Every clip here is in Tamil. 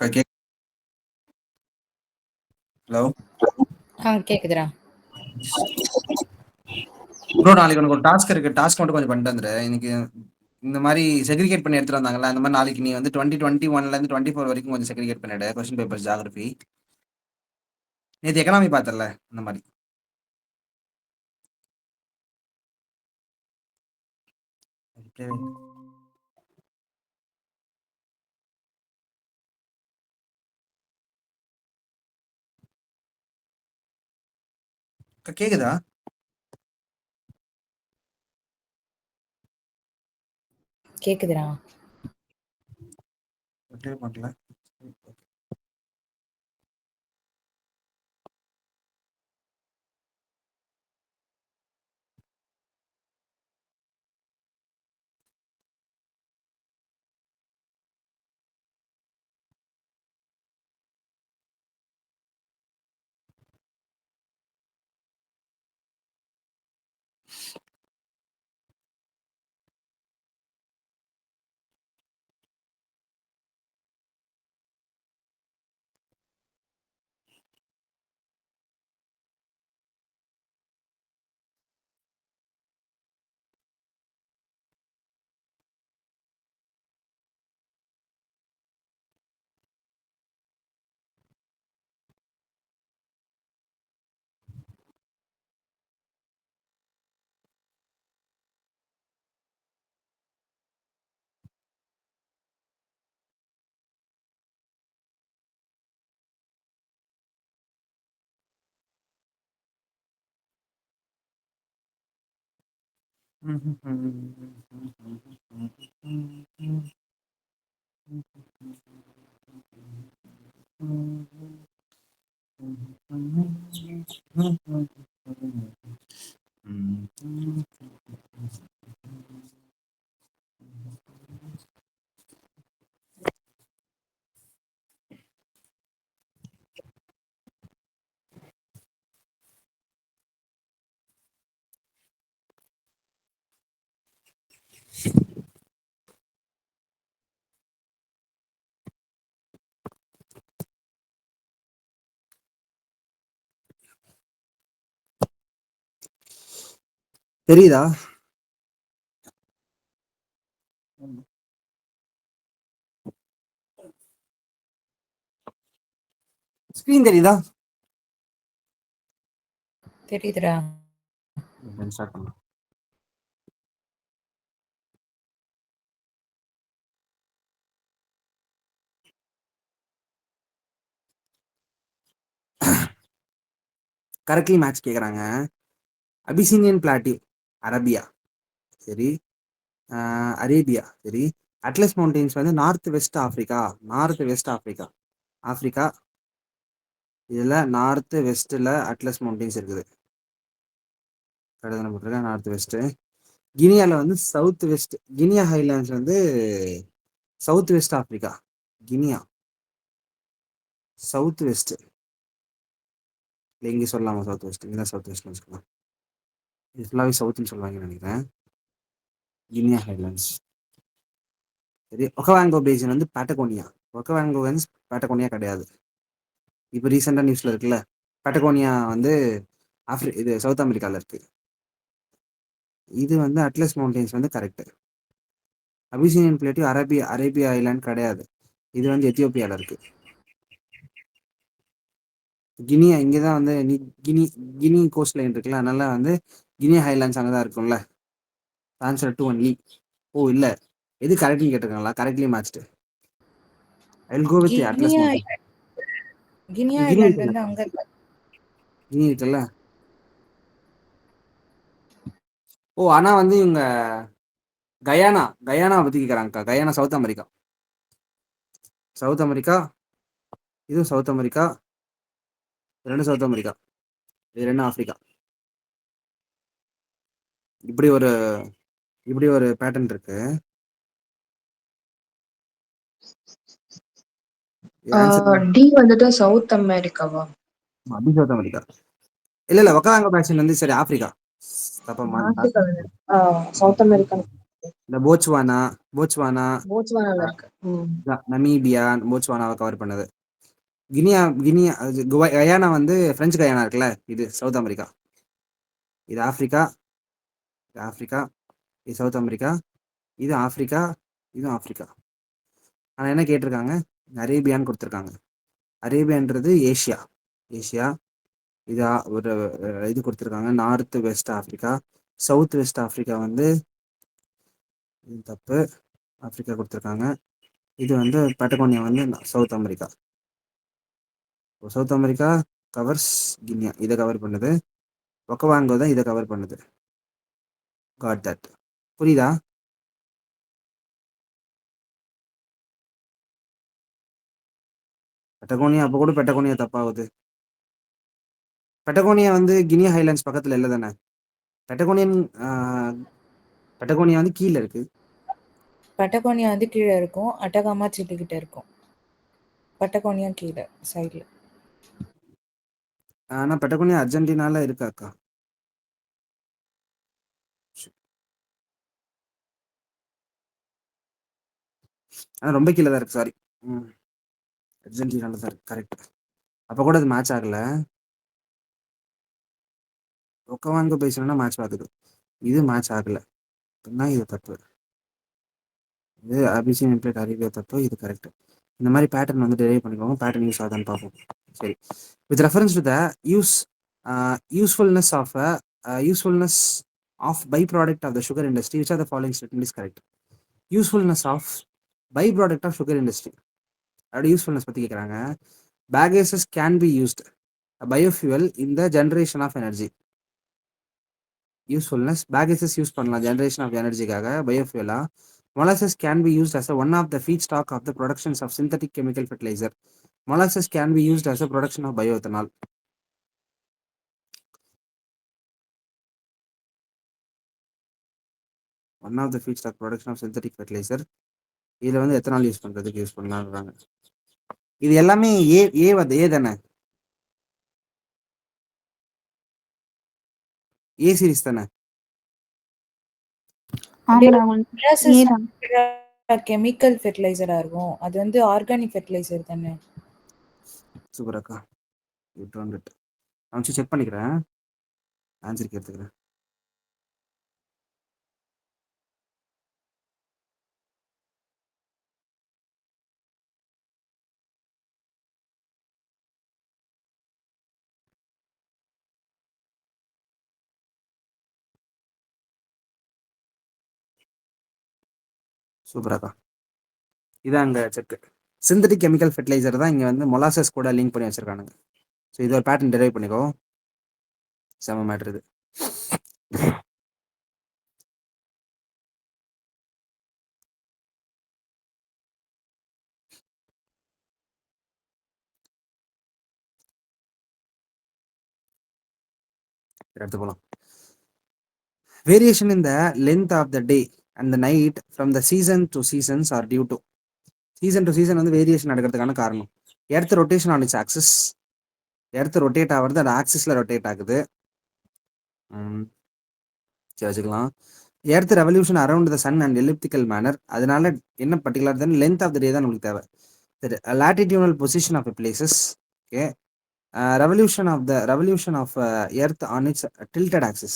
ஓகே. ஹலோ கேக்குதுடா. ப்ரோ நாளைக்கு உனக்கு ஒரு டாஸ்க் இருக்கு. டாஸ்க் மட்டும் கொஞ்சம் பண்ணிட்டு வந்துரு. இன்னைக்கு இந்த மாதிரி செக்ரிகேட் பண்ணி எடுத்துட்டு வந்தாங்கல்ல, அந்த மாதிரி நாளைக்கு நீ வந்து 2021ல இருந்து 24 வரைக்கும் கொஞ்சம் செக்ரிகேட் பண்ணிடு. Question paper geography. நேற்று எக்கனாமி பார்த்தல, அந்த மாதிரி. கேக்குதா? கேக்குதுடா. பண்ணல. தெரியுதா? ஸ்கிரீன் தெரியுதா? தெரியுதுடா. ஸ்டார்ட் பண்ணலாம். கரெக்ட்லி மேட்ச் கேக்குறாங்க. அபிசீனியன் பிளாட்டிவ் அரேபியா, சரி. அரேபியா, சரி. அட்லஸ் மவுண்டெயின்ஸ் வந்து north west Africa. North west Africa. Africa இதுல நார்த் வெஸ்ட்ல அட்லஸ் மவுண்டெயின்ஸ் இருக்குது. கடுதனை போட்டிருக்கேன். North west. கினியால வந்து சவுத் வெஸ்ட். கினியா ஹைலாண்ட்ஸ் வந்து south west Africa. Guinea south west. எங்கே சொல்லலாமா? South west. இங்கே தான் சவுத் வெஸ்ட் வச்சுக்கலாம். இது ஃபுல்லாகவே சவுத்துன்னு சொல்லுவாங்கன்னு நினைக்கிறேன். கினியா ஹைலாண்ட்ஸ், சரி. ஒகவாங்கோ பேசின் வந்து பேட்டகோனியா. ஒகவாங்கோ வந்து பேட்டகோனியா கிடையாது. இப்போ ரீசெண்டாக நியூஸ்ல இருக்குல்ல, பேட்டகோனியா வந்து இது சவுத் அமெரிக்காவில் இருக்கு. இது வந்து அட்லஸ் மவுண்டெயின்ஸ் வந்து கரெக்ட். அபிசீனியன் பிளேட்டிவ் அரேபியா ஐலாண்ட் கிடையாது. இது வந்து எத்தியோப்பியாவில் இருக்கு. கினியா இங்கே தான் வந்து கினி கினி கோஸ்ட் லைன் இருக்குல்ல, அதனால வந்து கினி ஹைலாண்ட்ஸ் அங்கே தான் இருக்கும்ல. Answer 2 only. ஓ இல்லை, எது கரெக்ட்னு கேட்டிருக்காங்களா? Correctly matched. I will go with Atlas Guinea mountain. Guinea Guinea island இருக்குல்ல, வந்து அங்க இருக்கு. கினி இருக்குல்ல. ஓ ஆனால் வந்து இவங்க கயானா பற்றி கேட்குறாங்கக்கா. Guyana South America. South America, இதுவும் சவுத் அமெரிக்கா, ரெண்டு சவுத் அமெரிக்கா, இது ரெண்டும் ஆப்பிரிக்கா. இப்படி ஒரு பேட்டர்ன் இருக்கு. ஆன்சர் டி வந்துட்டு சவுத் அமெரிக்காவா? அப்படி சவுத் அமெரிக்கா. இல்ல ஒக்காங்க பேக்ஷன் வந்து சரி ஆப்பிரிக்கா. தப்பா ஆப்பிரிக்கா. South America. இந்த போட்ஸ்வானா போட்ஸ்வானால இருக்கு. நமீபியா, போட்ஸ்வானாவை கவர் பண்ணது. கினியா கயானா வந்து பிரெஞ்சு கயானா இருக்குல்ல, இது சவுத் அமெரிக்கா. இது ஆப்பிரிக்கா, இது சவுத் அமெரிக்கா, இது ஆப்பிரிக்கா, இதுவும் ஆப்பிரிக்கா. ஆனா என்ன கேட்டிருக்காங்க? அரேபியான்னு கொடுத்துருக்காங்க. அரேபியான்றது ஏஷியா. இது ஒரு இது கொடுத்துருக்காங்க, north west Africa. South west Africa வந்து இது தப்பு, ஆப்பிரிக்கா கொடுத்துருக்காங்க. இது வந்து பட்டகோனியா வந்து south America. South America covers Guinea, இதை கவர் பண்ணுது. ஒக்கவாங்கோ தான் இதை கவர் பண்ணுது. Got that. புரியுதா? பெட்டகோனியா அப்போ கூட பெட்டகோனியா தப்பாகுது. பெட்டகோனியா வந்து கினியா ஹைலாண்ட்ஸ் பக்கத்தில் இல்லை தானே? பெட்டகோனியா வந்து கீழே இருக்கு. பட்டகோனியா வந்து கீழே இருக்கும், அட்டகாமா சிட்டு கிட்ட இருக்கும். பட்டகோனியா கீழே சைடில். ஆனால் பெட்டகோனியா அர்ஜென்டினால இருக்காக்கா. ஆனால் ரொம்ப கீழே தான் இருக்கு, சாரி. அர்ஜென்டினால தான் இருக்கு, கரெக்ட். அப்போ கூட அது மேட்ச் ஆகல. ஒக்கவாங்க பேசணும்னா மேட்ச் ஆகுது, இது மேட்ச் ஆகல. இது தப்பு. இது அபிசினியன் பிளேட் அரேபியா தப்பு, இது கரெக்ட். இந்த மாதிரி பேட்டர்ன் வந்து டெரைவ் பண்ணிக்கோங்க. பேட்டர்ன் யூஸ் ஆகுதான்னு பார்ப்போம். சரி, with reference to the usefulness of by product of the sugar industry, which are the following statement is correct. Usefulness of by product of sugar industry, அதோட யூஸ்ஃபுல்னஸ் பற்றி கேட்குறாங்க. Bagasses can be used biofuel in the generation of energy. Usefulness, bagasses use பண்ணலாம் ஜென்ரேஷன் ஆஃப் எனர்ஜிக்காக பயோஃபியூலா. Molasses can be used as one of the feedstock of the productions of synthetic chemical fertilizer. Molasses can be used as a production of bioethanol. One of the feedstock production of synthetic fertilizer. இதில் வந்து எத்தனால் யூஸ் பண்ணுறதுக்கு யூஸ் பண்ணலான்றாங்க. இது எல்லாமே ஏ தானே? ஏ சீரிஸ் தானே? கெமிக்கல் ஃபெர்டிலைசரா இருக்கும், அது வந்து ஆர்கானிக் ஃபெர்டிலைசர் தானே. சூப்பர் அக்கா, நான் செக் பண்ணிக்கிறேன், ஆன்சருக்கு எடுத்துக்கிறேன். சூப்பராக்கா, இதான் அங்கே செக். சிந்தட்டிக் கெமிக்கல் ஃபெர்டிலைசர் தான் இங்கே வந்து மொலாசஸ் கூட லிங்க் பண்ணி வச்சிருக்கானுங்க. ஸோ இது ஒரு பேட்டர்ன் டெரைவ் பண்ணிக்கோ, செம மேட்ரு இது. எடுத்து போகலாம். Variation in the length of the day and the night from the season to seasons are due to. Season to season வந்து வேரியேஷன் நடக்கிறதுக்கான காரணம் earth rotation on its axis. Earth rotate ஆகிறது அந்த ஆக்சிஸில் ரொட்டேட் ஆகுது. சரி வச்சுக்கலாம். Earth revolution around the sun and elliptical manner. அதனால என்ன பர்டிகுலர் தான் லென்த் ஆஃப் த டே தான் நமக்கு தேவை. சரி, latitudinal position of places. Okay, revolution of earth on its tilted axis.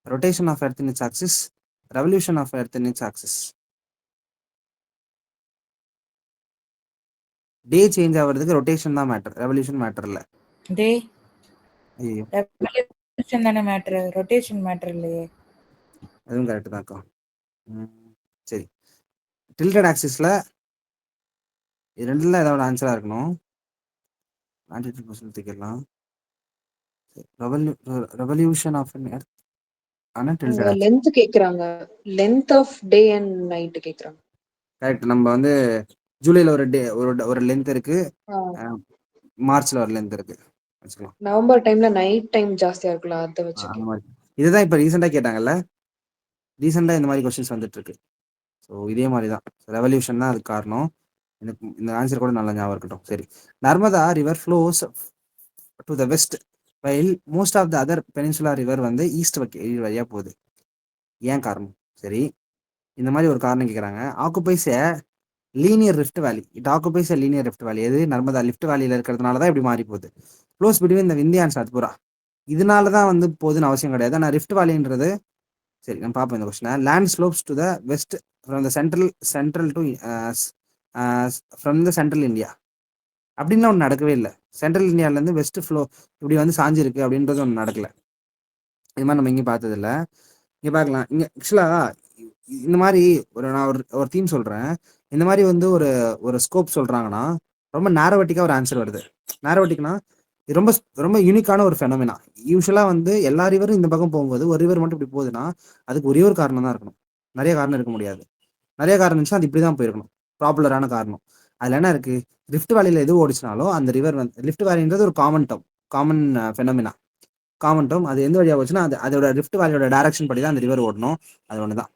Rotation of earth in its axis, revolution of earth in its axis. Day change ஆகிறதுக்கு ரொட்டேஷன் தான் மேட்டர், ரெவல்யூஷன் மேட்டர் இல்லை. டேய் ஐயோ, ரெவல்யூஷன் தானே மேட்ரு, ரொட்டேஷன் மேட்ரு இல்லையே. அதுவும் கரெக்ட் தான்க்கா. ம், சரி. டில்டட் ஆக்சிஸ்ல இது ரெண்டுல ஏதாவது ஆன்சரா இருக்கணும். 92% தூக்கிடலாம். ரெவல்யூஷன் ஆஃப் எர்த் ஆனா அவங்க டில்டட் ஆக்சிஸ் லென்த் கேக்குறாங்க. Length of day and night கேக்குறாங்க. கரெக்ட். நம்ம வந்து ஜூலைல ஒரு டே ஒரு லென்த் இருக்கு, ஆ, மார்ச்ல ஒரு லென்த் இருக்கு வச்சுக்கலாம். நவம்பர் டைம்ல நைட் டைம் ஜாஸ்தியா இருக்குல்ல, அதை வச்சு அந்த மாதிரி இதுதான் இப்போ ரீசெண்டாக கேட்டாங்கல்ல, ரீசெண்டாக இந்த மாதிரி கொஸ்டின்ஸ் வந்துட்டு இருக்கு. ஸோ இதே மாதிரி தான் ரெவல்யூஷன் தான் அதுக்கு காரணம். எனக்கு இந்த ஆன்சர் கூட நல்லா ஞாபகம் இருக்கட்டும். சரி. Narmada river flows to the west while most of the other peninsula river வந்து ஈஸ்ட் வழியாக போகுது. ஏன் காரணம்? சரி, இந்த மாதிரி ஒரு காரணம் கேட்குறாங்க. ஆக்குபைஸ் ஏ லீனியர் ரிஃப்ட் வேலி. It occupies A linear rift வேலி. எது? நர்மதா லிஃப்ட் வேலியில் இருக்கிறதுனால தான் இப்படி மாறி போகுது. க்ளோஸ் பிட்வீன் இந்த இந்தியா அண்ட் சத்புரா. இதனால தான் வந்து போகுதுன்னு அவசியம் கிடையாது. ஆனால் ரிஃப்ட் வேலின்றது சரி நம்ம பார்ப்போம் இந்த கொஸ்டினை. Land slopes to the west from the central to from the central India அப்படின்னு ஒன்று நடக்கவே இல்லை. சென்ட்ரல் இந்தியாவிலேருந்து வெஸ்ட் ஃப்ளோ இப்படி வந்து சாஞ்சிருக்கு அப்படின்றது ஒன்று நடக்கல. இது மாதிரி நம்ம இங்கே பார்த்ததில்ல. இங்கே பார்க்கலாம். இங்கே ஆக்சுவலாக இந்த மாதிரி நான் ஒரு தீம் சொல்கிறேன். இந்த மாதிரி வந்து ஒரு ஒரு ஸ்கோப் சொல்கிறாங்கன்னா ரொம்ப நேரோவட்டிக்காக ஒரு ஆன்சர் வருது. நேரோவட்டிக்னா இது ரொம்ப ரொம்ப யூனிக்கான ஒரு ஃபெனோமினா. யூஸ்வலாக வந்து எல்லா ரிவரும் இந்த பக்கம் போகும்போது ஒரு ரிவர் மட்டும் இப்படி போகுதுன்னா அதுக்கு ஒரே ஒரு காரணம் தான் இருக்கணும். நிறைய காரணம் இருக்க முடியாது. நிறைய காரணம் இருந்துச்சுன்னா அது இப்படி தான் போயிருக்கணும். ப்ராப்புலரான காரணம் அதில் என்ன இருக்குது? ரிஃப்ட் வேலியில் எது ஓடிச்சினாலும் அந்த ரிவர் வந்து ரிஃப்ட் வேலின்றது ஒரு காமன் ஃபெனோமினா. Common term. அது எந்த வழியாக போச்சுன்னா அதோட ரிஃப்ட் வேலியோட டைரக்ஷன் படி தான் அந்த ரிவர் ஓடணும். அது ஒன்று தான்.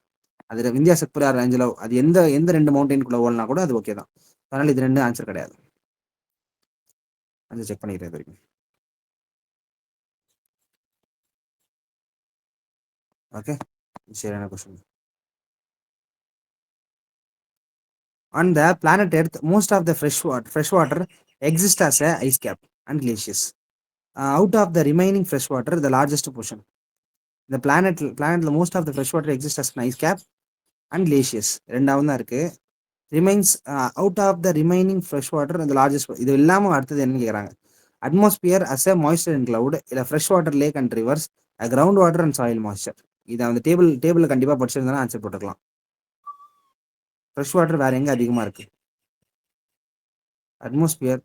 அது இந்தியா சத்புரா ரேஞ்சில் அது எந்த எந்த ரெண்டு மவுண்டெயின்குள்ளே ஓடனா கூட அது ஓகே தான். அதனால் இது ரெண்டு ஆன்சர் கிடையாது. அது செக் பண்ணிக்கிறேன் வரைக்கும். ஓகே, சரியான question. On the planet Earth, most of the fresh water exists as a ice cap and glaciers. Out of the remaining fresh water, the largest portion. The planetல most of the fresh water exists as an ice cap and glaciers. ரெண்டாவது தான் இருக்கு. Remains out of the remaining fresh water, the largest. இது இல்லாம அடுத்தது என்ன கேக்குறாங்க? Atmosphere as a moisture in cloud, இல்ல fresh water lake and rivers, a ground water and soil moisture. இதை அந்த டேபிள்ல கண்டிப்பா படிச்சிருந்தா ஆன்சர் போட்டுக்கலாம். ஃப்ரெஷ் வாட்டர் வேற எங்க அதிகமா இருக்கு? Atmosphere,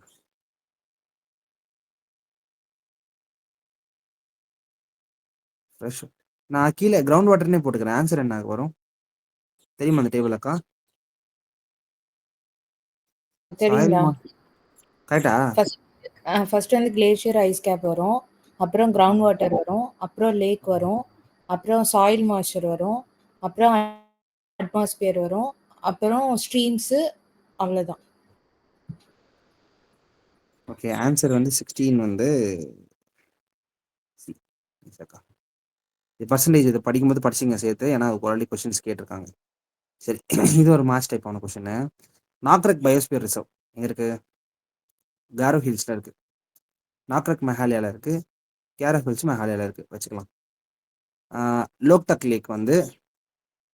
fresh. நான் கீழே கிரவுண்ட் வாட்டர்னே போட்டுக்கிறேன். ஆன்சர் என்ன வரும் தெரியுமா அந்த டேபிள் அக்கா? சாயில் தெரியுங்களா? கரெக்டா? ஃபர்ஸ்ட் வந்து கிளேஷியர் ஐஸ் கேப் வரும், அப்புறம் கிரவுண்ட் வாட்டர் வரும், அப்புறம் லேக் வரும், அப்புறம் சாயில் மாய்ஸ்சர் வரும், அப்புறம் அட்மாஸ்பியர் வரும், அப்புறம் ஸ்ட்ரீம்ஸு. அவ்வளோதான். ஓகே, ஆன்சர் வந்து 16 வந்து அக்கா. இது பர்சன்டேஜ் இதை படிக்கும்போது படிச்சிங்க சேர்த்து, ஏன்னா குவாலிட்டி கொஸ்டின்ஸ் கேட்டிருக்காங்க. சரி, இது ஒரு மாஸ் டைப்பான கொஸ்டின். நாக்ரக் பயோஸ்பியர் ரிசர்வ் எங்க இருக்கு? காரோ ஹில்ஸ்ல இருக்கு. நாக்ரக் மெகாலயால இருக்கு. கேரோ ஹில்ஸ் மெகாலயால இருக்கு வச்சுக்கலாம். லோக்தக் லேக் வந்து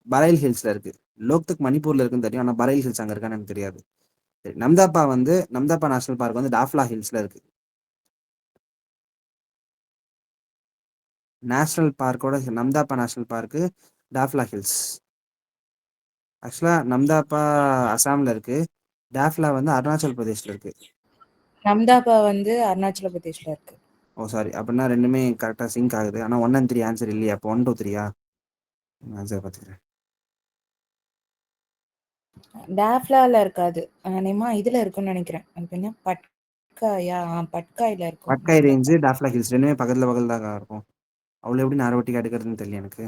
பரைல் ஹில்ஸ்ல இருக்கு. லோக்தக் மணிப்பூர்ல இருக்குன்னு தெரியும், ஆனால் பரைல் ஹில்ஸ் அங்கே இருக்கான்னு எனக்கு தெரியாது. சரி, நம்தாப்பா நேஷனல் பார்க் வந்து டாஃப்லா ஹில்ஸ்ல இருக்கு. நேஷனல் பார்க்கோட Namdapha national park Dafla hills. ஆக்சுவலா நம்தாப்பா அசாம்ல இருக்கு, டாஃப்லா வந்து அருணாச்சல் பிரதேஷ்ல இருக்கு. நம்தாபா வந்து அருணாச்சல பிரதேஷ்ல இருக்கு. ஓ சாரி, அப்படின்னா ரெண்டுமே கரெக்டாக சிங்க் ஆகுது. ஆனால் 1 and 3 ஆன்சர் இல்லையா? அப்போ 1 2 3 ஆன்சர் பார்த்துக்கிறேன். டாஃப்லால இருக்காது, நேமா இதுல இருக்குன்னு நினைக்கிறேன். அது என்ன பட்காயா? பட்காயில இருக்கும் பட்காய் நம்தாபா. ரேஞ்சு டாஃப்லா ஹில்ஸ் ரெண்டுமே பக்கத்தில் தான் இருக்கும். அவ்வளோ எப்படி நேரோட்டிக்காக எடுக்கிறதுன்னு தெரியல எனக்கு.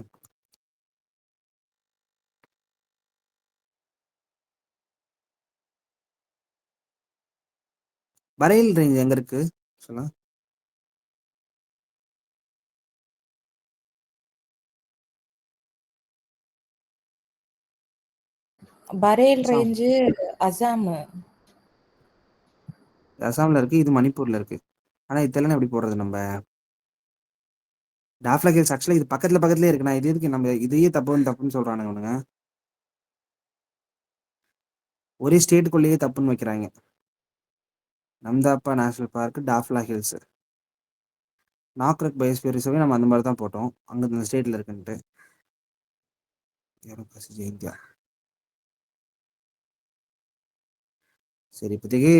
பரைல் ரேஞ்ச் எங்க இருக்கு சொன்னா? பரேல் அசாம். ரேஞ்சு அசாம். அசாம்ல இருக்கு, இது மணிப்பூர்ல இருக்கு. ஆனா இது தெரியல எப்படி போடுறது நம்ம? டாஃப்லா ஹில்ஸ் ஆக்சுவலா இது பக்கத்துலயே இருக்கு. நான் இது இருக்கு நம்ம இதையே தப்புன்னு சொல்றானுங்க அவனுங்க. ஒரே ஸ்டேட்டுக்குள்ளேயே தப்புன்னு வைக்கிறாங்க. Namdapha national park, Dafla hills. Nokrek biosphere ரிசர்வே நம்ம அந்த மாதிரி தான் போட்டோம், அங்கே இந்த ஸ்டேட்டில் இருக்குன்ட்டு. இந்தியா. சரி, இப்போதைக்கு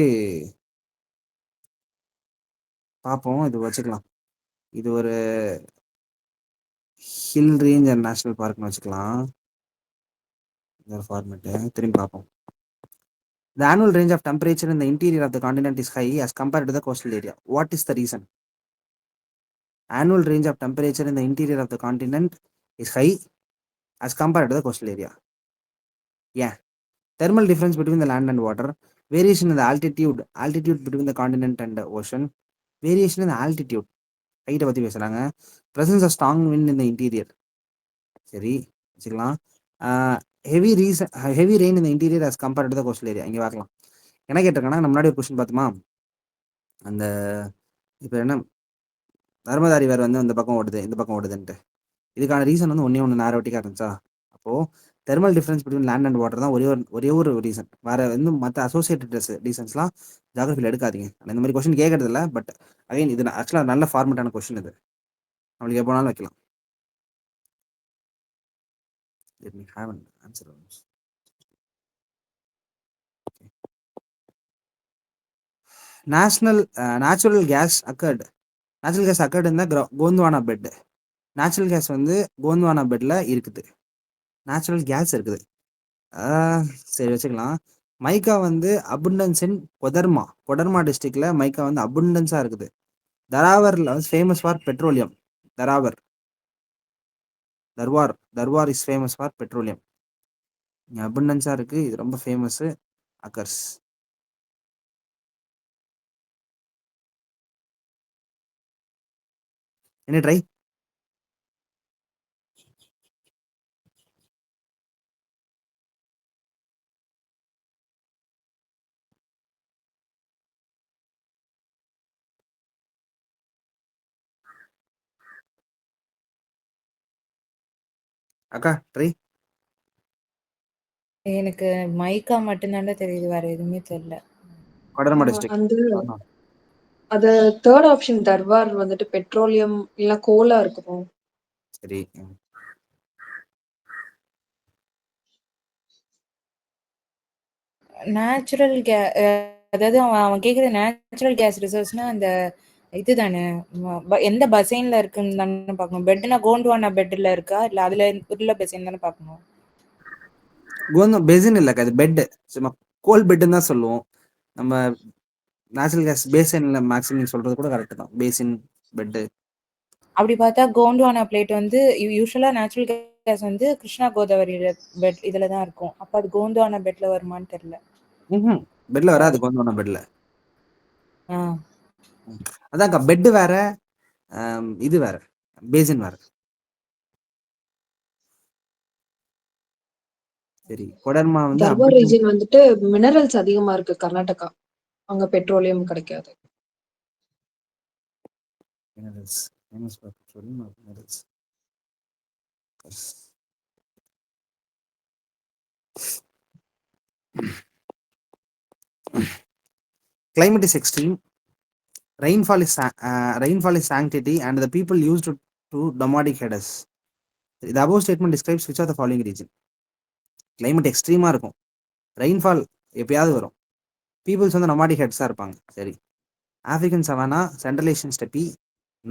பார்ப்போம், இது வச்சுக்கலாம். இது ஒரு ஹில் ரேஞ்ச் அண்ட் நேஷனல் பார்க்னு வச்சுக்கலாம். இந்த ஃபார்மேட்டு திரும்பி பார்ப்போம். The annual range of temperature in the interior of the continent is high as compared to the coastal area. What is the reason? Annual range of temperature in the interior of the continent is high as compared to the coastal area. Yeah. Thermal difference between the land and water. Variation in the altitude between the continent and the ocean. Variation in the altitude. Height பத்தி பேசுறாங்க. Presence of strong wind in the interior. சரி, வச்சுக்கலாம். Heavy rain in the interior as compared to the coastal area. இங்கே பார்க்கலாம். என்ன கேட்டிருக்காங்கன்னா, நம்ம முன்னாடி ஒரு கொஸ்டின் பார்த்தோமா, அந்த இப்போ என்ன நர்மதா ரிவர் வந்து அந்த பக்கம் ஓடுது, இந்த பக்கம் ஓடுதுன்ட்டு. இதுக்கான ரீசன் வந்து ஒன்று நேரோட்டிக்காக இருந்துச்சா. அப்போது thermal difference between land and water தான் ஒரே ஒரு ரீசன். வேறு வந்து மற்ற அசோசியேட்டட் ரீசன்ஸ்லாம் ஜாகிரபியில் எடுக்காதீங்க. இந்த மாதிரி கொஸ்டின் கேட்கறது இல்லை. பட் அகைன் இது ஆக்சுவலாக நல்ல ஃபார்மேட்டான கொஸ்டின். இது நம்மளுக்கு எப்போனாலும் வைக்கலாம். Let me have an answer on this. Okay. Natural gas occurred in the Gondwana bed. Natural gas வந்து கோந்துவானா பெட்ல இருக்குது. நேச்சுரல் கேஸ் இருக்குது. சரி, வச்சுக்கலாம். மைக்கா வந்து அபுண்டன்ஸ் இன் கொடர்மா டிஸ்ட்ரிக்ட்ல மைக்கா வந்து அபுண்டன்ஸா இருக்குது. தராவர்ல famous for petroleum. Dharwar is famous for petroleum. அபுண்டன்ஸா இருக்கு, இது ரொம்ப ஃபேமஸ். அக்கர்ஸ். என்ன ட்ரை? அக்கா ட்ரை. எனக்கு மைக்கா மட்டும்தான்டா தெரியுது, வேற எதுவுமே தெரியல. கொடர்மா டிஸ்ட்ரிக்ட். அந்த அது தேர்ட் ஆப்ஷன் தர்பார் வந்துட்டு பெட்ரோலியம் இல்ல கோலா இருக்குமோ? சரி, நேச்சுரல் அதாவது அவன் கேக்குற நேச்சுரல் கேஸ் ரிசோர்ஸ்னா அந்த இதுதானே, எந்த பசைன்ல இருக்குன்னு தானே பார்க்கணும். பெட்னா கோண்டுவானா பெட்ல இருக்கா இல்ல அதுல உள்ள பசைன் தானே பார்க்கணும். பெசின் இல்லக்கா, அது பெட். சும்மா கோல் பெட்னு தான் சொல்லுவோம் நம்ம. நேச்சுரல் கேஸ் பேசின்ல மேக்ஸிமம் சொல்றது கூட கரெக்ட் தான். Basin bed. அப்படி பார்த்தா கோண்டுவானா பிளேட் வந்து யூஸ்வலா நேச்சுரல் கேஸ் வந்து கிருஷ்ணா கோதாவரி பெட் இதுல தான் இருக்கும். அப்ப அது கோண்டுவானா பெட்ல வருமான்னு தெரியல. பெட்ல வராது கோந்துவானா பெட்ல. ஆ, அதான்க்கா, பெட் வேற, இது வேற, பேசின் வேற. சரி, கொடர்மா வந்து தர்பார் ரீஜன் வந்துட்டு மினரல்ஸ் அதிகமா இருக்கு கர்நாடகா. அங்க பெட்ரோலியம் கிடைக்காது. Minerals famous for petroleum or minerals. Climate is extreme. Rainfall is sanctity and the people used to nomadic headers. The above statement describes which of the following region? Climate extreme இருக்கும், ரெயின்ஃபால் எப்பயாவது வரும், பீப்புள்ஸ் வந்து nomadic ஹெட்ஸாக இருப்பாங்க. சரி, African savanna, central Asian steppe,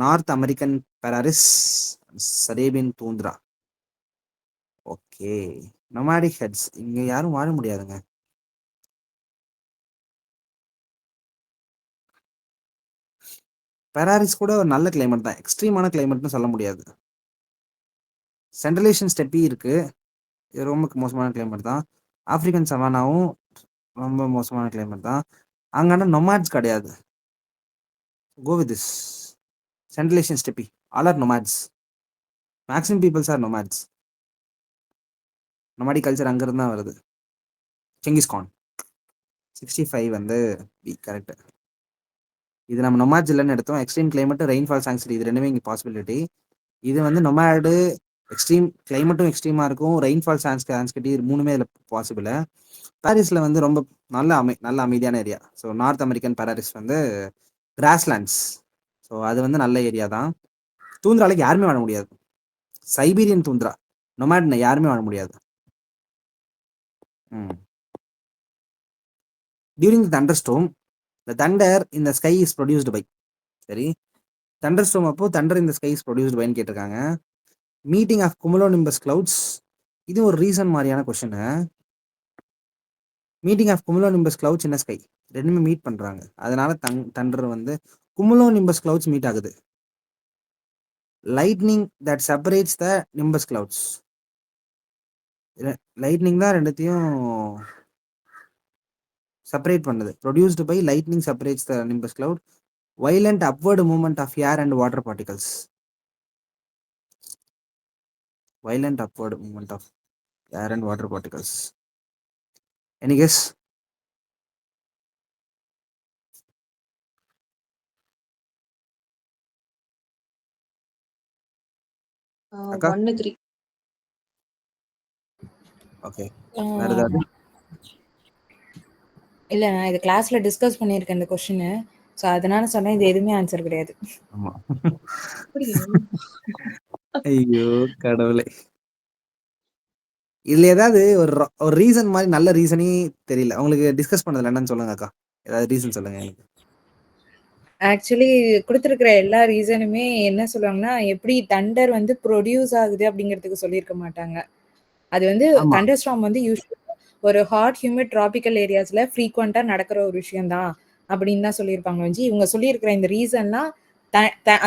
north American prairies, Siberian tundra. Okay, nomadic herds இங்கே யாரும் வாழ முடியாதுங்க. பெராரிஸ் கூட ஒரு நல்ல கிளைமேட் தான், எக்ஸ்ட்ரீமான கிளைமேட்னு சொல்ல முடியாது. சென்ட்ரல் ஏஷியன் ஸ்டெப்பி இருக்கு, இது ரொம்ப மோசமான கிளைமேட் தான். ஆப்பிரிக்கன் சவானாவும் ரொம்ப மோசமான கிளைமேட் தான். அங்கன்னா நொமாட்ஸ் கிடையாது. Go with this central Asian steppe. All are nomads. Maximum peoples are nomads. Nomadic culture அங்கிருந்து தான் வருது. செங்கிஸ்கான் 65 வந்து பி கரெக்ட். இது நம்ம நொமாட்ஸ் இல்லைன்னு எடுத்தோம். எக்ஸ்ட்ரீம் கிளைமேட், ரெயின்ஃபால் சாங்சிட்டி, இது ரெண்டுமே இங்கே பாசிபிலிட்டி. இது வந்து நொமாடு, எக்ஸ்ட்ரீம் கிளைமேட்டும் எக்ஸ்ட்ரீமாக இருக்கும், ரெயின்ஃபால் சான்ஸ்கிட்டி, இது மூணுமே இதில் பாசிபிள். பாரிஸில் வந்து ரொம்ப நல்ல அமைதியான area. So north American Paris வந்து கிராஸ்லேண்ட்ஸ். ஸோ ஸோ அது வந்து நல்ல ஏரியா தான். தூந்திராலைக்கு யாருமே வாழ முடியாது. சைபீரியன் தூந்திரா நொமேட்ன யாருமே வாழ முடியாது. During the thunderstorm the thunder in the sky is produced by. சரி, தண்டர் ஸ்டோம் அப்போ thunder in the sky is produced பைன்னு கேட்டிருக்காங்க. மீட்டிங் ஆஃப் குமுலோனிம்பஸ் கிளவுட்ஸ், இது ஒரு ரீசன் மாதிரியான question. Meeting of cumulonimbus clouds in sky, ரெண்டுமே மீட் பண்றாங்க, அதனால தண்டர் வந்து குமுலோனிம்பஸ் கிளவுட்ஸ் மீட் ஆகுது. Lightning that separates the nimbus clouds, lightning தான் ரெண்டுத்தையும் செப்பரேட் பண்ணுது. Produced by lightning separates the nimbus cloud. Violent upward movement of air and water particles, violent upward movement of air and water particles. Any guess? அக்கா 1 3. ஓகே, வேற ஏதாவது? இல்ல நான் இது கிளாஸ்ல டிஸ்கஸ் பண்ணியிருக்கேன் இந்த கொஸ்டின். ஸோ அதனால சொன்னேன் இது எதுவுமே ஆன்சர் கிடையாது. ஆமா. அப்படியா? ஐயோ கடவுளே, இதுல ஏதாவது ஒரு ரீசன் மாதிரி நல்ல ரீசனே தெரியல உங்களுக்கு. டிஸ்கஸ் பண்ணதுல என்னன்னு சொல்லுங்க அக்கா, ஏதாவது ரீசன் சொல்லுங்க எனக்கு. ஆக்சுவலி கொடுத்துருக்கிற எல்லா ரீசனுமே என்ன சொல்லுவாங்கன்னா, எப்படி தண்டர் வந்து ப்ரொடியூஸ் ஆகுது அப்படிங்கிறதுக்கு சொல்லியிருக்க மாட்டாங்க. அது வந்து ஆமா, தண்டர் ஸ்டார்ம் வந்து யூஸ்வலா ஒரு ஹாட் ஹியூமிட் டிராபிக்கல் ஏரியாஸ்ல ஃப்ரீக்வெண்டா நடக்கிற ஒரு விஷயம் தான் அப்படின்னு தான் சொல்லியிருப்பாங்க. வந்து இவங்க சொல்லியிருக்கிற இந்த ரீசன்லாம்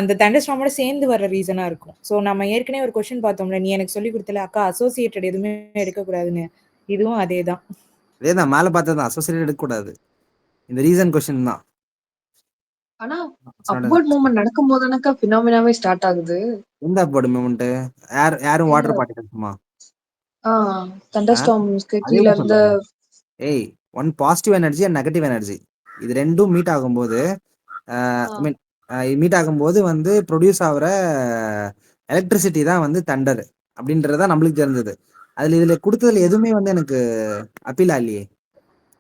அந்த தண்டர் ஸ்டார்மோட சேர்ந்து வர ரீசனா இருக்கும். ஸோ நம்ம ஏற்கனவே ஒரு கொஸ்டின் பார்த்தோம்ல, நீ எனக்கு சொல்லி கொடுத்தல அக்கா அசோசியேட்டட் எதுவுமே எடுக்கக்கூடாதுன்னு, இதுவும் அதே தான். அதேதான் மேல பார்த்ததான் அசோசியேட் எடுக்கக்கூடாது. இந்த ரீசன் கொஸ்டின் தான். ஆனா அப்வர்ட் மூவ்மெண்ட் நடக்கும்போது தானக்கா பினாமினாவே ஸ்டார்ட் ஆகுது. எந்த அப்வர்டு மூவ்மெண்ட்? ஏரும் வாட்டர் பார்ட்டிகல்ஸுமா? தண்டர் ஸ்டார்ம்ஸ்க்கு அதே கீழ இப்ப இருந்து சொல்றேன். ஏய், one positive energy and negative energy, இது ரெண்டும் மீட் ஆகும்போது மீட் ஆகும்போது வந்து ப்ரொடியூஸ் ஆகுற எலக்ட்ரிசிட்டி தான் வந்து தண்டர் அப்படின்றத நம்மளுக்கு தெரிஞ்சது. இதுல கொடுத்ததுல எதுவுமே வந்து எனக்கு அப்பீலா இல்லையே.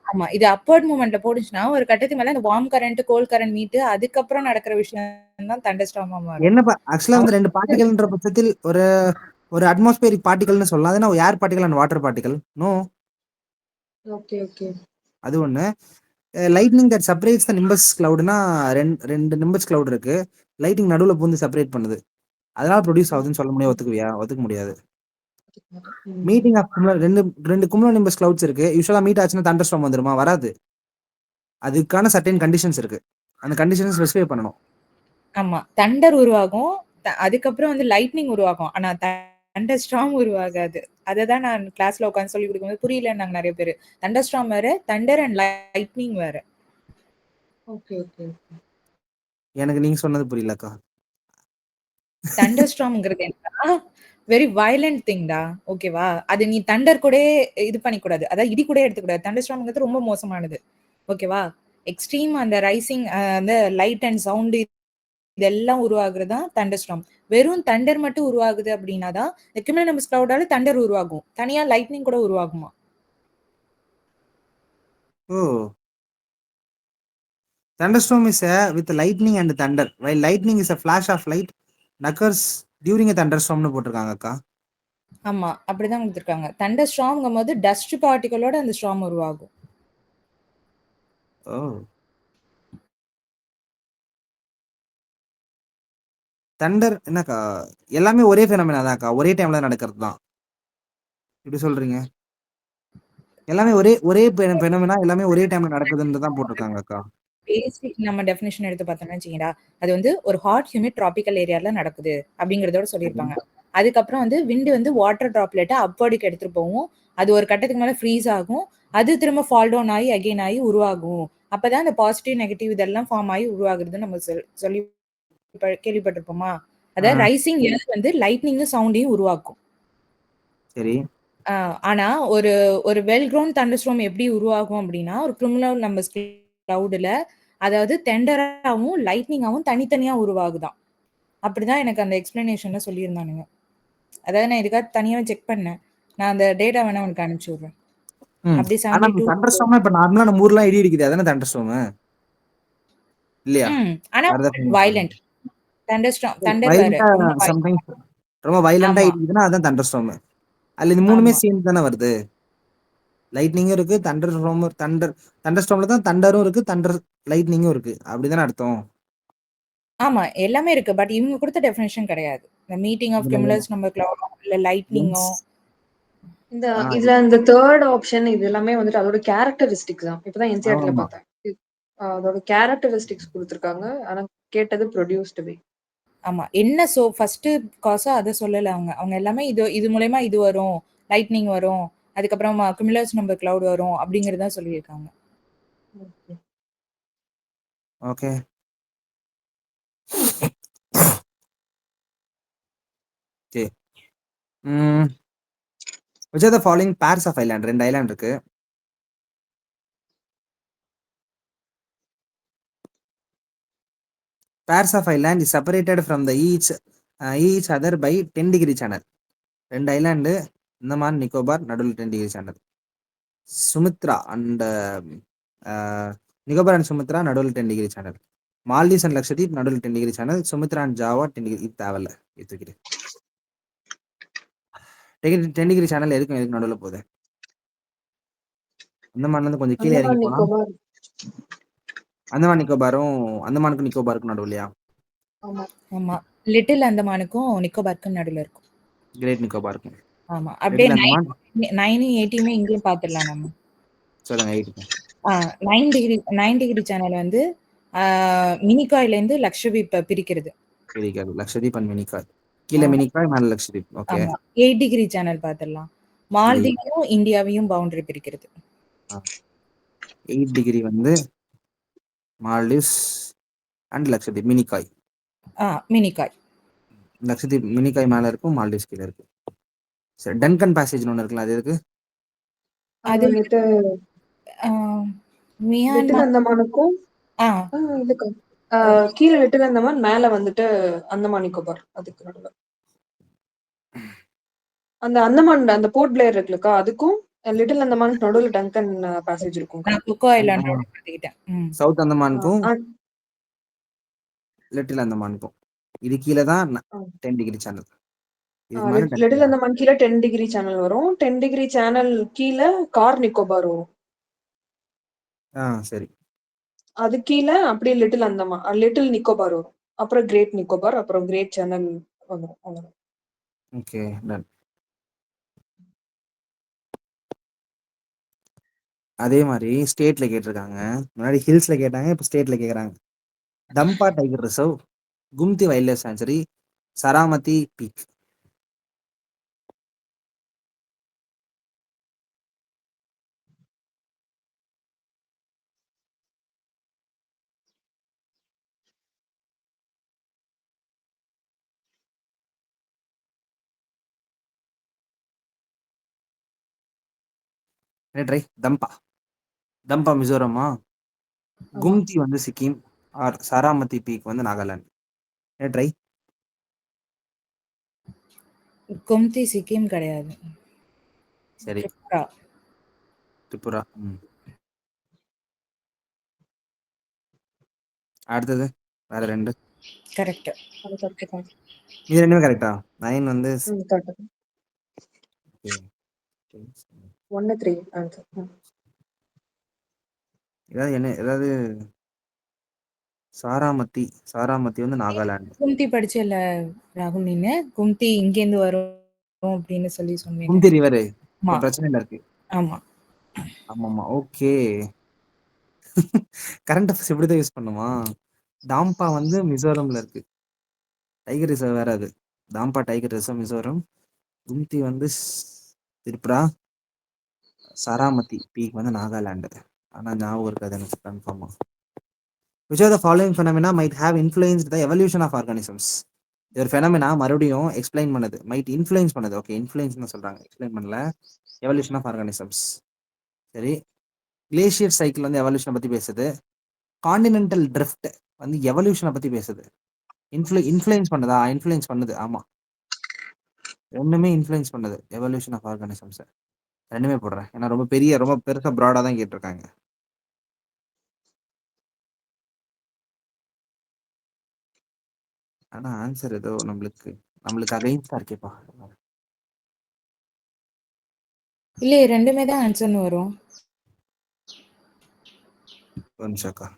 ஆமா, இது அப்வர்ட் மூவ்மெண்ட்ல போடுச்சுன்னா ஒரு கட்டத்துக்கு மேல இந்த warm current cold current meet அதுக்கப்புறம் நடக்கிற விஷயம் தான் தண்டர் ஸ்டார்மா மாறும். என்ன ஆக்சுவலா வந்து ரெண்டு பார்ட்டிகல்ன்ற பட்சத்தில் ஒரு ஒரு அட்மாஸ்பியரிக் பார்ட்டிகல்னு சொல்லலாம். அதுனா air particle and water particle. No. Okay okay. அது ஒண்ணு. Lightning that separates the nimbus கிளவுட்னா ரெண்டு நிம்பஸ் கிளவுட் இருக்கு. லைட்டிங் நடுவுல பூந்து செப்பரேட் பண்ணுது, அதனால ப்ரொடியூஸ் ஆகுதுன்னு சொல்ல முடியாது. ஒத்துக்க முடியாது. மீட்டிங் ஆஃப் ரெண்டு குமுலோ நிம்பஸ் கிளவுட்ஸ் இருக்கு. யூசுவலா மீட் ஆச்சுன்னா தண்டர் ஸ்டார்ம் வந்துருமா? வராது. அதுக்கான சர்டைன் கண்டிஷன்ஸ் இருக்கு, அந்த கண்டிஷன்ஸ் ஸ்பெசிஃபை பண்ணணும். ஆமா, தண்டர் உருவாகும், அதுக்கப்புறம் வந்து லைட்னிங் உருவாகும், ஆனா தண்டர் ஸ்டார்ம் உருவாகாது. அததான் நான் கிளாஸ்ல உட்காந்து சொல்லி கொடுக்கும்போது புரியலன்னாங்க நிறைய பேர். தண்டர் ஸ்டார்ம் வேற, தண்டர் அண்ட் லைட்னிங் வேற. Okay okay. எனக்கு நீங்க சொன்னது புரியலக்கா. தண்டர் ஸ்டார்ம்ங்கிறது என்னன்னா வெரி வயலண்ட் திங் டா, ஓகேவா? அது நீ தண்டர் கூட இது பண்ணிக்கூடாது, அதாவது இடி கூட எடுத்துக்கூடாது. தண்டர் ஸ்டார்ம்ங்கிறது ரொம்ப மோசமானது, ஓகேவா? எக்ஸ்ட்ரீம் அந்த ரைசிங் அந்த லைட் அண்ட் சவுண்ட் இதெல்லாம் உருவாகுறது தான் தண்டர் ஸ்டார்ம். வெறும் தண்டர் மட்டும் உருவாகுது அப்படின்னா தான் கியூமுலோனிம்பஸ் கிளவுடால தண்டர் உருவாகும், தனியா லைட்னிங் கூட உருவாகுமா? ஓ, thunderstorm is with lightning and thunder, while lightning is a flash of light occurs during a thunderstorm னு போட்டிருக்காங்க அக்கா. ஆமா, அப்படிதான் கொடுத்துருக்காங்க. தண்டர் ஸ்டார்ம்ங்கும் போது டஸ்ட் பார்ட்டிகளோட அந்த ஸ்டார்ம் உருவாகும். ஓ, தண்டர் என்னக்கா? எல்லாமே ஒரே ஃபெனோமெனா தான்க்கா, ஒரே டைம்ல நடக்கிறது தான். இப்படி சொல்றீங்க? எல்லாமே ஒரே ஃபெனோமெனா, எல்லாமே ஒரே டைம்ல நடக்குதுன்னு தான் போட்டிருக்காங்க அக்கா. பேசிக் நம்ம டெஃபினிஷன் எடுத்து பார்த்தோம்னா வச்சுக்கீங்களா, அது வந்து ஒரு ஹாட் ஹியூமிட் டிராபிக்கல் ஏரியால நடக்குது அப்படிங்கறதோட சொல்லியிருப்பாங்க. அதுக்கப்புறம் வந்து விண்ட் வந்து வாட்டர் டிராப்லெட்டை அப்வர்டுக்கு எடுத்துட்டு போகும், அது ஒரு கட்டத்துக்கு மேல ஃப்ரீஸ் ஆகும், அது திரும்ப ஃபால் டவுன் ஆகி அகைன் ஆகி உருவாகும். அப்பதான் அந்த பாசிட்டிவ் நெகட்டிவ் இதெல்லாம் ஃபார்ம் ஆகி உருவாகுதுன்னு நம்ம சொல்லி கேள்விப்பட்டிருப்போமா? அதாவது ரைசிங் ஏர் வந்து லைட்னிங்கும் சவுண்டையும் உருவாக்கும். சரி. ஆனா ஒரு ஒரு வெல் க்ரவுண்ட் தண்டர்ஸ்டார்ம் எப்படி உருவாகும் அப்படின்னா, ஒரு கிரிமினல் நம்பர்ஸ் கிளவுட்ல அதாவது தெண்டராவும் லைட்னிங்காவும் தனித்தனியா உருவாகுதாம். அப்படிதான் எனக்கு அந்த எக்ஸ்பிளனேஷன்ல சொல்லியிருந்தானுங்க. அதாவது நான் இதுக்காக தனியாவே செக் பண்ணேன். நான் அந்த டேட்டா வேணா உனக்கு அனுப்பிச்சு விடுறேன். அப்படி ஆனா 72 தண்டர்ஸ்டார்ம்னா இப்ப நார்மலா நம்ம ஊர்லாம் இடி இடிக்குது, அதானே தண்டர்ஸ்டார்ம் இல்லையா? ஆனா வேற ஏதாவது famous ஆ? வயலண்ட். தண்டர் வேற. வைலண்டா ரொம்ப சம்டைம்ஸ் ரொம்ப வைலண்டா ஆமா, இடிக்குதுன்னா அதான் தண்டர் ஸ்டார்ம். அதுல இது மூணுமே ஆமா. சேர்ந்து தானே வருது. லைட்னிங்கும் இருக்கு, தண்டர் ஸ்டார்ம். தண்டர் ஸ்டார்ம்ல தான் தண்டரும் இருக்கு, தண்டர் லைட்னிங்கும் இருக்கு. அப்படிதானே அர்த்தம்? ஆமா. எல்லாமே இருக்கு. பட் இவங்க குடுத்த டெஃபினிஷன் கிடையாது. இந்த மீட்டிங் ஆஃப் இதுல கியூமுலஸ் நம்பர் கிளவுடோ இல்ல லைட்னிங்கோ. எஸ். இந்த ஆனா இதுல இந்த தேர்ட் ஆப்ஷன் இது எல்லாமே வந்துட்டு அதோட கேரக்டரிஸ்டிக்ஸ் தான். இப்பதான் என்சிஆர்டில ஆமா. பார்த்தேன். அதோட கேரக்டரிஸ்டிக்ஸ் குடுத்துருக்காங்க. ஆனா கேட்டது ப்ரொடியூஸ்டு பை. ஆமா. என்ன ஃபர்ஸ்ட்டு காசோ அத சொல்லல அவங்க. அவங்க எல்லாமே இது மூலியமா இது வரும். லைட்னிங் வரும். அதுக்கப்புறம் கியூமுலஸ் நம்பர் கிளவுட் வரும் அப்படிங்கிறத சொல்லியிருக்காங்க. Okay. Okay. which are the following pairs of island? 2 island இருக்கு. pairs of island is separated from the each other by 10 degree channel. 2 island, Andaman Nicobar, நடுவில் 10 degree channel. Sumitra and Nicobar and Sumitra நடுவில் 10 degree channel. Maldives and Lakshadweep நடுவில் 10 degree channel. Sumitra and Java 10 degree. இது தேவையில்ல, எடுத்துக்கிறேன். 10 degree channel எதுக்கு நடுவில் போகுது? அந்தமான்ல இருந்து கொஞ்சம் கீழே இறங்கி அந்தமான் போனா நிக்கோபார். அந்தமான் நிக்கோபாரும் அந்தமானுக்கும் நிக்கோபாருக்கும் நடுவுலையா? ஆமா. ஆமா. லிட்டில் அந்தமானுக்கும் நிக்கோபார்க்கும் நடுவுல இருக்கும். கிரேட் நிக்கோபாருக்கும். ஆமா. அப்படியே லிட்டில் அந்தமான் 9 80யுமே இங்கேயும் பார்த்துடலாம் நம்ம. சொல்லுங்க. 8 9 டிகிரி சேனல் வந்து மினிகாய்லேருந்து லக்ஷதீப் பிரிக்கிறது. பிரிக்காது. லக்ஷதீப் அண்ட் மினிகாய். கீழே மினிகாய், மேல லக்ஷதீப். ஓகே. ஆமா. 8 டிகிரி சேனல் பார்த்துடலாம். மால்தீவையும் இந்தியாவையும் பவுண்டரி பிரிக்கிறது. 8 டிகிரி வந்து மால்டீவ்ஸ் அண்ட் லக்ஷதீப். மினிகாய். மினிகாய். லக்ஷதீப் மினிகாய் மேல இருக்கும், மால்டீவ்ஸ் கீழே இருக்கு. சரி, டன்கன் பேசேஜ் ஒன்று இருக்குல்ல, அது எதுக்கு? அது அது வந்துட்டு லிட்டில் மியான்மர். அந்தமானுக்கும் இதுக்கு கீழே லிட்டில் அந்தமான், மேல வந்துட்டு அந்தமான் நிக்கோபார். அதுக்கு நடுவுல அந்த அந்தமான் அந்த போர்ட் பிளேயர் இருக்குல்லக்கா, அதுக்கும் லிட்டில் அந்தமானுக்கு நடுவுல டங்கன் பேசேஜ் இருக்கும்க்கா. நான் குக்கோ ஐலாண்டோட மாத்திக்கிட்டேன். சவுத் அந்தமானுக்கும் ஆ, லிட்டில் அந்தமானுக்கும் இது கீழே தான் ஆ. 10 டிகிரி சேனல். இதுக்கு மேல 10 லிட்டில் அந்தமான் கீழே 10 டிகிரி சேனல் வரும். 10 டிகிரி சேனல் கீழே கார் நிக்கோபார் வரும். சரி. அது கீழே அப்படியே லிட்டில் அந்தமான் லிட்டில் நிக்கோபார் வரும். அப்புறம் கிரேட் நிக்கோபார், அப்புறம் கிரேட் சேனல் வந்துடும். அவ்வளவுதான். Okay, done. அதே மாதிரி ஸ்டேட்ல கேட்டிருக்காங்க. முன்னாடி ஹில்ஸ்ல கேட்டாங்க, இப்போ ஸ்டேட்ல கேக்குறாங்க. Dampa tiger reserve, Gumti wildlife sanctuary, Saramati peak. Try. Dampa மிசோரமா, கும்தி வந்து சிக்கிம், ஆர் சராமதி பீக் வந்து நாகாலாந்து. ட்ரை. கும்தி சிக்கிம் கிடையாது. சரி, திரிபுரா. திரிபுரா. அடுத்தது வேற 2. கரெக்ட். அது correct தான். இது ரெண்டுமே கரெக்டா? 9 வந்து correct. 1 3 ஆன்சர். ஏதாவது சாராமதி வந்து நாகாலாந்து. கும்தி படிச்சல ராகுல், நீங்க கும்தி இங்கேருந்து வரும் அப்படின்னு சொல்லி சொன்னீங்க. கும்தி ரிவர் ஆமா. இப்போ பிரச்சனைல இருக்கு. ஆமா. ஆமாமா. ஓகே. கரண்ட் அஃபேர்ஸ் இப்படிதான் யூஸ் பண்ணுமா? தாம்பா வந்து மிசோரம்ல இருக்கு. டைகர் ரிசர்வ் வேற அது. தாம்பா டைகர் ரிசர்வ் மிசோரம். கும்தி வந்து திரிபுரா. சராமதி பீக் வந்து நாகாலாந்து. ஆனா ஞாபகம் இருக்காது எனக்கு கன்ஃபார்மா. Which of the following phenomena might have influenced the evolution of organisms? ஒரு phenomena மறுபடியும் எக்ஸ்பிளைன் பண்ணுது. மைட் இன்ஃப்ளூயன்ஸ் பண்ணுது. ஓகே, இன்ஃப்ளூயன்ஸ்னு சொல்றாங்க, எக்ஸ்பிளைன் பண்ணல. Evolution of organisms. சரி, கிளேஷியர் சைக்கிள் வந்து எவல்யூஷனை பத்தி பேசுது. காண்டினென்டல் ட்ரிஃப்ட் வந்து எவல்யூஷனை பத்தி பேசுது. இன்ஃப்ளூயன்ஸ் பண்ணுதா? இன்ஃப்ளூயன்ஸ் பண்ணுது. ஆமா, ரெண்டுமே இன்ஃப்ளூயன்ஸ் பண்ணுது எவல்யூஷன் ஆஃப் ஆர்கானிசம்ஸ். ரெண்டுமே போடுறேன், ஏன்னா ரொம்ப பெருசா ப்ராடா தான் கேட்டிருக்காங்க. ஆனா ஆன்சர் ஏதோ நம்மளுக்கு நம்மளுக்கு அகைன்ஸ்டா இருக்கேப்பா. இல்லையே, ரெண்டுமே தான் ஆன்சர்னு வரும். ஒரு நிமிஷம்க்கா.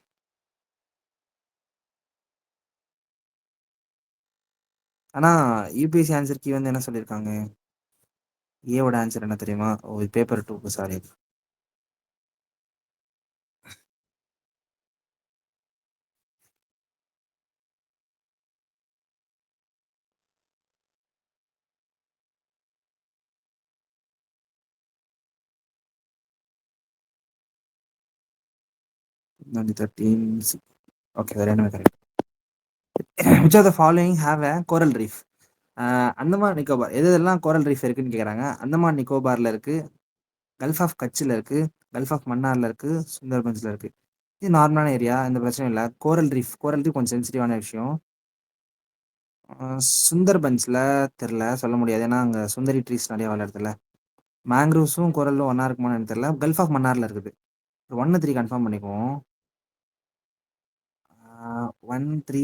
ஆனா யூபிஎஸ்சி ஆன்சர் கீ வந்து என்ன சொல்லியிருக்காங்க? ஏவோட ஆன்சர் என்ன தெரியுமா? ஓ, பேப்பர் 2க்கு சாரி. ஓகே, வேற என்ன correct. Which are the following have a coral reef? Andaman Nicobar எதெல்லாம் கோரல் ரீஃப் இருக்குன்னு கேக்குறாங்க. அந்தமான் நிக்கோபார்ல இருக்கு, கல்ஃப் ஆஃப் கட்சில் இருக்கு, கல்ஃப் ஆஃப் மன்னார்ல இருக்கு, சுந்தர்பன்ஸ்ல இருக்கு. இது நார்மலான ஏரியா, எந்த பிரச்சனையும் இல்லை. கோரல் ரீஃப் கொஞ்சம் சென்சிட்டிவான விஷயம். சுந்தர்பன்ஸ்ல தெரில, சொல்ல முடியாது. ஏன்னா அங்கே சுந்தரி ட்ரீஸ் நிறைய வளருதுல. மேங்க்ரூவ்ஸும் கோரலும் ஒன்றா இருக்குமான்னு எனக்கு தெரியல. கல்ஃப் ஆஃப் மன்னார்ல இருக்குது. 1-3 கன்ஃபார்ம் பண்ணிக்குவோம். 1-3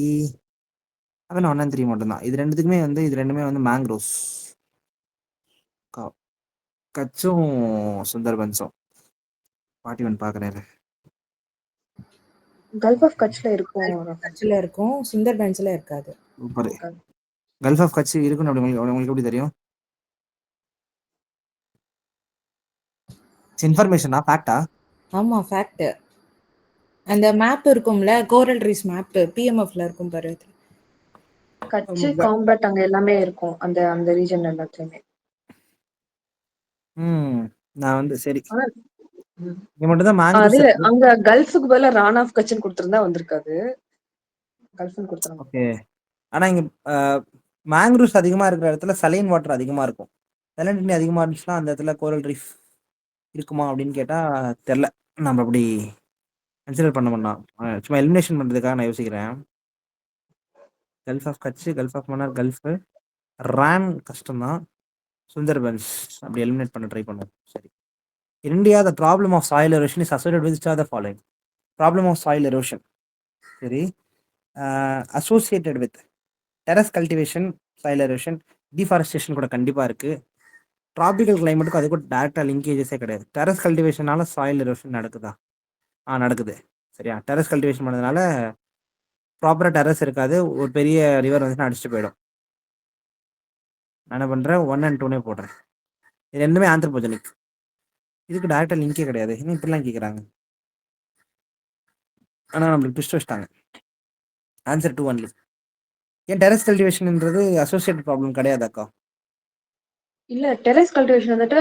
அவன் 1-3 மட்டும்தான். இது ரெண்டுமே வந்து மேங்க்ரோவ்ஸ். கச்சும் சுந்தர்பன்ஸும். 41 பார்க்குறேன். கல்ஃப் ஆஃப் கட்ச்ல இருக்கும் ராகுல். கட்சில் இருக்கும், சுந்தர்பன்ஸ்ல இருக்காது. சூப்பர். கல்ஃப் ஆஃப் கட்ச் இருக்குன்னு அப்படி உங்களுக்கு எப்படி தெரியும்? இன்ஃபர்மேஷனா, ஃபேக்டா? ஆமா, ஃபேக்ட். அந்த மேப் இருக்கும்ல, கோரல் ரீஸ் மேப் பிஎம்எஃப்ல இருக்கும் பாரு. கட்ச் காம்பேட் அங்க எல்லாமே இருக்கும், அந்த அந்த ரீஜன் எல்லாத்துலயுமே. நான் வந்து சரி, ஆனா இங்க மட்டும் தான் மேங்க்ரூவ்ஸ் அது இருக்கு. அங்க கல்ஃபுக்கு பதிலா ரான் ஆஃப் கட்ச்னு கொடுத்திருந்தா வந்திருக்காது. கல்ஃப்னு கொடுத்துறாங்க. ஓகே. ஆனா இங்க மேங்க்ரூவ்ஸ் அதிகமா இருக்கிற இடத்துல சலைன் வாட்டர் அதிகமா இருக்கும். சலைன் தண்ணி அதிகமா இருந்துச்சுன்னா அந்த இடத்துல கோரல் ரீஃப் இருக்குமா அப்படின்னு கேட்டா தெரில. நம்ம அப்படி கன்சிடர் பண்ண மாட்டோம். சும்மா எலிமினேஷன் பண்றதுக்காக நான் யோசிக்கிறேன். Gulf of Kutch, gulf of Mannar, gulf Rann கஷ்டம்தான். சுந்தர்பன்ஸ் அப்படி எலிமினேட் பண்ண ட்ரை பண்ணுவோம். சரி. India the problem of soil erosion is associated with the following. Problem of soil erosion, சரி, associated with terrace cultivation, soil erosion, deforestation கூட கண்டிப்பாக இருக்குது. ட்ராபிக்கல் கிளைமேட்டுக்கு அது கூட டேரெக்டாக லிங்கேஜஸே கிடையாது. டெரஸ் கல்டிவேஷனால சாயில் எரோஷன் நடக்குதா? நடக்குது. சரியா? டெரஸ் கல்டிவேஷன் பண்ணதுனால ப்ராப்பராக டெரஸ் இருக்காது, ஒரு பெரிய ரிவர் வந்துச்சுன்னா அடிச்சுட்டு போயிடும். நான் என்ன பண்ணுறேன், 1 and 2 போடுறேன். இது ரெண்டுமே ஆந்த்ரோபோஜெனிக். இதுக்கு டேரக்டாக லிங்கே கிடையாது. இன்னும் இப்படிலாம் கேட்குறாங்க. ஆனால் நம்மளுக்கு ட்விஸ்ட் வச்சிட்டாங்க. Answer 2 only. ஏன் டெரஸ் கல்டிவேஷன்ன்றது அசோசியேட் ப்ராப்ளம் கிடையாதாக்கா? இல்ல, டெரஸ் கல்டிவேஷன் வந்துட்டு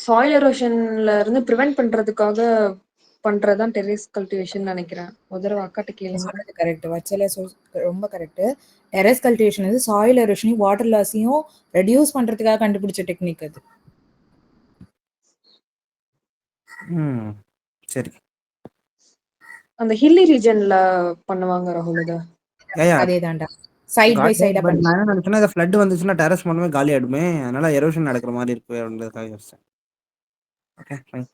சாயில் எரோஷன்ல இருந்து ப்ரிவென்ட் பண்றதுக்காக பண்றதுதான் டெரஸ் கல்டிவேஷன் நினைக்கிறேன். ஒரு தடவை அக்காட்ட கேளுங்க. கரெக்ட், வச்சல ரொம்ப கரெக்ட். டெரஸ் கல்டிவேஷன் வந்து சாயில் எரோஷனையும் வாட்டர் லாஸையும் ரெடியூஸ் பண்றதுக்காக கண்டுபிடிச்ச டெக்னிக் அது. சரி. அந்த ஹில்லி ரீஜன்ல பண்ணுவாங்க ராகுல் இத. அதேதான்டா, சைடு பை சைடா பட் நான் பண்ணி. என்ன நினைச்சேன்னா, இந்த ஃப்ளட் வந்துச்சுன்னா டெரஸ் மட்டுமே காலி ஆயிடுமே, அதனால எரோஷன் நடக்கிற மாதிரி இருக்கு அப்படின்றதுக்காக யோசிச்சேன். Okay, fine.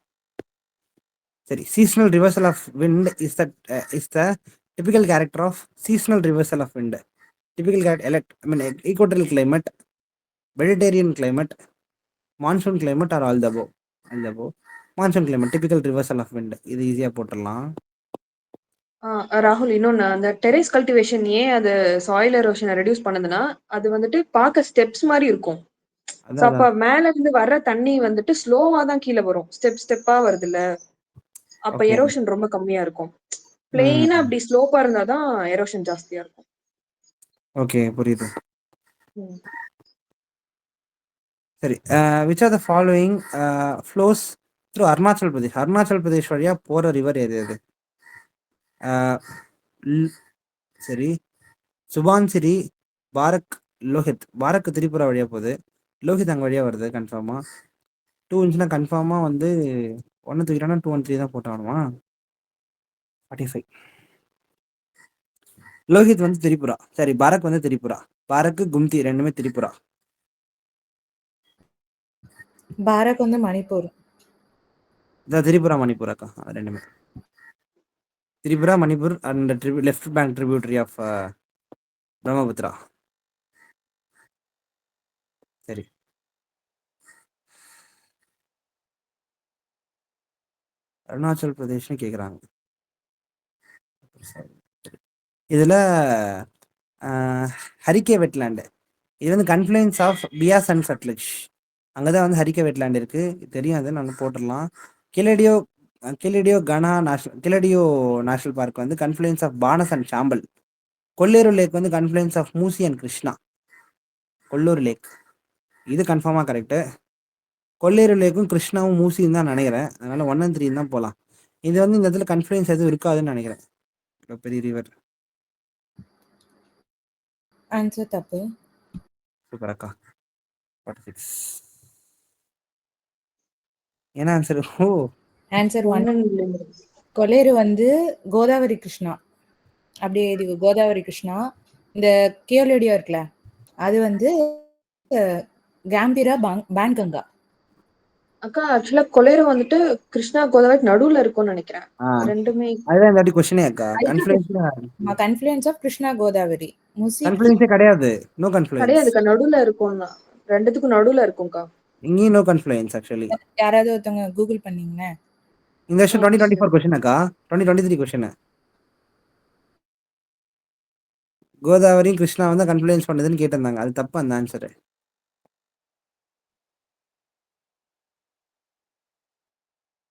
சரி. Seasonal reversal of wind is the typical character of seasonal reversal of wind. Typical equatorial climate, Mediterranean climate, monsoon climate are all the above? All the above. Monsoon climate, typical reversal of wind. இது ஈஸியா போட்டுடலாம். ராகுல், இன்னொன்னு, அந்த டெரேஸ் கல்டிவேஷன் ஏன் அது சாயில் எரோஷனை ரெடியூஸ் பண்ணுதுன்னா, அது வந்துட்டு பார்க்க ஸ்டெப்ஸ் மாதிரி இருக்கும். அப்ப மேல இருந்து வர்ற தண்ணி வந்துட்டு ஸ்லோவா தான் கீழே வரும், ஸ்டெப்பா வருது இல்ல, அப்ப ஓகே. எரோஷன் ரொம்ப கம்மியா இருக்கும். பிளெயினா அப்படி ஸ்லோப்பா இருந்தாதான் எரோஷன் ஜாஸ்தியா இருக்கும். ஓகே, புரியுது. ம். சரி. Which are the following flows through Arunachal Pradesh? Arunachal Pradesh வழியா போற ரிவர் எது எது? சரி, சுபான்சிரி, பாரக், லோஹித். பாரக் திரிபுரா வழியா போகுது, லோஹித் அங்கே வழியா வருது கன்ஃபார்மா. 2 இருந்துச்சுன்னா கன்ஃபார்மா வந்து 1 தூக்கிட்டானா 2 1 3 தான் போட்டானுமா? 45. லோஹித் வந்து திரிபுரா. சரி, பாரக் வந்து திரிபுரா. பாரக், கும்தி ரெண்டுமே திரிபுரா. பாரக் வந்து மணிப்பூர். திரிபுரா மணிப்பூர் அக்கா, அது ரெண்டுமே Tripura Manipur and left bank tributary of Brahmaputra. சரி. அருணாச்சல் பிரதேஷ்னு கேக்குறாங்க. இதுல ஹரிகே வெட்லேண்டு இது வந்து confluence of Beas and Sutlej. அங்கதான் வந்து ஹரிகே வெட்லேண்ட் இருக்கு. தெரியும், அது நம்ம போட்டுடலாம். கிலடியோ கிலடியோ நேஷனல் பார்க் வந்து confluence of Banas and Chambal. Kolleru lake வந்து confluence of Musi and Krishna. Kollur lake இது கன்ஃபார்மா கரெக்டு. கொல்லேரு லேக்கும் கிருஷ்ணாவும் மூசியும் தான் நினைக்கிறேன். அதனால 1 and 3 தான் போகலாம். இது வந்து இந்த இடத்துல கன்ஃப்ளூயன்ஸ் எதுவும் இருக்காதுன்னு நினைக்கிறேன். பெரிய ரிவர். ஆன்சர் தப்பு. சூப்பர் அக்கா. 46. என்ன ஆன்சர்? ஓ, ஆன்சர் 1. ஒன்னு கொலேரு வந்து கோதாவரி கிருஷ்ணா. அப்படியே இது கோதாவரி கிருஷ்ணா. இந்த கியோலேடியோ இருக்குல்ல, அது வந்து கேம்பிரா பேன்கங்கா. அக்கா ஆக்சுவலா கொலேரு வந்துட்டு கிருஷ்ணா கோதாவரி நடுவுல இருக்கும்னு நினைக்கிறேன். ரெண்டுமே அதுதான் இந்த வாட்டி கொஸ்டினே அக்கா. Confluence of Krishna Godavari. மூசி கன்ஃப்ளூயன்ஸே கிடையாது. No confluence. கிடையாதுக்கா, நடுவுல இருக்கும்னா. ரெண்டுத்துக்கும் நடுவுல இருக்கும்க்கா. இங்கேயும் நோ கன்ஃப்ளூயன்ஸ் ஆக்சுவலி. யாராவது ஒருத்தவங்க கூகுள் பண்ணீங்கன்னா இந்த வருஷம் 2024 கொஸ்டின் அக்கா. 2023 கொஸ்டின். கோதாவரியும் கிருஷ்ணா வந்து கன்ஃப்ளூயன்ஸ் பண்ணுதுன்னு கேட்டிருந்தாங்க. அது தப்பு அந்த ஆன்சரு.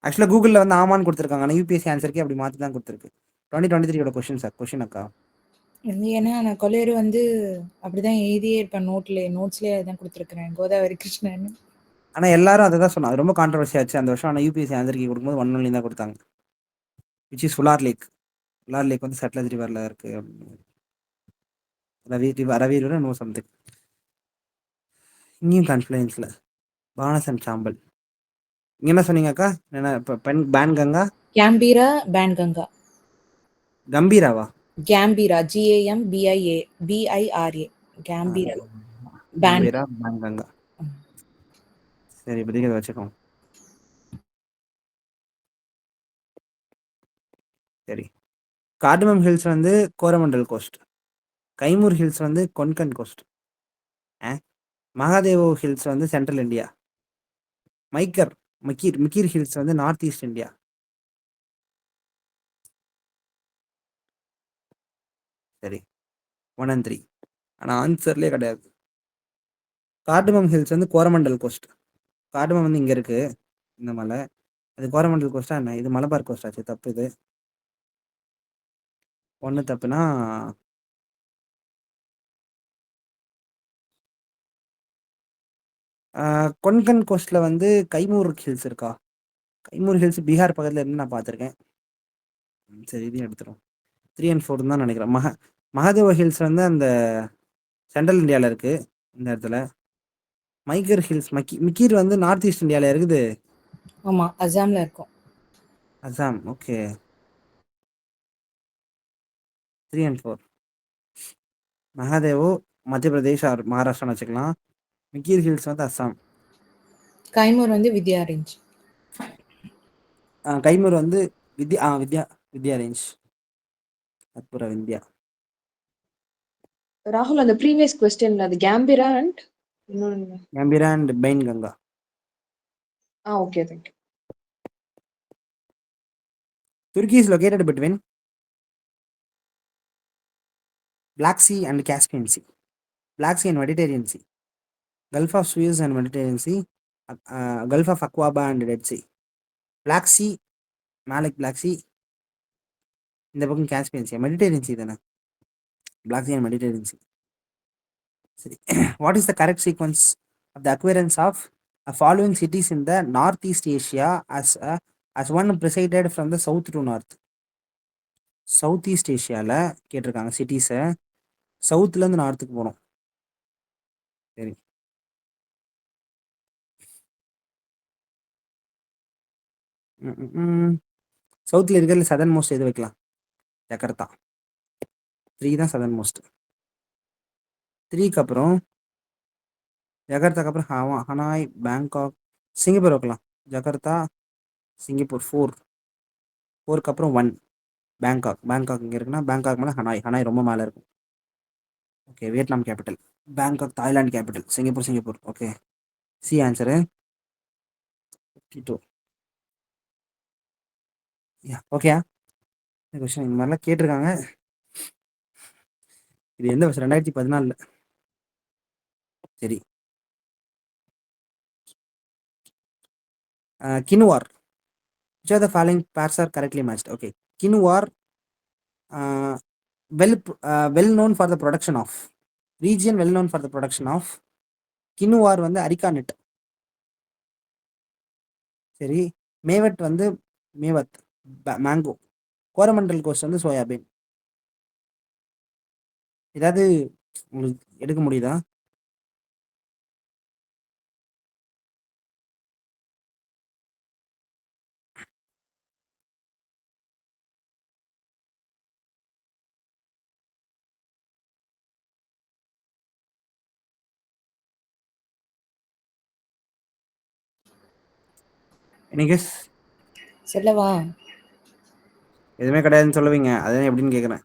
ஆக்சுவலாக கூகுளில் வந்து ஆமான்னு கொடுத்துருக்காங்க. ஆனால் யூபிஎஸ்சி ஆன்சருக்கு அப்படி மாற்றி தான் கொடுத்துருக்கு. 2023 கொஸ்டின் சார். கொஸ்டின் அக்கா. ஏன்னா நான் கொலேரு வந்து அப்படிதான் எழுதியே இருப்பேன். நோட்ஸ்லேயே தான் கொடுத்துருக்குறேன், கோதாவரி கிருஷ்ணன்னு. ஆனால் எல்லாரும் அதை தான் சொன்னாங்க. ரொம்ப கான்ட்ரவர்சி ஆச்சு அந்த வருஷம். ஆனால் யூபிஎஸ்சி ஆன்சருக்கு கொடுக்கும்போது 1 only தான் கொடுத்தாங்க. Which is Wular lake. Wular lake வந்து சட்லஜ் ரிவரில் இருக்கு. Ravi river no something. இங்கேயும் கன்ஃப்ளூயன்ஸில் பானஸ் அண்ட் சாம்பல். இங்கே என்ன சொன்னீங்க அக்கா? என்ன இப்போ பேன்கங்கா? கேம்பிரா பேன்கங்கா. கம்பீராவா? கேம்பிரா GAMBIRA. கேம்பிரா கம்பீரா பேன்கங்கா. சரி, இப்போதைக்கு அதை வச்சுக்கோங்க. சரி. கார்டமம் ஹில்ஸ் வந்து கோரமண்டல் கோஸ்ட். கைமூர் ஹில்ஸ் வந்து கொன்கன் கோஸ்ட். மகாதேவோ ஹில்ஸ் வந்து சென்ட்ரல் இந்தியா. மிக்கீர் ஹில்ஸ் வந்து நார்த் ஈஸ்ட் இந்தியா. சரி, 1 and 3. ஆனால் ஆன்சர்லேயே கிடையாது. கார்டமம் ஹில்ஸ் வந்து கோரமண்டல் கோஸ்ட். கார்டமம் வந்து இங்கே இருக்கு, இந்த மலை. அது கோரமண்டல் கோஸ்டா என்ன? இது மலபார் கோஸ்ட் ஆச்சு. தப்பு. இது ஒன்று தப்புனா கொன்கன் கோஸ்ட்ல வந்து கைமூர் ஹில்ஸ் இருக்கா? கைமூர் ஹில்ஸ் பீகார் பக்கத்தில் இருந்து நான் பார்த்துருக்கேன். சரி, இதையும் எடுத்துரும். 3 and 4 தான் நினைக்கிறேன். மகாதேவ ஹில்ஸ் வந்து அந்த சென்ட்ரல் இந்தியாவில் இருக்கு, இந்த இடத்துல. மைக்கர் ஹில்ஸ் மிக்கீர் வந்து நார்த் ஈஸ்ட் இந்தியாவில் இருக்குது. ஆமா, அசாம்ல இருக்கும். அசாம். ஓகே. 3 and 4. மகாதேவோ மத்திய பிரதேஷ் ஆர் மகாராஷ்டிரான்னு வச்சுக்கலாம். மிக்கீர் ஹில்ஸ் வந்து அசாம். கைமூர் வந்து வித்யா ரேஞ்ச். கைமூர் வந்து வித்யா ரேஞ்ச். அத்புரா வித்யா. ராகுல், அந்த ப்ரீவியஸ் கொஸ்டின்ல அது கேம்பிரா அண்ட் இன்னொன்னு. Gambhira and Pain Ganga. Okay, thank you. Turkey is located between Black Sea and Caspian Sea, Black Sea and Mediterranean Sea, Gulf of Suez and Mediterranean Sea, Gulf of Aqaba and Dead Sea. Black Sea, Malik Black Sea. இந்த பக்கம் Caspian Sea, Mediterranean Sea தானே. Black Sea and Mediterranean Sea. சரி. What is the correct sequence of the occurrence of following cities in the Northeast Asia as one presided from the south to north? South east ஏஷியாவில் கேட்டிருக்காங்க சிட்டிஸை. சவுத்துலேருந்து நார்த்துக்கு போகணும். சரி. சவுத்தில் இருக்கிறதுல சதர்ன் மோஸ்ட் எது வைக்கலாம்? ஜகர்த்தா. 3 தான் சதர்ன் மோஸ்ட். 3க்கு அப்புறம் ஜகர்த்தாக்கு அப்புறம் ஹனாய், பேங்காக், சிங்கப்பூர் வைக்கலாம். ஜகர்த்தா, சிங்கப்பூர் 4க்கு அப்புறம் 1 பேங்காக். இங்கே இருக்குன்னா பேங்காக் மேலே ஹனாய் ரொம்ப மேலே இருக்கும். Okay, Vietnam capital. Bangkok Thailand capital. Singapore. Okay, C answer. 52. ஓகேயா? இந்த கொஸ்டின் இந்த மாதிரிலாம் கேட்டிருக்காங்க. இது எந்த வருஷம்? 2014. சரி. கினுவார். which of the following pairs are correctly matched? Okay, கினுவார் well known for the production of region, well known for the production of கினுவார் வந்து அரிக்கானட். சரி. மேவட் வந்து மேவத் மேங்கோ. கோரமண்டல் கோஸ்ட் வந்து சோயாபீன். ஏதாவது உங்களுக்கு எடுக்க முடியுதா? எனக்கு சொல்லவா? எதுவுமே கிடையாதுன்னு சொல்லுவீங்க, அதான் எப்படின்னு கேட்குறேன்.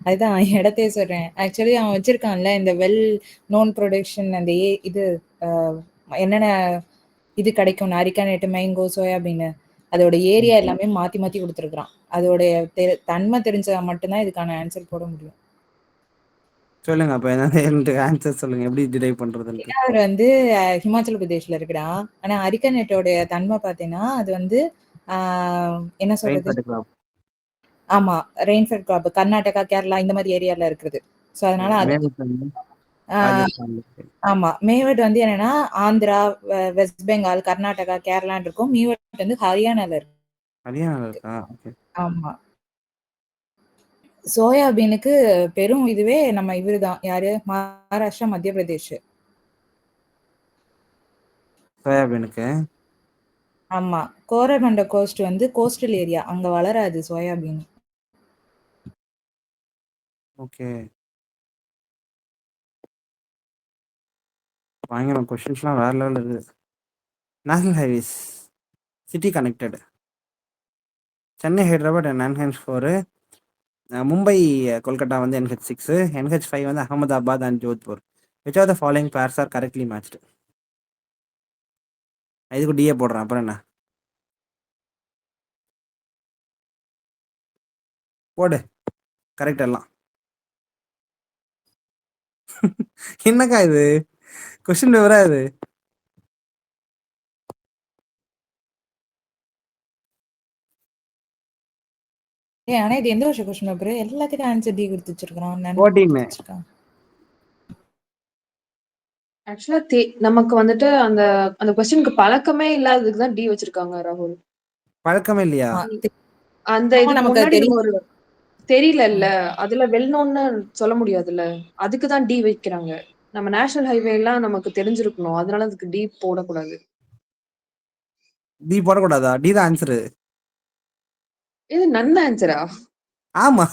அதுதான் இடத்தையே சொல்றேன். ஆக்சுவலி அவன் வச்சிருக்கான்ல இந்த வெல் நோன் ப்ரொடக்ஷன் அந்த இது என்னென்ன இது கிடைக்கும் அரிக்கானேட்டு, மேங்கோ, சோயாபீன் அதோட ஏரியா எல்லாமே மாத்தி மாத்தி கொடுத்துருக்கான். அதோடைய தன்மை தெரிஞ்சா மட்டும்தான் இதுக்கான ஆன்சர் போட முடியும். சொல்லுங்க அப்ப என்ன ஆன்சர் சொல்லுங்க, எப்படி டிரைவ் பண்றதுன்ட்டு. அவர் வந்து ஹிமாச்சல் பிரதேஷ்ல இருக்குடா. ஆனா அரிக்கானேட்டோட தன்மை பார்த்தீங்கன்னா அது வந்து என்ன சொல்றது, ஆமா ரெயின்ஃபெட் கிராப் கர்நாடகா, கேரளா இந்த மாதிரி ஏரியால இருக்குது. ஸோ அதனால அது ஆமா. மேவட் வந்து என்னன்னா ஆந்திரா, வெஸ்ட் பெங்கால், கர்நாடகா, கேரளான்னு இருக்கும். மீவட் வந்து ஹரியானால இருக்கு. ஹரியானால இருக்கா? ஓகே. ஆமா. சோயாபீனுக்கு பெரும் இதுவே நம்ம இவருதான். யாரு? மகாராஷ்டிரா, மத்திய பிரதேஷ். சோயாபீனுக்கு. ஆமா. கோரமண்ட கோஸ்ட் வந்து கோஸ்டல் ஏரியா. அங்க வளராது சோயாபீன். ஓகே. பயங்கரம், கொஸ்டின்ஸ்லாம் வேற லெவல் இருக்குது. National highways city connected. Chennai Hyderabad and NH 4, Mumbai Kolkata வந்து NH 6, NH 5 வந்து Ahmedabad and Jodhpur. which of the following pairs are correctly matched? இதுக்கு டிஏ போடுறேன், அப்புறம் என்ன போடு, கரெக்ட் எல்லாம். என்னக்கா இது கொஸ்டின் விவரா இது? ஆனா இது எந்த வருஷம் கொஸ்டின் பேப்பர்? எல்லாத்துக்கும் ஆன்சர் டி கொடுத்து வச்சிருக்கான். 14. ஆக்சுவலா நமக்கு வந்துட்டு அந்த அந்த கொஸ்டினுக்கு பழக்கமே இல்லாததுக்கு தான் டி வச்சிருக்காங்க ராகுல். பழக்கமே இல்லையா? அந்த இதுக்கு முன்னாடி நம்ம ஒரு தெரியல, அதுல வெல் நோன்னு சொல்ல முடியாதுல்ல, அதுக்கு தான் டி வைக்கிறாங்க. நம்ம நேஷனல் ஹைவே எல்லாம் நமக்கு தெரிஞ்சிருக்கணும், அதனால அதுக்கு டி போடக்கூடாது. டி போடக்கூடாதா? டி தான் ஆன்சரு. இது நல்ல ஆன்சரா? ஆமா.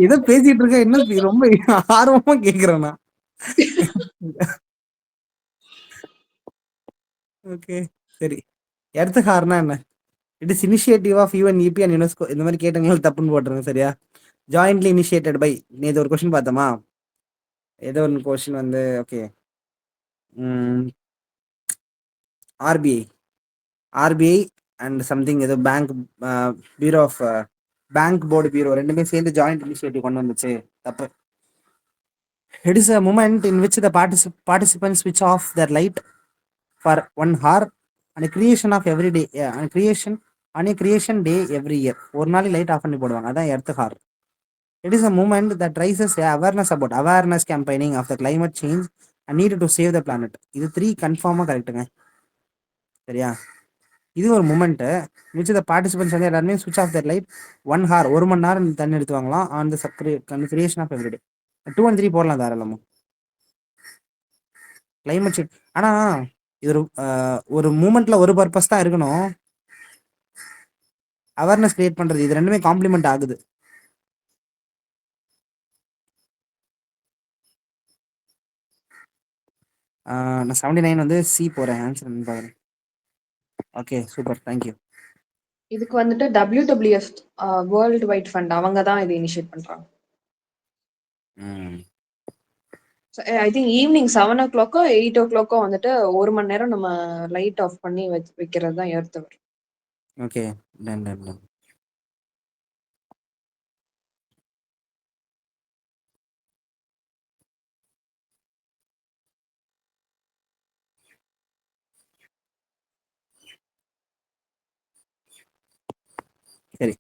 ஏதோ பேசிட்டு இருக்க, என்ன ரொம்ப ஆர்வமா கேக்குறேன்னா. ஓகே சரி. எர்த் ஹார்னா என்ன? It is initiative of UNEP and UNESCO. இந்த மாதிரி கேட்டவங்களும் தப்புன்னு போட்டுருங்க, சரியா? Jointly initiated by. நேற்று ஒரு கொஸ்டின் பார்த்தோமா, ஏதோ ஒரு கொஸ்டின் வந்து ஓகே ஆர்பிஐ அண்ட் சம்திங் ஏதோ bank bureau of bank board bureau ரெண்டுமே சேர்ந்து ஜாயிண்ட் இனிஷியேட்டிவ் கொண்டு வந்துச்சு, தப்பு. It is a moment in which the participants switch off their light for 1 hour and creation of every day and creation on a creation day every year. ஒரு நாளைக்கு லைட் ஆஃப் பண்ணி போடுவாங்க, அதான் earth hour. It is a moment that raises awareness about awareness campaigning of the climate change and need to save the planet. இது 3 கன்ஃபார்மாக கரெக்டுங்க, சரியா? இது ஒரு மூமெண்ட்டு விச் த பார்ட்டிசிபென்ட்ஸ் வந்து எல்லாருமே switch off their light 1 hour, 1 மணி நேரம் தண்ணி எடுத்துவாங்களாம் on the creation of everyday. 2 and 3 போடலாம் தாராளமாக. கிளைமேட் சேஞ்ச் ஆனால் இது ஒரு மூமெண்ட்ல ஒரு பர்பஸ் தான் இருக்கணும், அவேர்னஸ் கிரியேட் பண்றது. இது ரெண்டுமே காம்ப்ளிமெண்ட் ஆகுது. நான் 79 வந்து சி போறேன், ஆன்சர் பாருங்க. Okay super, thank you. இதுக்கு வந்துட்டு WWF வேர்ல்டு வைட் ஃபண்ட் அவங்க தான் இதை இனிஷியேட் பண்றாங்க. I think evening 7 o'clock 8 o'clock வந்துட்டு 1 மணி நேரம் நம்ம லைட் ஆஃப் பண்ணி வைக்கிறது தான் earth hour. Okay, done done done. சரி.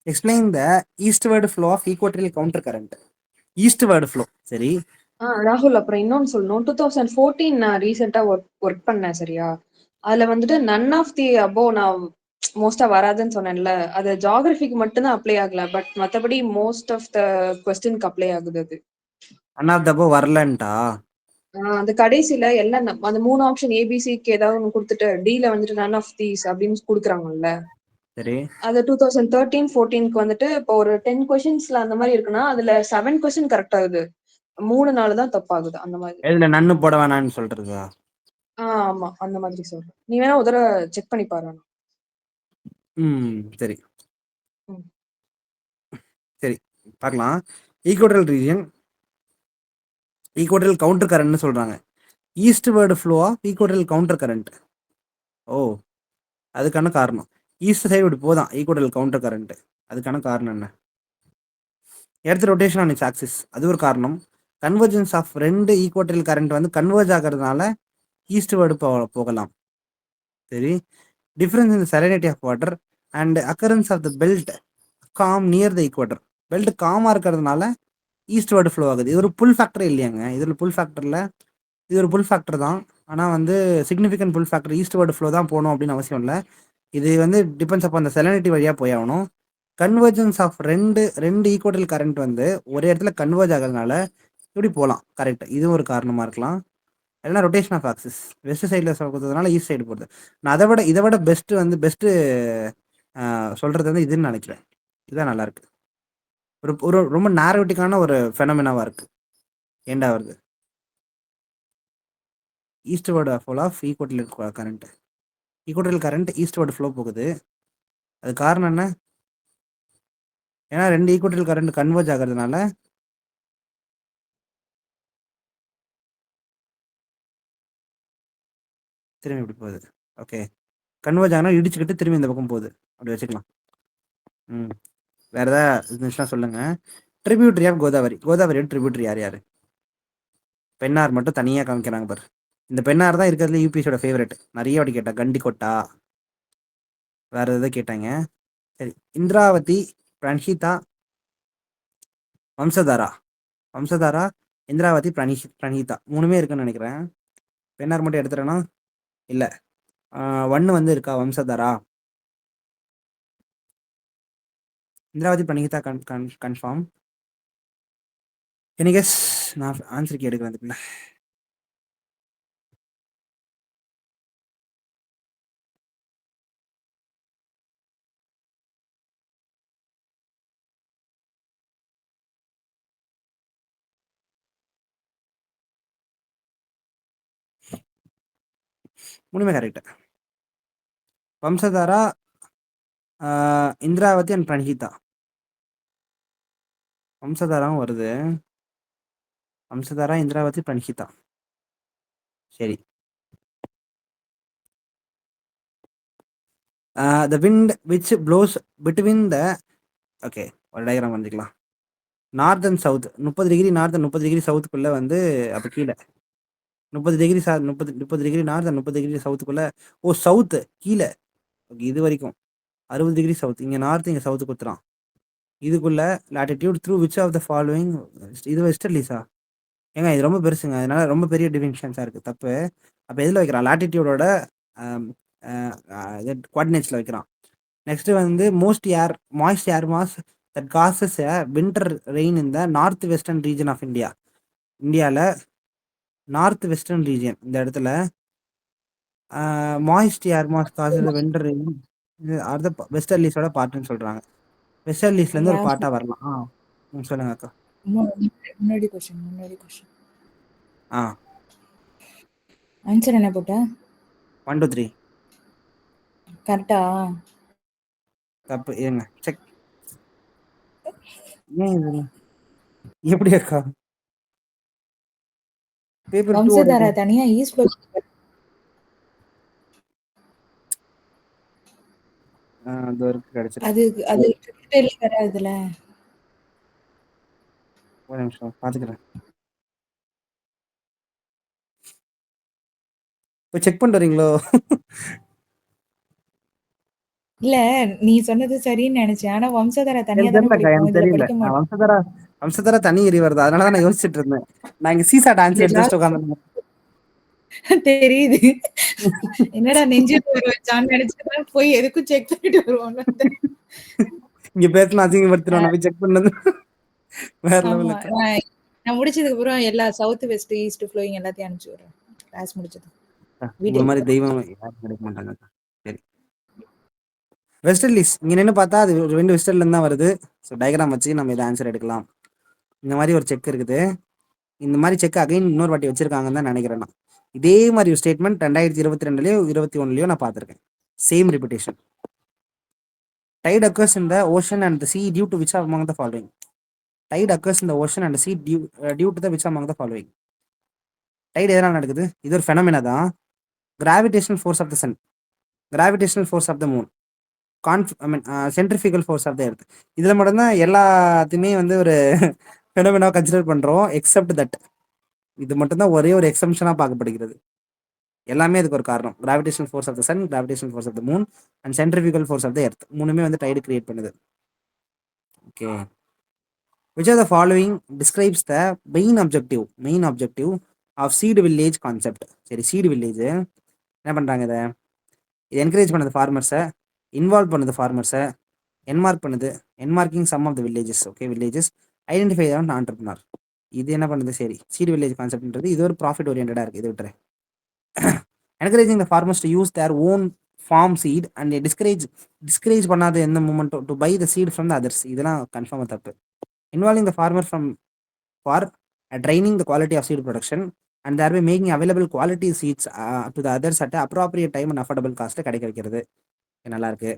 Explain the eastward flow of equatorial counter current. Eastward flow. சரி. ராகுல், அப்புறம் இன்னொன்னு சொல்லணும். 2014 நான் ரீசெண்டா ஒர்க் பண்ணேன், சரியா? அதுல வந்துட்டு நன் ஆஃப் தி அபோவ் நான் மோஸ்டா வராதுன்னு சொன்னேன்ல, அது ஜியோகிராஃபிக்கு மட்டும்தான் அப்ளை ஆகல. பட் மத்தபடி மோஸ்ட் ஆஃப் த கொஸ்டினுக்கு அப்ளை ஆகுது அது. ஒன் ஆஃப் தப்போ வரலன்ட்டா? அந்த கடைசியில எல்லாம் அந்த 3 ஆப்ஷன் ஏபிசிக்கு ஏதாவது ஒன்று கொடுத்துட்டு டில வந்துட்டு நன் ஆஃப் தீஸ் அப்படின்னு கொடுக்குறாங்கல்ல. சரி. அது 2013-14க்கு வந்துட்டு இப்போ ஒரு 10 கொஸ்டின்ஸ்ல அந்த மாதிரி இருக்குன்னா அதுல 7 கொஸ்டின் கரெக்ட் ஆகுது, 3-4 தான் தப்பாகுது அந்த மாதிரி. எதுல நன்னு போட வேணாம்னு சொல்றதா? ஆமா, அந்த மாதிரி சொல்றேன். நீ வேணா ஒரு தடவை செக் பண்ணி பாரு. சரி ம். சரி, பார்க்கலாம். ஈக்குவட்டல் ரீஜன், ஈக்குவட்டல் கவுண்டர் கரண்ட்னு சொல்றாங்க. ஈஸ்ட்வர்டு ஃப்ளோ ஆஃப் ஈக்குவட்டல் கவுண்டர் கரண்ட். ஓ, அதுக்கான காரணம் ஈஸ்ட் சைடு இப்படி போதான் ஈக்குவட்டல் கவுண்டர் கரண்ட். அதுக்கான காரணம் என்ன? Earth rotation on its axis, அது ஒரு காரணம். கன்வர்ஜென்ஸ் ஆஃப் 2 ஈக்குவட்டல் கரண்ட் வந்து கன்வர்ஜ் ஆகிறதுனால ஈஸ்ட்வர்டு போகலாம். சரி. Difference in salinity of water and occurrence of the belt calm near the equator. Belt காமாக இருக்கிறதுனால ஈஸ்ட்வர்டு ஃப்ளோ ஆகுது. இது ஒரு புல் ஃபேக்டர் இல்லையாங்க? இதில் புல் ஃபேக்டரில் இது ஒரு புல் ஃபேக்டர் தான். ஆனால் வந்து சிக்னிஃபிகன்ட் புல் ஃபேக்டர் ஈஸ்ட்வர்டு ஃப்ளோ தான் போகணும் அப்படின்னு அவசியம் இல்லை. இது வந்து டிபெண்ட்ஸ் அப்போ அந்த salinity வழியாக போய் ஆகணும். கன்வர்ஜென்ஸ் ஆஃப் ரெண்டு ஈக்குவட்டல் கரண்ட் வந்து ஒரே இடத்துல கன்வர்ஜ் ஆகிறதுனால இப்படி போகலாம். கரெக்ட், இதுவும் ஒரு காரணமாக இருக்கலாம். இல்லைனா ரொட்டேஷன் ஆஃப் ஆக்சிஸ் வெஸ்ட் சைடில் கொடுத்ததுனால ஈஸ்ட் சைடு போகிறது. நான் இதை விட பெஸ்ட்டு சொல்கிறது வந்து இதுன்னு நினைக்கிறேன். இதுதான் நல்லாயிருக்கு. ஒரு ரொம்ப நேரோட்டிக்கான ஒரு ஃபெனோமெனாவாக இருக்குது. ஏண்டா வருது eastward flow of equatorial current. Equatorial current eastward flow போகுது. அது காரணம் என்ன? ஏன்னா 2 ஈக்குவட்டல் கரண்ட் கன்வர்ஜ் ஆகிறதுனால திரும்பி இப்படி போகுது. ஓகே, கன்வர்ஜ் ஆனால் இடிச்சுக்கிட்டு திரும்பி இந்த பக்கம் போகுது. அப்படி வச்சுக்கலாம். வேற ஏதாவது இருந்துச்சுன்னா சொல்லுங்க. Tributary of Godavari. கோதாவரியோட ட்ரிபியூட்ரி யார் யார்? பெண்ணார் மட்டும் தனியாக காமிக்கிறாங்க பாரு. இந்த பெண்ணார் தான் இருக்கிறதுல யூபிஎஸோட ஃபேவரெட். நிறைய வாட்டி கேட்டா. கண்டிக்கொட்டா, வேற எதாவது கேட்டாங்க. சரி, இந்திராவதி, பிரணஹிதா, வம்சதாரா, இந்திராவதி, பிரணஹிதா 3மே இருக்குன்னு நினைக்கிறேன். பெண்ணார் மட்டும் எடுத்துறேன்னா இல்லை. 1 வந்து இருக்கா வம்சதாரா. இந்திராவதி, பிரணஹிதா கன்ஃபார்ம். எனக்கு கெஸ், நான் ஆன்சருக்கு எடுக்கிறேன் அதுக்குள்ள. மூணுமே கரெக்ட். வம்சதாரா, இந்திராவதி அண்ட் பிரணஹிதா. வம்சதாராவும் வருது. வம்சதாரா, இந்திராவதி, பிரணஹிதா. சரி. The wind which blows between the okay, ஒரு டயக்ராம் வந்துக்கலாம். North and south 30 degree north 30 degree சவுத்துக்குள்ளே வந்து அப்போ கீழே 30 டிகிரி 30 டிகிரி நார்த் 30 டிகிரி சவுத்துக்குள்ளே. ஓ, சவுத்து கீழே. ஓகே, இது வரைக்கும் 60 டிகிரி சவுத். இங்கே நார்த், இங்கே சவுத்து குத்துறான். இதுக்குள்ள latitude through which of the following. இது வெஸ்டர்லிஸா? ஏங்க இது ரொம்ப பெருசுங்க, அதனால ரொம்ப பெரிய டிஃபரன்ஷியன்ஸாக இருக்குது. தப்பு. அப்போ எதில் வைக்கிறான்? லாட்டிடியூடோட குவாடினேட்ஸில் வைக்கிறான். நெக்ஸ்ட்டு வந்து moist air mass that causes a winter rain in the north western region of India. இந்தியாவில் நார்த் வெஸ்டர்ன் ரீஜன் இந்த இடத்துல moist air mass causes winter rain அது வெஸ்டர்லீஸோட பார்ட்டுன்னு சொல்கிறாங்க. வெஸ்டர்லீஸ்லேருந்து ஒரு பார்ட்டாக வரலாம். சொல்லுங்க அக்கா. முன்னாடி கொஸ்டின் ஆ, ஆன்சர் என்ன போட்ட? 1 2 3 கரெக்டா? தப்பு. ஏங்க செக். ஏன் இது எப்படி இருக்கா? பேப்பர் 2 ஓட வம்சதாரா தனியா ஈஸ்ட் அது வரைக்கும் கிடைச்சிருக்கு. அது அது ட்விட்டர்ல வராதுல. ஒரு நிமிஷம் பாத்துக்கிறேன். போய் செக் பண்ணிட்டு வரீங்களோ? இல்ல நீ சொன்னது சரின்னு நினைச்சேன். ஆனா வம்சதாரா தனியா எனக்கு தானே தெரியலக்கா, படிப்போம். எனக்கு இதுல தெரியல. படிக்க நான் மாட்டோம். வம்சதாரா தனி எரி வருது, அதனாலதான் நான் யோசிச்சுட்டு இருந்தேன். நான் இங்க சீசாட் ஆன்சர் எடுத்து வச்சுட்டு உட்காந்துருந்தேன். தெரியுது. என்னடா நெஞ்சில் ஊற வச்சான்னு நினைச்சுதான் போய் எதுக்கும் செக் பண்ணிட்டு வருவோம்னு வந்தேன். இங்க பேசலாம் அசிங்கப்படுத்திடுவோம், நான் போய் செக் பண்ணது. வேற லெவல் ஆமா. இருக்கா? நான் முடிச்சதுக்கு அப்புறம் எல்லா சவுத், வெஸ்ட், ஈஸ்ட் ஃப்ளோயிங் எல்லாத்தையும் அனுப்பிச்சு விடுறேன். கிளாஸ் முடிச்சது. உங்களை வீடியோ மாதிரி தெய்வம் யாரும் கிடைக்க மாட்டாங்க. சரி, வெஸ்ட் இண்டீஸ் இங்க நின்று பார்த்தா அது ஒரு 2 வெஸ்டர்ல இருந்து தான் வருது. ஸோ டயக்ராம் வச்சு நம்ம இதை ஆன்சர் எடுக்கலாம். இந்த மாதிரி ஒரு செக் இருக்குது. இந்த மாதிரி செக் அகைன் இன்னொரு வாட்டி வச்சிருக்காங்கன்னு தான் நினைக்கிறேன் நான். இதே மாதிரி ஒரு ஸ்டேட்மெண்ட் 2022லயோ 21லயோ நான் பார்த்துருக்கேன். Same repetition. Tide occurs in the ocean and the sea due to which among the following? Tide occurs in the ocean and the sea due to the which among the following? Tide எதனால் நடக்குது? இது ஒரு ஃபெனமினா தான். Gravitational force of the sun, gravitational force of the moon, centrifugal force of the earth. இதில் மட்டும்தான் எல்லாத்தையுமே வந்து ஒரு ஃபெனமினாவை கன்சிடர் பண்ணுறோம், எக்ஸப்ட் தட். இது மட்டும்தான் ஒரே ஒரு எக்ஸம்ஷனாக பார்க்கப்படுகிறது. எல்லாமே அதுக்கு ஒரு காரணம். Gravitational force of the sun, gravitational force of the moon and centrifugal force of the earth. மூணுமே வந்து டைடு கிரியேட் பண்ணுது. Okay. Which of the following describes the main objective of seed village concept? சரி, சீடு வில்லேஜ் என்ன பண்ணுறாங்க? இதை என்கரேஜ் பண்ணது ஃபார்மர்ஸை, இன்வால்வ் பண்ணது ஃபார்மர்ஸை, என்மார்க் பண்ணுது, earmarking some of the villages. Okay, villages identify தான் ஆண்டர்பனர். இது என்ன பண்ணுது? சரி, சீடு வில்லேஜ் கான்செப்ட்ன்றது இது ஒரு ப்ராஃபிட் ஓரியன்டாக இருக்குது. இது விட்டுறேன். Encouraging the farmers to use their own farm seed and discourage பண்ணாத எந்த மூமெண்ட்டோ to buy the seed from the others. இதெல்லாம் கன்ஃபார்மாக தப்பு. Involving the farmer for training the quality of seed production and thereby making available quality seeds to the others at appropriate time and affordable cost கிடைக்க வைக்கிறது. நல்லா இருக்கு.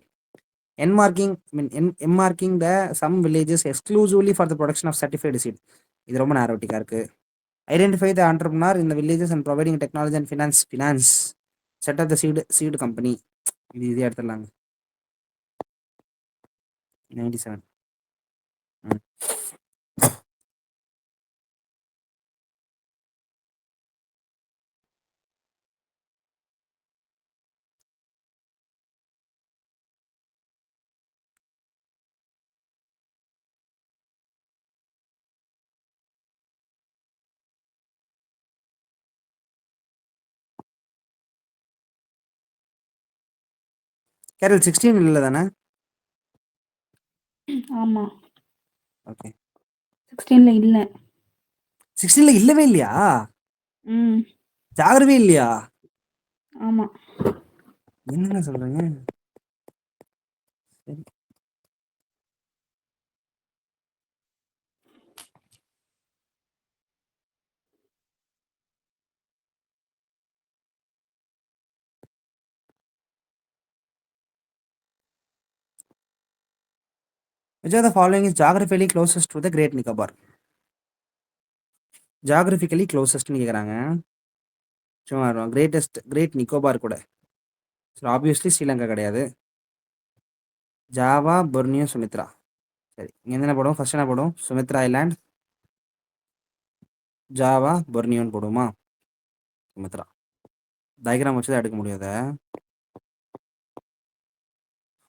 Marking the some villages exclusively for the production of certified seed. இது ரொம்ப நேரோட்டிக்கா இருக்கு. Identify the entrepreneur in the villages and providing technology and finance set up the seed company. இது எடுத்துடலாங்க. 97. கேரள் 16 இல்லை தானே? ஆமா, ஓகே. 16ல இல்ல. 16ல இல்லவே இல்லையா? ம். ஜாகிரவே இல்லையா? ஆமா. என்ன சொல்றீங்க? சரி. Which of the following is geographically closest to the Great Nicobar? Geographically க்ளோசஸ்ட்னு கேட்குறாங்க. சும்மா கிரேட் நிக்கோபார் கூட. சரி, ஆப்வியஸ்லி ஸ்ரீலங்கா கிடையாது. Java, Borneo, Sumatra. சரி, இங்கே என்ன போடும்? ஃபர்ஸ்ட் என்ன போடும்? சுமித்ரா ஐலாண்ட், ஜாவா, பொர்னியோன்னு போடுமா? சுமித்ரா. டயக்ராம் வச்சு தான் எடுக்க முடியாத.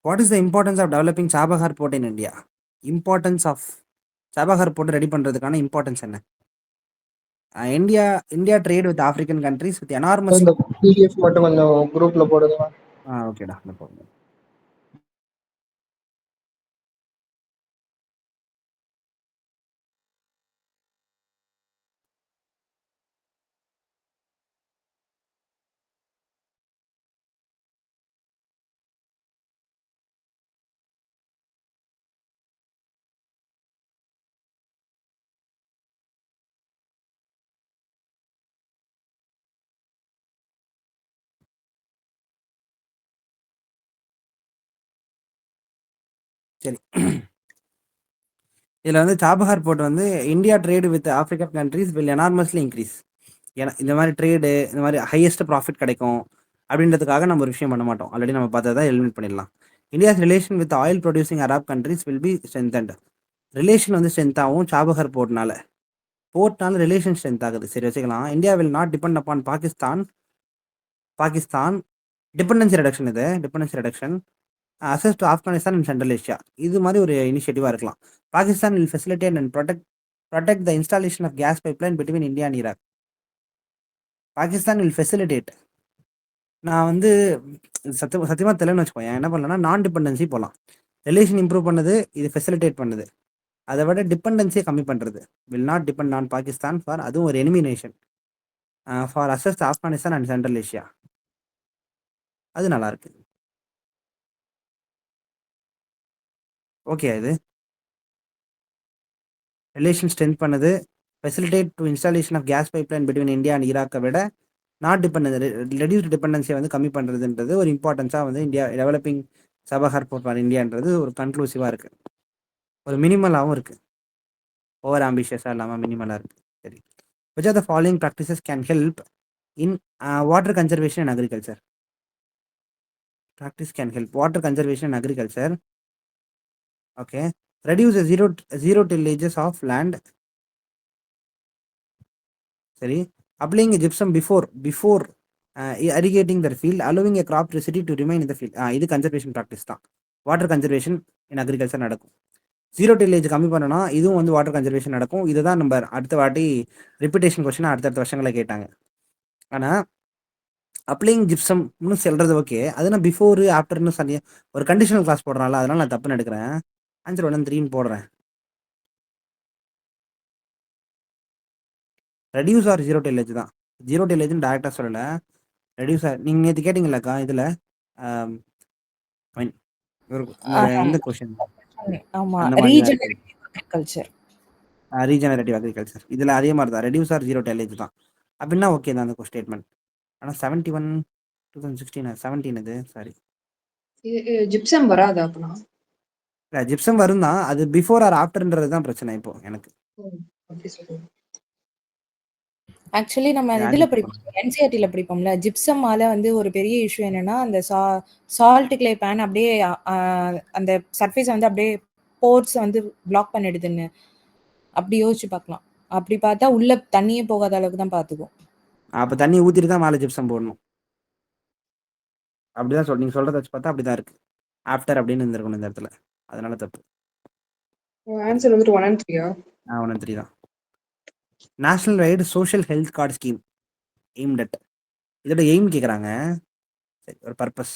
What is the importance of developing Chabahar port in India? Importance of Chabahar port ready பண்ணுறதுக்கான இம்பார்ட்டன்ஸ் என்ன? India trade with African countries with enormous. இந்த பிடிஎஃப் மட்டும் கொஞ்சம் குரூப்ல போடுங்க. ஓகேடா, இந்த போடுங்க. சரி, இதில் வந்து சாபஹார் போர்ட் வந்து India trade with Africa countries will enormously increase. ஏன்னா இந்த மாதிரி ட்ரேடு இந்த மாதிரி ஹையஸ்ட் ப்ராஃபிட் கிடைக்கும் அப்படின்றதுக்காக நம்ம ஒரு விஷயம் பண்ண மாட்டோம். ஆல்ரெடி நம்ம பார்த்ததை எலிமினேட் பண்ணிடலாம். India's relation with oil producing Arab countries will be strengthened. Relation வந்து ஸ்ட்ரென்த் ஆகும் சாபஹார் போர்ட்னால ரிலேஷன் ஸ்ட்ரென்த் ஆகுது. சரி வச்சுக்கலாம். India will not depend upon Pakistan dependency reduction. இது dependency reduction access to Afghanistan and central Asia. இது மாதிரி ஒரு இனிஷியேட்டிவாக இருக்கலாம். Pakistan will facilitate and protect the installation of gas pipeline between India and Iraq. Pakistan will facilitate. நான் வந்து சத்தியமாக தெரியலன்னு வச்சுக்கோங்க. என்ன பண்ணலன்னா நான் டிபெண்டன்சி போகலாம். ரிலேஷன் இம்ப்ரூவ் பண்ணுது, இது ஃபெசிலிட்டேட் பண்ணுது. அதை விட டிபெண்டன்சியை கம்மி பண்ணுறது. Will not depend on Pakistan for, அதுவும் ஒரு enemy nation, for access Afghanistan and central Asia. அது நல்லா இருக்கு. ஓகே. இது ரிலேஷன் ஸ்ட்ரென்த் பண்ணுது, facilitate to installation of gas pipeline between India and ஈராக்கை விட நாட் ரெடியூஸ்டு டிபெண்டன்சியை வந்து கம்மி பண்ணுறதுன்றது ஒரு இம்பார்ட்டன்ஸாக வந்து India developing Chabahar port for இந்தியான்றது ஒரு கன்க்ளூசிவாக இருக்குது. ஒரு மினிமலாகவும் இருக்குது. ஓவர் ஆம்பிஷியஸாக இல்லாமல் மினிமலாக இருக்குது. சரி, which of the following practices can help in water conservation and agriculture? Practice can help water conservation and agriculture. Okay. Reduce the zero tillages of land. சரி. Applying a gypsum before irrigating the field, allowing a crop residue to remain in the field. இது கன்சர்வேஷன் ப்ராக்டிஸ் தான். வாட்டர் கன்சர்வேஷன் இன் அக்ரிகல்ச்சர் நடக்கும். ஜீரோ டில்லேஜ் கம்மி பண்ணனா இதுவும் வந்து வாட்டர் கன்சர்வேஷன் நடக்கும். இதுதான் நம்ம அடுத்த வாட்டி ரிப்பீட்டேஷன் கொஸ்டின் அடுத்தடுத்த வருஷங்களை கேட்டாங்க. ஆனால் அப்ளைங் ஜிப்சம்னு சொல்றது ஓகே, அது நான் பிஃபோர் ஆஃப்டர்னு சொல்லி ஒரு கண்டிஷனல் கிளாஸ் போடுறான்ல, அதனால நான் தப்புன்னு எடுக்கிறேன். ஆன்சர் 1 and 3 போடுறேன். ரெடியூஸ் ஆர் ஜீரோ டில்லேஜ் தான். ஜீரோ டில்லேஜ்னு டேரெக்டாக சொல்லலை, ரெடியூஸ் ஆர். நீங்கள் நேற்று கேட்டிங்களாக்கா இதில் இந்த கொஸ்டின் ரீஜெனரேட்டிவ் அக்ரிகல்ச்சர் இதில் அதே மாதிரி தான், ரெடியூஸ் ஆர் ஜீரோ டில்லேஜ் தான். அப்படின்னா ஓகே தான் அந்த ஸ்டேட்மெண்ட். ஆனால் 71 2016 17 இது சாரி ஜிப்சம் வராது. அப்படின்னா இல்லை ஜிப்சம் வரும் தான், அது பிஃபோர் ஆர் ஆஃப்டர்ன்றது தான் பிரச்சனை இப்போ எனக்கு. ஆக்சுவலி நம்ம இதுல படிப்போம், என்சிஆர்டில படிப்போம்ல, ஜிப்சமால வந்து ஒரு பெரிய இஷ்யூ என்னன்னா அந்த சால்ட் கிளே பேன் அப்படியே அந்த சர்ஃபேஸ் வந்து அப்படியே போர்ஸ் வந்து பிளாக் பண்ணிடுதுன்னு அப்படி யோசிச்சு பார்க்கலாம். அப்படி பார்த்தா உள்ள தண்ணியே போகாத அளவுக்கு தான் பார்த்துக்கும். அப்போ தண்ணி ஊற்றிட்டு தான் மேலே ஜிப்சம் போடணும். அப்படிதான் நீங்கள் சொல்கிறத வச்சு பார்த்தா அப்படிதான் இருக்கு. ஆஃப்டர் அப்படின்னு இருந்திருக்கணும் இந்த இடத்துல, அதனால தப்பு. ஆன்சர் வந்துட்டு 1 and 3. 1 and 3 தான். National wide social health card scheme aimed at. இதோட எய்ம் கேட்குறாங்க. சரி, ஒரு பர்பஸ்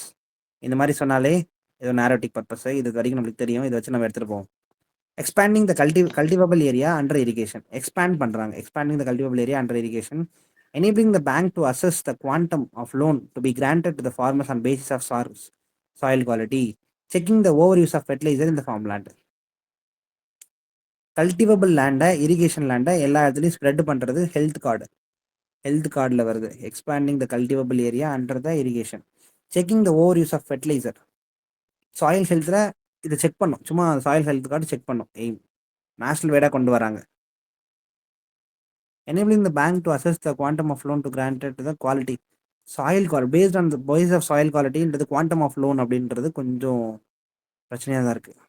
இந்த மாதிரி சொன்னாலே ஏதோ நேரோட்டிக் பர்பஸ் இது வரைக்கும் நம்மளுக்கு தெரியும். இதை வச்சு நம்ம எடுத்துகிட்டு போவோம். Expanding the cultivable area under irrigation. Expand பண்ணுறாங்க. Expanding the cultivable area under irrigation. enabling the bank to assess the quantum of loan to be granted to the farmers on basis of soil quality, checking the overuse of fertilizer in the farmland. Cultivable லேண்டை இரிகேஷன் லேண்டை எல்லா இடத்துலையும் ஸ்ப்ரெட் பண்ணுறது ஹெல்த் கார்டில் வருது. Expanding the cultivable area under the irrigation. Checking the overuse of fertilizer. Soil ஹெல்த்தில் இதை செக் பண்ணும். சும்மா சாயில் ஹெல்த் கார்டு செக் பண்ணும். எய்ம் நேஷனல் வைடாக கொண்டு வராங்க. enabling the bank to assess the quantum of loan to granted to the quality soil quality based on the basis of soil quality into the quantum of loan அப்படின்றது கொஞ்சம் பிரச்சனையாக தான் இருக்குது.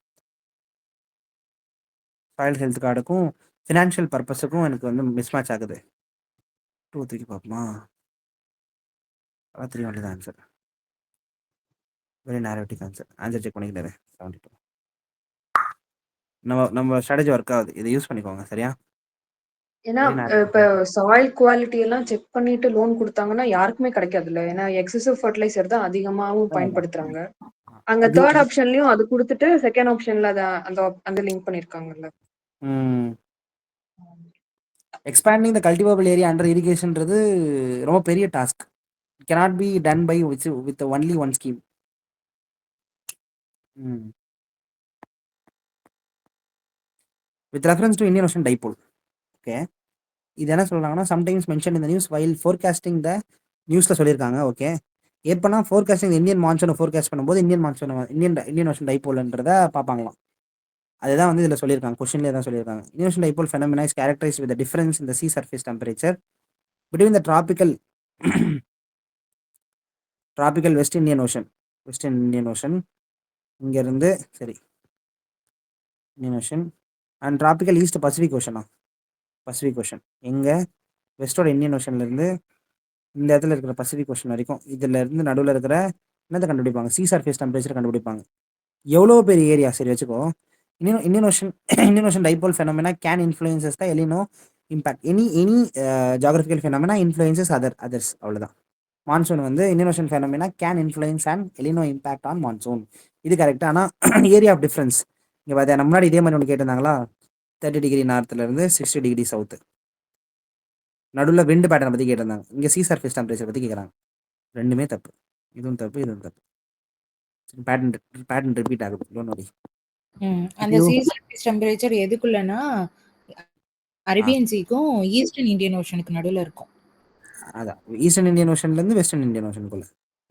சாயில் ஹெல்த் கார்டுக்கும் ஃபினான்ஷியல் பர்பஸுக்கும் எனக்கு வந்து மிஸ்மேட்ச் ஆகுது. 2 3 பார்ப்போமா? 3 ஒன்லி தான் answer. Very neurotic answer check பண்ணிக்கிட்டாரு. 72. நம்ம ஸ்ட்ராட்டஜி ஒர்க் ஆகுது, இதை யூஸ் பண்ணிக்கோங்க சரியா? ஏன்னா இப்ப சாயில் குவாலிட்டி எல்லாம் செக் பண்ணிட்டு லோன் கொடுத்தாங்கன்னா யாருக்குமே கிடைக்காதுல்ல. ஏன்னா எக்ஸசிவ் ஃபர்டிலைசர் தான் அதிகமாகவும் பயன்படுத்துறாங்க. அங்க தேர்ட் ஆப்ஷன்லயும் அது கொடுத்துட்டு செகண்ட் ஆப்ஷன்ல அந்த link பண்ணிருக்காங்கல்ல. Expanding the cultivable area under இரிகேஷன்ன்றது ரொம்ப பெரிய task. cannot be done by with only one scheme. With reference to Indian Ocean Dipole. Okay, இது என்ன சொல்கிறாங்கன்னா சம்டைம்ஸ் மென்ஷன் இந்த நியூஸ் வைல் ஃபோர்காஸ்டிங் த நியூஸில் சொல்லியிருக்காங்க. ஓகே, எப்போனா ஃபோர்காஸ்டிங் இந்தியன் மான்சூனை ஃபோர்காஸ்ட் பண்ணும்போது இந்தியன் ஓஷன் டைப்போல்ன்றதை பார்ப்பாங்களாம். அதுதான் வந்து இதில் சொல்லியிருக்காங்க, கொஷின்லேயே தான் சொல்லியிருக்காங்க. Universal dipole phenomena is characterized with difference in the sea surface temperature between the tropical west Indian ocean இங்கேருந்து சரி Indian ocean and tropical east Pacific ocean எங்கே வெஸ்டோட இந்தியன் ஓஷன்லேருந்து இந்த இடத்துல இருக்கிற பசிபிக் ஓஷன் வரைக்கும் இதில் இருந்து நடுவில் இருக்கிற என்னத்தை கண்டுபிடிப்பாங்க, சி சர்ஃபேஸ் டெம்பரேச்சர் கண்டுபிடிப்பாங்க. எவ்வளோ பெரிய ஏரியா சரி வச்சுக்கோ. Indian ocean dipole phenomena can influences the El Nino impact any geographical phenomena influences others அவ்வளோதான். மான்சூன் வந்து Indian ocean phenomena can influence and El Nino impact on monsoon. இது கரெக்ட். ஆனால் ஏரியா ஆஃப் டிஃப்ரென்ஸ் இங்கே பார்த்தா முன்னாடி இதே மாதிரி ஒன்று கேட்டிருந்தாங்களா, 30 டிகிரி நார்த்துலேருந்து 60 டிகிரி சவுத்து நடுவில் விண்டு பேட்டர்னை பற்றி கேட்டிருந்தாங்க. இங்கே சி சர்ஃபேஸ் டெம்பரேச்சர் பற்றி கேட்குறாங்க. ரெண்டுமே தப்பு, இதுவும் தப்பு. பேட்டர்ன் ரிப்பீட் ஆகுது. Don't worry. அந்த சி சர்ஃபேஸ் டெம்பரேச்சர் எதுக்குள்ளனா அரேபியன் சீக்கும் ஈஸ்டர்ன் இந்தியன் ஓஷனுக்கு நடுவில் இருக்கும். அதான் ஈஸ்டர்ன் இந்தியன் ஓஷன்லேருந்து வெஸ்டர்ன் இந்தியன் ஓஷனுக்குள்ள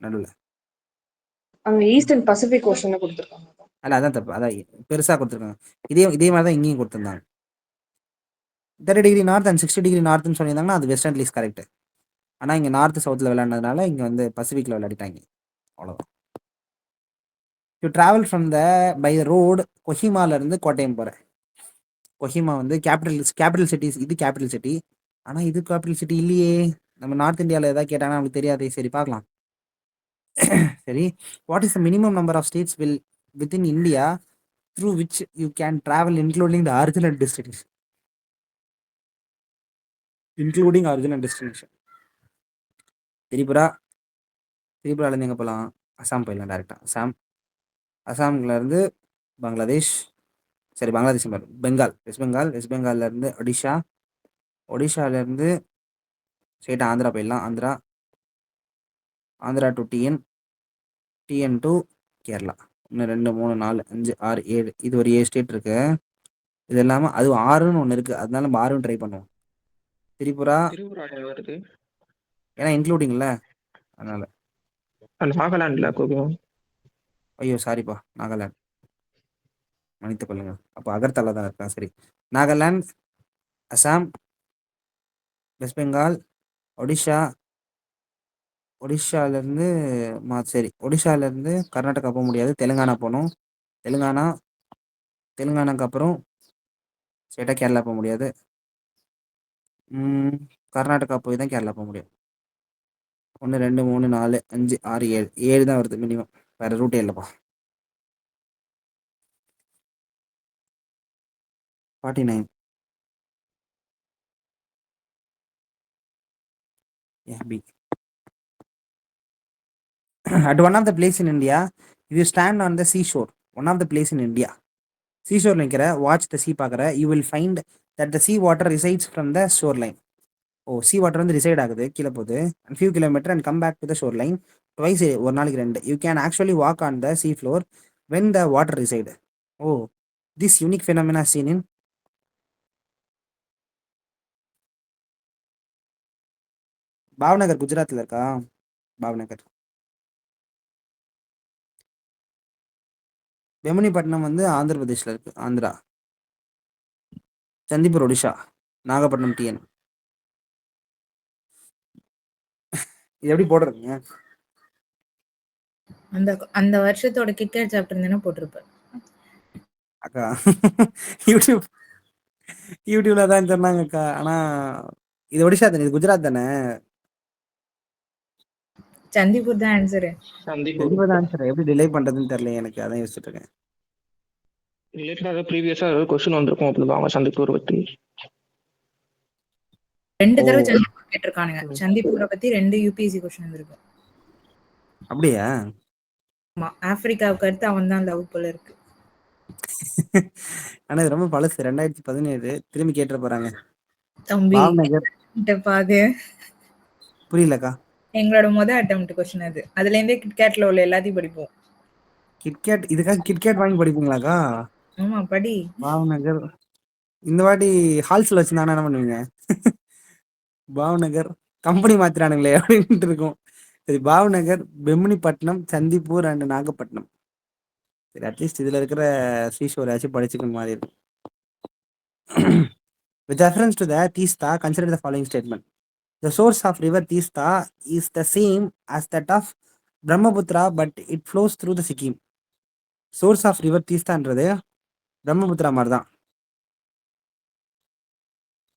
நடுவில். அங்க ஈஸ்டர்ன் பசிபிக் ஓஷன் கொடுத்துருக்காங்க. அதான் தப்பு, அதான் பெருசாக கொடுத்துருக்காங்க. இதே மாதிரி தான் இங்கேயும் கொடுத்துருந்தாங்க. 30 டிகிரி நார்த் அண்ட் 60 டிகிரி நார்த்னு சொல்லியிருந்தாங்கன்னா அது வெஸ்டர்ன் லீஸ் கரெக்ட். ஆனால் இங்கே நார்த்து சவுத்தில் விளையாடுறதுனால இங்கே வந்து பசிபிக்கில் விளையாடிட்டாங்க. அவ்வளோதான். You travel from by road கொஹிமாலேருந்து கோட்டயம் போகிறேன். கொஹிமா வந்து கேபிட்டல் சிட்டிஸ். இது கேபிட்டல் சிட்டி. ஆனால் இது கேபிட்டல் சிட்டி இல்லையே. நம்ம நார்த் இந்தியாவில் எதாவது கேட்டாங்கன்னா நமக்கு தெரியாது. சரி பார்க்கலாம். சரி, what is the minimum number of states within India through which you can travel including the origin and destination? திரிபுராலேருந்து எங்கே போகலாம்? அசாம் போயிடலாம் டேரெக்டாக. அசாம்லேருந்து பங்களாதேஷ், சரி பங்களாதேஷ் பெங்கால், வெஸ்ட் பெங்கால்லேருந்து ஒடிஷாலேருந்து ஸ்ட்ரெயிட்டாக ஆந்திரா போயிடலாம். Andhra to TN to Kerala. 1 2 3 4 5 6 7 இது ஒரு 7 ஸ்டேட் இருக்கு. இது இல்லாமல் அது 6ன்னு ஒன்று இருக்குது. அதனால நம்ம 6ன்னு ட்ரை பண்ணுவோம். திரிபுரா வருது. ஏன்னா இன்க்ளூடிங்ல அதனால. நாகாலாண்டில் ஐயோ சாரிப்பா, நாகாலாந்து மன்னித்து கொள்ளுங்க. அப்போ அகர்தலா தான் இருக்கா. சரி, நாகாலாந்து, அசாம், வெஸ்ட் பெங்கால், ஒடிஷாலேருந்து சரி ஒடிஷாலேருந்து கர்நாடகா போக முடியாது, தெலுங்கானா போகணும். தெலுங்கானாக்கு அப்புறம் ஸ்ட்ரெயிட்டாக கேரளா போக முடியாது. கர்நாடகா போய் தான் கேரளா போக முடியும். 1 2 3 4 5 6 7 தான் வருது மினிமம். வேறு ரூட்டே இல்லைப்பா. 49 B. At one of the place in India, if you stand on the seashore, seashore நிற்கிற, watch the sea பார்க்குற, you will find that the sea water resides from the shoreline. sea water வந்து ரிசைட் ஆகுது, கீழே போகுது and few kilometer and come back to the shoreline twice. ஒரு நாளைக்கு 2. You can actually walk on the sea floor when the water reside. This unique phenomena seen in Bhavnagar, குஜராத்தில் இருக்கா. பாவ்நகர். பெமனிப்பட்டினம் வந்து ஆந்திர பிரதேஷில் இருக்கு. ஆந்திரா. சந்திப்பூர் ஒடிஷா. நாகப்பட்டினம் டிஎன். இது எப்படி போடுறதுங்க? அந்த வருஷத்தோட கிட்கேட் சாப்டர் தானே போட்டிருப்பேன் அக்கா. யூடியூப்ல தான் சொன்னாங்க அக்கா. ஆனா இது ஒடிஷா தானே, இது குஜராத் தானே. சந்திப்பூர் தான் ஆன்சரு. சந்திப்பூர் தான் ஆன்சர். எப்படி டிலே பண்றதுன்னு தெரியல எனக்கு, அதான் யோசிச்சுட்டு இருக்கேன். ரிலேட்டடாக ப்ரீவியஸாக கொஸ்டின் வந்திருக்கும். அப்படி வாங்க சந்திப்பூர் பற்றி 2 தடவை சந்திப்பூர் கேட்டிருக்கானுங்க. சந்திப்பூரை பத்தி 2 யூபிஎஸ்சி கொஸ்டின் வந்திருக்கு. அப்படியா? ஆமா, ஆப்பிரிக்காவுக்கு அடுத்து அவன் தான் லவ் போல இருக்கு. ஆனா இது ரொம்ப பழசு, 2017. திரும்பி கேட்டு போறாங்க. தம்பி பாது புரியலக்கா. எங்களோட அட்டெம்ப்ட் கொஸ்டின் அது. அதுல இருந்தே கிட்கேட்ல உள்ள எல்லாத்தையும் படிப்போம். கிட்கேட் இதுக்காக கிட்கேட் வாங்கி படிப்பீங்களாக்கா? ஆமா படி. பாவ்நகர் இந்த வாட்டி ஹால்ஸ்ல வச்சிருந்தாங்கன்னா என்ன பண்ணுவீங்க? பாவ்நகர் கம்பெனி மாத்திரானுங்களே அப்படின்ட்டு இருக்கும். சரி, பாவ்நகர், பெம்னிப்பட்டினம், சந்திப்பூர் அண்ட் நாகப்பட்டினம். சரி அட்லீஸ்ட் இதில் இருக்கிற ஸ்ரீஷோர் ஏதாச்சும் படிச்சுக்கிற மாதிரி இருக்கும். With reference to the Teesta, consider the following statement. The source of river Teesta is the same as that of Brahmaputra, but it flows through the Sikkim. Source of river Teestaன்றது Brahmaputra மாதிரி தான்,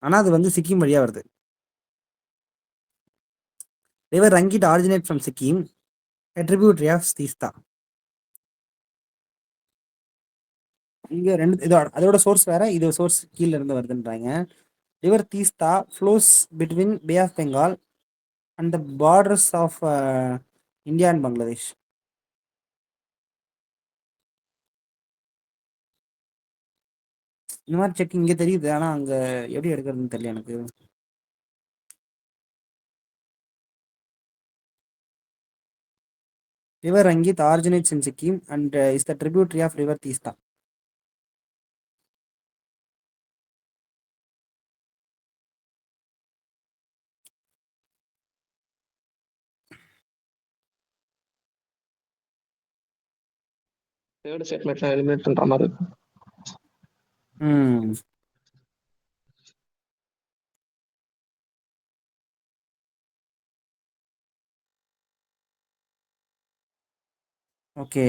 ஆனால் அது வந்து சிக்கிம் வழியாக வருது. River Rangit originates from Sikkim, a tributary of Teesta. இங்க ரெண்டு அதோட சோர்ஸ் வேற, இது சோர்ஸ் கீழ இருந்து வருதுன்றாங்க. River Teesta flows between bay of Bengal and the borders of India and Bangladesh. இந்த மாதிரி செக் இங்கே தெரியுது, ஆனால் அங்கே எப்படி எடுக்கிறதுன்னு தெரியல எனக்கு. River Rangit originates in Sikkim and is the tributary of river Teesta. Third statement eliminate பண்ற மாதிரி இருக்கும். ஓகே.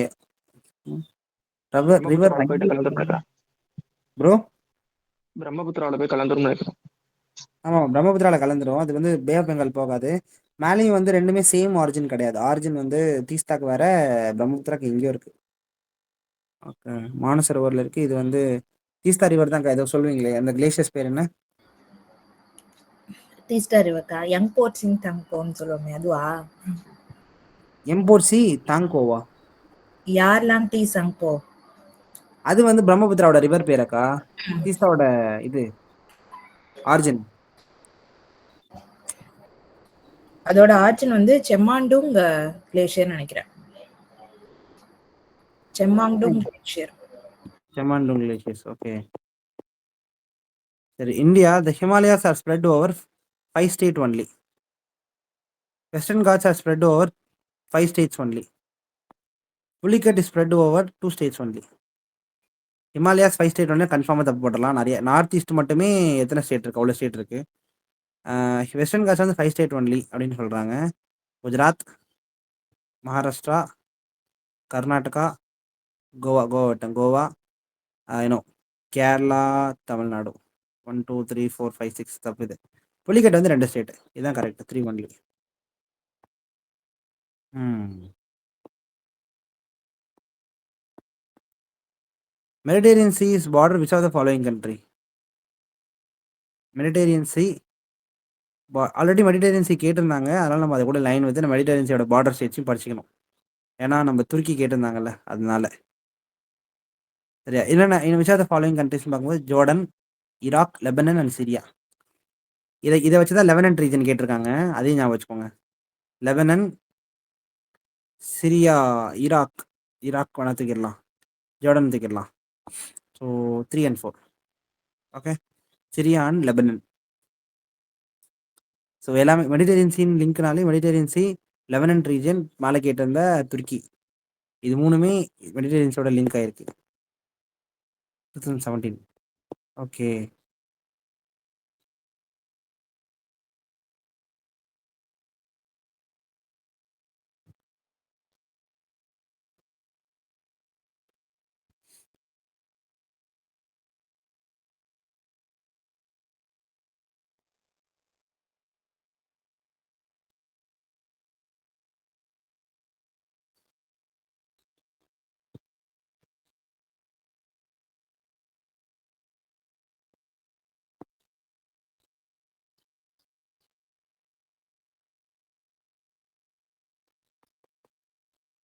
ரிவர் போயிட்டு கலந்துரும் நினைக்கிறேன். ப்ரோ பிரம்மபுத்திராவில் போய் கலந்துரும் நினைக்கிறேன். ஆமாம், பிரம்மபுத்திராவில் கலந்துரும். அது வந்து பே ஆஃப் பெங்கால் போகாது. மேலேயும் வந்து ரெண்டுமே சேம் ஆரிஜின் கிடையாது. ஆரிஜின் வந்து தீஸ்தாக்கு வேற, பிரம்மபுத்திராக்கு எங்கேயோ இருக்கு. ஓகே, மானசரோவரில் இருக்கு. இது வந்து தீஸ்தா ரிவர் தான். ஏதோ சொல்லுவீங்களே, அந்த கிளேஷியர்ஸ் பேர் என்ன? தீஸ்டா ரிவர்க்கா யங்போர்ட் சிங் தங்கோன்னு சொல்லுவோமே அதுவா? எம்போர்சி தாங்கோவா? யார்லாம் டி சங்கோ அது வந்து பிரம்மபுத்திராவோட ரிவர் பேரக்கா. தீஸ்தாவோட இது ஆரிஜின். அதோட ஆர்ஜின் வந்து செம்மாண்டுங் கிளேஷியர் நினைக்கிறேன். செம்மாண்டுங் கிளேஷியர். செம்மாண்டுங் கிளேஷியர்ஸ். ஓகே சரி. India, the Himalayas are spread over 5 states only. Western Ghats are spread over 5 states only. Pulicat is spread over 2 states only. Himalayas 5 state ஒன்று கன்ஃபார்மாக தப்பு போட்டலாம். நிறைய நார்த் ஈஸ்ட் மட்டுமே எத்தனை ஸ்டேட் இருக்குது? அவ்வளோ ஸ்டேட் இருக்குது. வெஸ்டர்ன் காட்ஸ் வந்து 5 ஸ்டேட் ஒன்லி அப்படின்னு சொல்கிறாங்க. குஜராத், மகாராஷ்டிரா, கர்நாடகா, கோவா இன்னும் கேரளா, தமிழ்நாடு. 1 2 3 4 5 6 தப்பு. இது புலிக்கட் வந்து 2 ஸ்டேட். இதுதான் correct. 3 only. Mediterranean Sea is border which of the following country? Mediterranean C already Mediterranean C கேட்டிருந்தாங்க. அதனால் நம்ம அதை கூட லைன் வந்து மெடிடேரியன் சியோட பார்டர் ஸ்டேட்ஸையும் படிச்சுக்கணும். ஏன்னா நம்ம துருக்கி கேட்டிருந்தாங்கல்ல, அதனால. சரியா? இல்லைன்னா விச் ஆர் த ஃபாலோயிங் கண்ட்ரிஸ்னு பார்க்கும்போது Jordan, Iraq, Lebanon and Syria. இதை வச்சு தான் லெபனன் ரீஜன் கேட்டிருக்காங்க. அதையும் ஞாபகம் வச்சுக்கோங்க. லெபனன், சிரியா, ஈராக் வேணா தூக்கிடலாம், ஜோர்டன் தூக்கிடலாம். So 3 and 4. Okay, Syria and Lebanon. So எல்லாமே மெடிடேரியன் சீன் லிங்க்னாலே மெடிடேரியன் சி, லெபனன் ரீஜன், மேலே கேட்டிருந்த துருக்கி, இது மூணுமே மெடிடேரியன்ஸோட லிங்க் ஆயிருக்கு. 2017. ஓகே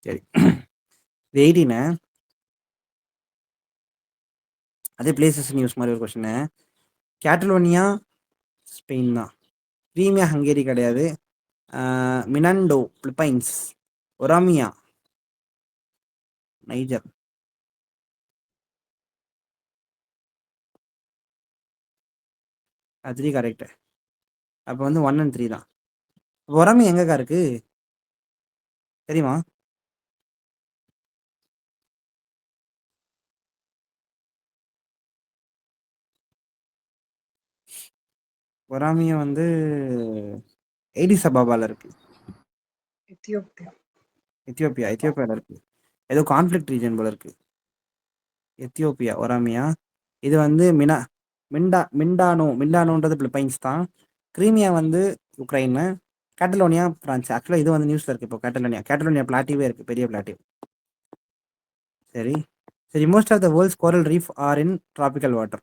சரி. இது 18. அதே பிளேசஸ் நியூஸ் மாதிரி ஒரு கொஸ்டின். கேட்டலோனியா ஸ்பெயின் தான். கிரீமியா ஹங்கேரி கிடையாது. மினாண்டோ பிலிப்பைன்ஸ். ஒராமியா நைஜர். அது 3 கரெக்டு. அப்போ வந்து 1 and 3 தான். ஒராமி எங்கக்கா இருக்கு தெரியுமா? ஒராமியா வந்து ஏடிஸ் அபாபால இருக்கு. எத்தியோப்பியா. எத்தியோப்பியால இருக்கு. ஏதோ கான்ஃப்ளிக்ட் ரீஜன் போல இருக்கு. எத்தியோப்பியா ஒராமியா. இது வந்து மிண்டானோன்றது பிலிப்பைன்ஸ் தான். கிரீமியா வந்து உக்ரைனு. Catalonia France. ஆக்சுவலாக இது வந்து நியூஸ்ல இருக்கு இப்போ. கேட்டலோனியா பிளாட்டிவே இருக்கு, பெரிய பிளாட்டிவ். சரி சரி. Most of the world's coral reef are in tropical water.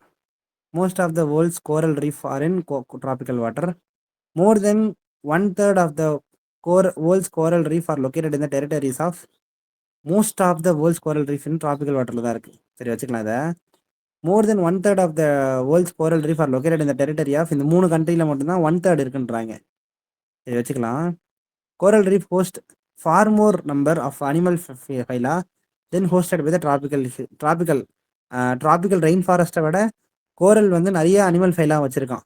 Most of the world's coral reef are in tropical water. More than 1/3 of the world's coral reef are located in the territories of. Most of the world's coral reef in tropical வாட்டர்ல தான் இருக்கு. சரி வச்சுக்கலாம் இதை. More than 1/3 of the world's coral reef are located இந்த டெரிட்டரி ஆஃப். இந்த 3 கண்ட்ரியில் மட்டும்தான் 1/3 இருக்குன்றாங்க. சரி வச்சுக்கலாம். Coral reef host for more number of animal phyla than hosted with tropical rain ஃபாரஸ்ட்டை விட கோரல் வந்து நிறைய அனிமல் ஃபைலா வச்சுருக்கான்.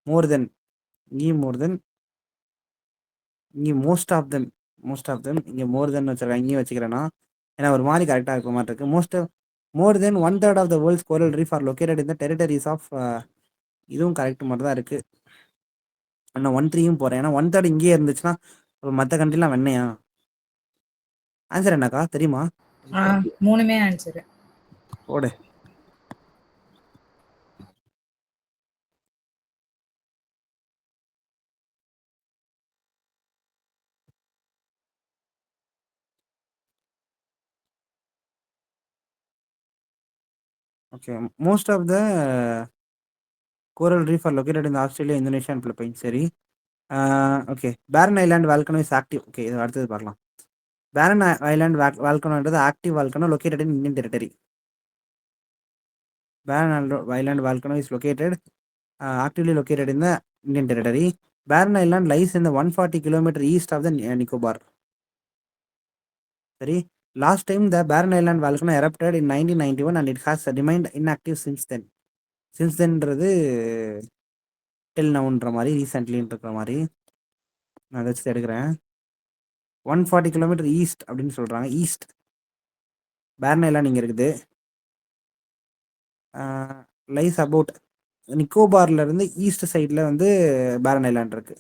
மோர் தென் இங்கே மோஸ்ட் ஆஃப் தெம் இங்கே மோர் தென் வச்சுருக்காங்க. இங்கேயும் வச்சுக்கிறேன்னா ஏன்னா ஒரு மாதிரி கரெக்டாக இருக்க மாதிரி இருக்கு. More than 1/3 of the world's coral reef are located in the territories of. இதுவும் கரெக்ட் மாதிரி தான் இருக்குது. நான் 1/3 போகிறேன். ஏன்னா 1/3 இங்கேயே இருந்துச்சுன்னா மற்ற கண்ட்ரிலாம் வெண்ணையா? ஆன்சர் என்னக்கா தெரியுமா? 3மே ஆன்சரு. ஓடு. Okay. Most of the coral reef are located in Australia, Indonesia and Philippines. சரி okay. Barren Island volcano is active. Okay இது அடுத்தது பார்க்கலாம். பேரன் ஐலாண்ட் வால்கனோன்றது active volcano located in Indian territory. Barren Island volcano is actively located in the Indian territory. Barren Island lies in the 140 km east of the Nicobar. Sorry. Last time the Barren Island volcano erupted in 1991 and it has remained inactive since then. Since then till nowன்ற மாதிரி ரீசென்ட்லின்னு இருக்கிற மாதிரி நான் அதை வச்சு எடுக்கிறேன். 140 km ஈஸ்ட் அப்படின்னு சொல்கிறாங்க. ஈஸ்ட் பேரன் ஐலாண்ட் இங்கே இருக்குது. லைஸ் அபவுட் நிக்கோபார்ல இருந்து ஈஸ்ட் சைடில் வந்து பேரன் ஐலாண்ட் இருக்கு.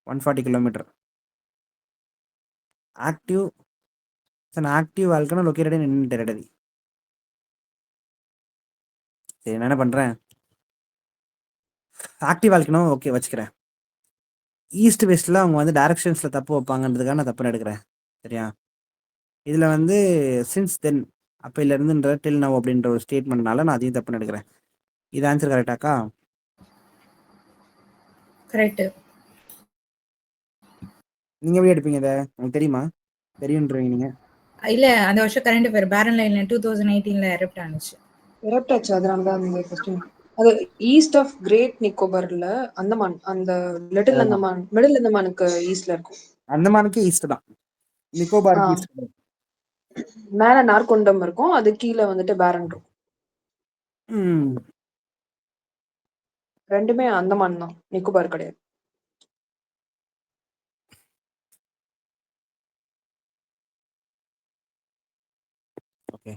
140 km. Active. It's an active volcano located in Indian territory. சரி நான் என்ன பண்ணுறேன், ஆக்டிவ் வால்கனோ ஓகே வச்சுக்கிறேன். ஈஸ்ட் வெஸ்ட்டில் அவங்க வந்து டைரக்ஷன்ஸில் தப்பு வைப்பாங்கன்றதுக்காக நான் தப்பு எடுக்கிறேன். சரியா? இதில் வந்து சின்ஸ் தென் அப்போலேருந்துன்ற டில் நவ் அப்படின்ற ஒரு ஸ்டேட்மெண்ட்னால நான் அதையும் தப்பு எடுக்கிறேன். இது ஆன்சர் கரெக்டாக்கா? கரெக்ட். நீங்கள் எப்படி எடுப்பீங்க இதை? உங்களுக்கு தெரியுமா? தெரியுன்றீங்க நீங்கள். இல்ல அந்த வருஷம் கரண்ட் அஃபேர் பேரன் லைன்ல 2018ல எரப்ட் ஆனிச்சு. எரப்ட் ஆச்சு. அதனால தான் அந்த क्वेश्चन. அது ஈஸ்ட் ஆஃப் கிரேட் நிக்கோபார்ல அந்தமான், அந்த லிட்டில் அந்தமான், மிடில் அந்தமானுக்கு ஈஸ்ட்ல இருக்கும். அந்தமானுக்கு ஈஸ்ட் தான், நிக்கோபாருக்கு ஈஸ்ட். மேல நார்கொண்டம் இருக்கும், அது கீழே வந்துட்டு பேரன் இருக்கும். ரெண்டுமே அந்தமான் தான், நிக்கோபார் கிடையாது. ஓகே.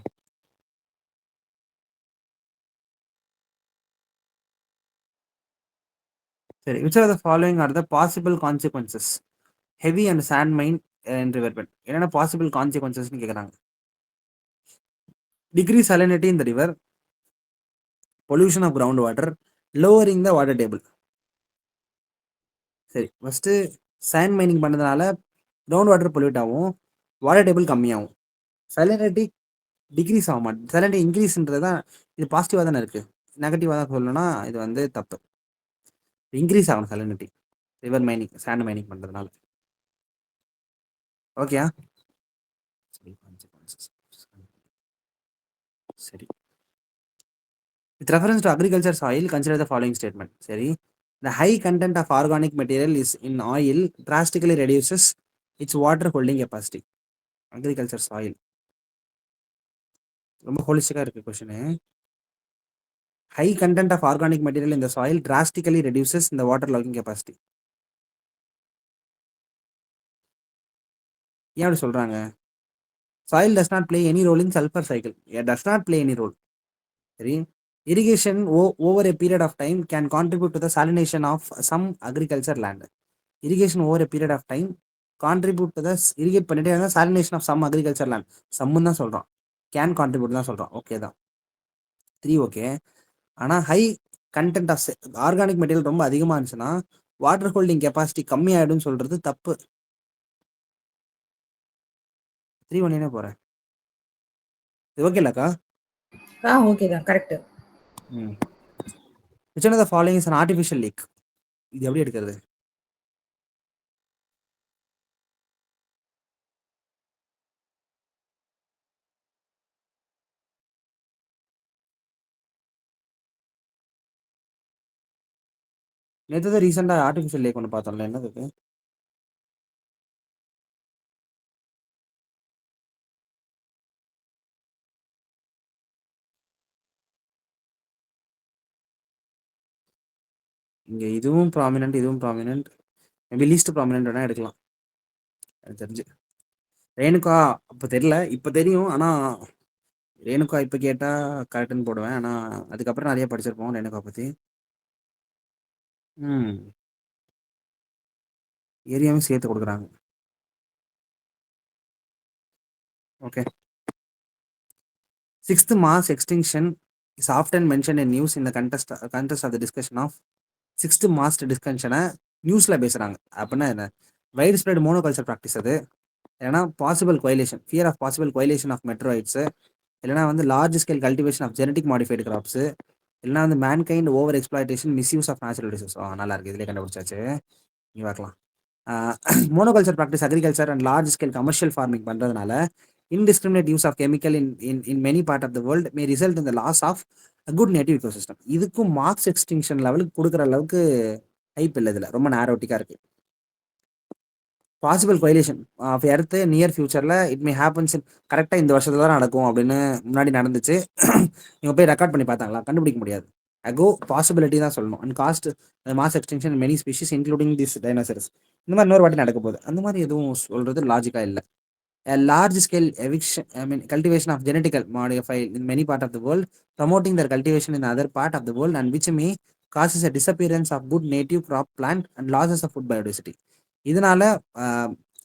சரி. which of the following are the possible consequences heavy and sand mine in river bed? என்னென்ன பாசிபிள் கான்சிக்வன்சஸ்னு கேட்குறாங்க. Degree salinity in the river, pollution of groundwater, lowering the water table. சரி ஃபஸ்ட்டு சாண்ட் மைனிங் பண்ணதுனால கிரவுண்ட் வாட்டர் பொல்யூட் ஆகும், வாட்டர் டேபிள் கம்மியாகும், salinity டிக்ரீஸ் ஆக மாட்டேன். salinity இன்க்ரீஸ்ன்றது தான் இது பாசிட்டிவாக தானே இருக்குது. நெகட்டிவாக தான் சொல்லணும்னா இது வந்து தப்பு. இன்க்ரீஸ் ஆகணும் salinity river mining sand mining பண்ணுறதுனால. ஓகே. சரி. With reference to agriculture soil, consider the following statement. சரி. The high content of organic material is in oil drastically reduces its water holding capacity. Agriculture soil ரொம்ப ஹோலிஸ்டிக்காக இருக்குது question. High content of organic material in the soil drastically reduces the water holding capacity. ஏன் அப்படி சொல்கிறாங்க? Soil does not play any role in sulfur cycle. It does not play any role. சரி. irrigation over a period of time can contribute to the salination of some agriculture land. Irrigation over a period of time contribute to the irrigate பண்ணிட்டே இருந்தா salination of some agriculture land. சம்முன்னு தான் சொல்றோம், can contribute தான் சொல்றோம். ஓகே தான், 3 ஓகே. ஆனா high content of organic material ரொம்ப அதிகமா இருந்துச்சுன்னா வாட்டர் ஹோல்டிங் கெப்பாசிட்டி கம்மி ஆயிடும்னு சொல்றது தப்பு. 3 ஒன்னே போறேன். இது ஓகே இல்லக்கா? ஓகே தான், correct. which one of the following is an artificial leak? இது எப்படி எடுக்கிறது? நேற்று தான் ரீசெண்டாக ஆர்டிஃபிஷியல் லேக் ஒன்று பார்த்தோம்ல, என்னது அது? இங்கே இதுவும் ப்ராமினன்ட், இதுவும் ப்ராமினன்ட், மேபி லீஸ்ட் ப்ராமினன்ட் வேணால் எடுக்கலாம் எனக்கு தெரிஞ்சு. ரேணுகா அப்போ தெரியல, இப்போ தெரியும். ஆனால் ரேணுகா இப்போ கேட்டால் கரெக்டுன்னு போடுவேன். ஆனால் அதுக்கப்புறம் நிறைய படிச்சிருப்போம் ரேணுகா பற்றி. ஏரியாவும் சேர்த்து கொடுக்குறாங்க. Okay. 6th mass extinction is often mentioned in news in the context of the discussion of 6th mass discussion. நியூஸில் பேசுகிறாங்க அப்படின்னா என்ன? வைட் ஸ்ப்ரெட் மோனோகல்ச்சர் ப்ராக்டிஸ் அது, இல்லைனா possible collision, fear of possible collision of meteoroids, இல்லைனா வந்து large scale cultivation of genetic modified crops, இல்லைனா வந்து mankind over exploitation, misuse of natural resource. நல்லா இருக்குது, இதிலே கண்டுபிடிச்சாச்சு. நீங்கள் பார்க்கலாம். Monoculture practice agriculture and large scale commercial farming பண்ணுறதுனால indiscriminate use of chemical in many part of the world may result in the loss of a good native ecosystem. இதுக்கும் மார்க்ஸ் எக்ஸ்டிங்ஷன் லெவலுக்கு கொடுக்குற அளவுக்கு ஹைப் இல்லை, இதில் ரொம்ப நேரோட்டிக்காக இருக்குது. Possible collision of earth near ஃபியூச்சரில் இட் மே ஹேப்பன்ஸ், கரெக்டாக இந்த வருஷத்துல தான் நடக்கும் அப்படின்னு முன்னாடி நடந்துச்சு. இவங்க போய் ரெக்கார்ட் பண்ணி பார்த்தாங்களா? கண்டுபிடிக்க முடியாது. அகோ பாசிபிலிட்டி தான் சொல்லணும். And cost mass extension many species including this dinosaurs. இந்த மாதிரி இன்னொரு வாட்டி நடக்க போகுது. அந்த மாதிரி எதுவும் சொல்கிறது லாஜிக்காக இல்லை. A large scale cultivation of genetical modified in many part of the world, promoting their cultivation in other part of the world, and which may causes a disappearance of good native crop plant and losses of food biodiversity. இதனால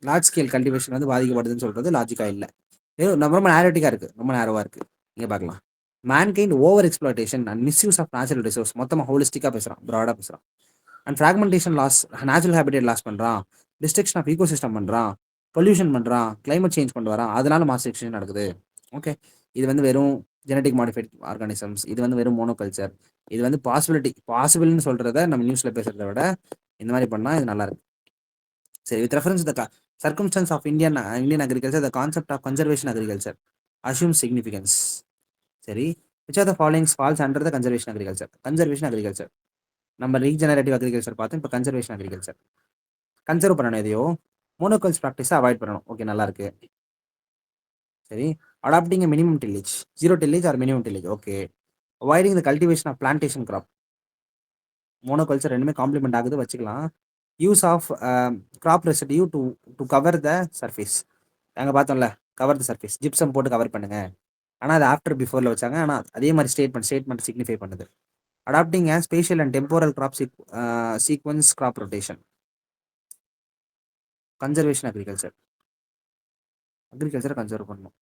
லார்ஜ் ஸ்கேல் கல்டிவேஷன் வந்து பாதிக்கப்படுதுன்னு சொல்றது லாஜிக்கா இல்லை. ரொம்ப நேரோட்டிக்கா இருக்கு, ரொம்ப நேரோவா இருக்கு. நீங்க பார்க்கலாம். Mankind over exploitation and misuse of natural resource, மொத்தமாக ஹோலிஸ்டிக்கா பேசுறான், ப்ராடா பேசுறான். And fragmentation loss, natural habitat loss பண்றான், டிஸ்ட்ரக்ஷன் ஆஃப் ஈகோசிஸ்டம் பண்றான், பொல்யூஷன் பண்ணுறான், கிளைமேட் சேஞ்ச் கொண்டு வரான், அதனால மாஸ் எக்ஸ்டிங்ஷன் நடக்குது. ஓகே, இது வந்து வெறும் ஜெனட்டிக் மாடிஃபைட் ஆர்கானிசம்ஸ், இது வந்து வெறும் மோனோகல்ச்சர். இது வந்து பாசிபிள்னு சொல்கிறத நம்ம நியூஸில் பேசுகிறத விட இந்த மாதிரி பண்ணால் இது நல்லா இருக்கு. சரி, with reference the circumstances of Indian agriculture, the concept of conservation agriculture assume significance. சரி, which are the followings false under the conservation agriculture? Conservation agriculture நம்ம ரீஜெனரேட்டிவ் அக்ரிகல்ச்சர் பார்த்தோம், இப்போ கன்சர்வேஷன் அக்ரிகல்ச்சர். கன்சர்வ் பண்ணணும் எதையோ, மோனோகல்ச்சர் ப்ராக்டிஸை அவாய்ட் பண்ணணும். ஓகே, நல்லா இருக்கு. சரி, adopting minimum tillage, 0 tillage or minimum tillage. Okay, avoiding the cultivation of plantation crop. Monoculture ரெண்டுமே காம்ப்ளிமெண்ட் ஆகுது, வச்சுக்கலாம். Use of graph residue to cover the surface. நாங்கள் பார்த்தோம்ல, கவர் த சர்ஃபேஸ், ஜிப்சம் போட்டு கவர் பண்ணுங்க. ஆனால் அது ஆஃப்டர் பிஃபோரில் வச்சாங்க, ஆனால் அதே மாதிரி ஸ்டேட்மெண்ட் சிக்னிஃபை பண்ணுது. Adopting spatial and temporal crop sequence crop rotation. Conservation agriculture conserve பண்ணணும்.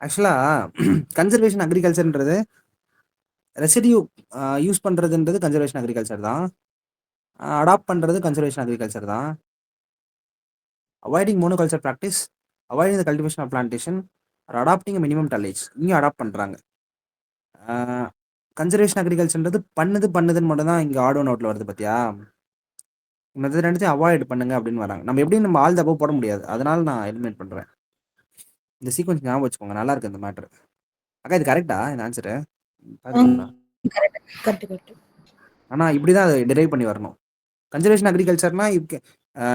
ஆக்சுவலாக கன்சர்வேஷன் அக்ரிகல்ச்சர்ன்றது ரெசிடியூ யூஸ் பண்ணுறதுன்றது கன்சர்வேஷன் அக்ரிகல்ச்சர் தான். அடாப்ட் பண்ணுறது கன்சர்வேஷன் அக்ரிகல்ச்சர் தான். Avoiding monoculture practice, avoiding the cultivation of plantation, adopting minimum tillage, இங்கேயும் அடாப்ட் பண்ணுறாங்க. கன்சர்வேஷன் அக்ரிகல்ச்சர்ன்றது பண்ணுதுன்னு மட்டும் தான் இங்கே ஆட் ஒன் அவுட்டில் வருது பார்த்தியா. மற்ற ரெண்டுத்தையும் அவாய்ட் பண்ணுங்க அப்படின்னு வராங்க. நம்ம எப்படியும் நம்ம ஆல் தப்போ போட முடியாது, அதனால நான் எலிமினேட் பண்ணுறேன். இந்த சீக்வன்ஸ் ஞாபகம் வச்சுக்கோங்க, நல்லா இருக்கு இந்த மேட்ரு. அக்கா, இது கரெக்டா இந்த ஆன்சரு? கரெக்ட். ஆனால் இப்படி தான் அதை டிரைவ் பண்ணி வரணும். கன்சர்வேஷன் அக்ரிகல்ச்சர்னா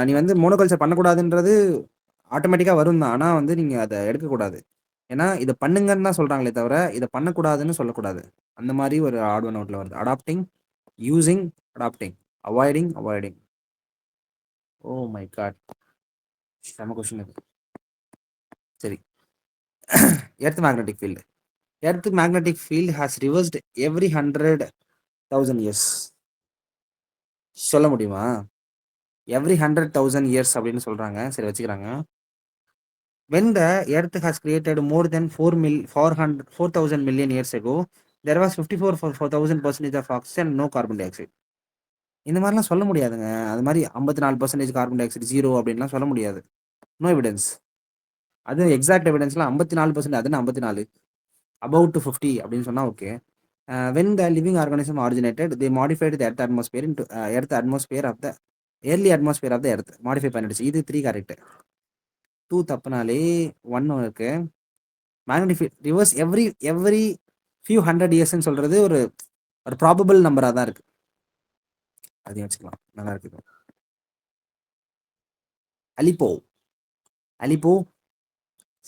நீ வந்து மோனோகல்ச்சர் பண்ணக்கூடாதுன்றது ஆட்டோமேட்டிக்காக வரும் தான். ஆனால் வந்து நீங்கள் அதை எடுக்கக்கூடாது. ஏன்னா இதை பண்ணுங்கன்னு தான் சொல்கிறாங்களே தவிர இதை பண்ணக்கூடாதுன்னு சொல்லக்கூடாது. அந்த மாதிரி ஒரு ஆட் ஒன் அவுட்ல வருது. Adapting, using, adapting, avoiding. Oh my god, செம கொஸ்டின் இது. சரி, earth magnetic field. Earth magnetic field has reversed every 100,000 years. சொல்ல முடியுமா? எவ்ரி 100,000 இயர்ஸ் அப்படின்னு சொல்றாங்க. சரி வச்சுக்கிறாங்க. When the Earth has created more than 4,000 million years ago, there was 54,000% of oxygen, no carbon dioxide. இந்த மாதிரிலாம் சொல்ல முடியாதுங்க. அது மாதிரி 54% கார்பன் டை ஆக்சைடு 0 அப்படின்லாம் சொல்ல முடியாது. No evidence. அது எக்ஸாக்ட் எவிடன்ஸ்லாம் 54%, அதுன்னு 54 அபவுட் 50 அப்படின்னு சொன்னா okay. When the living organism originated, they modified the earth atmosphere into earth atmosphere of the early atmosphere of the earth modify பண்ணிடுச்சு. இது 3 கரெக்ட். 2 தப்புனாலே 1 இருக்கு. மேக்னிஃபை ரிவர்ஸ் எவ்ரி ஃபியூ 100 இயர்ஸ்ன்னு சொல்றது ஒரு ப்ராபபிள் நம்பராக தான் இருக்கு. அதையும் வச்சுக்கலாம், நல்லா இருக்குது. அலிப்போ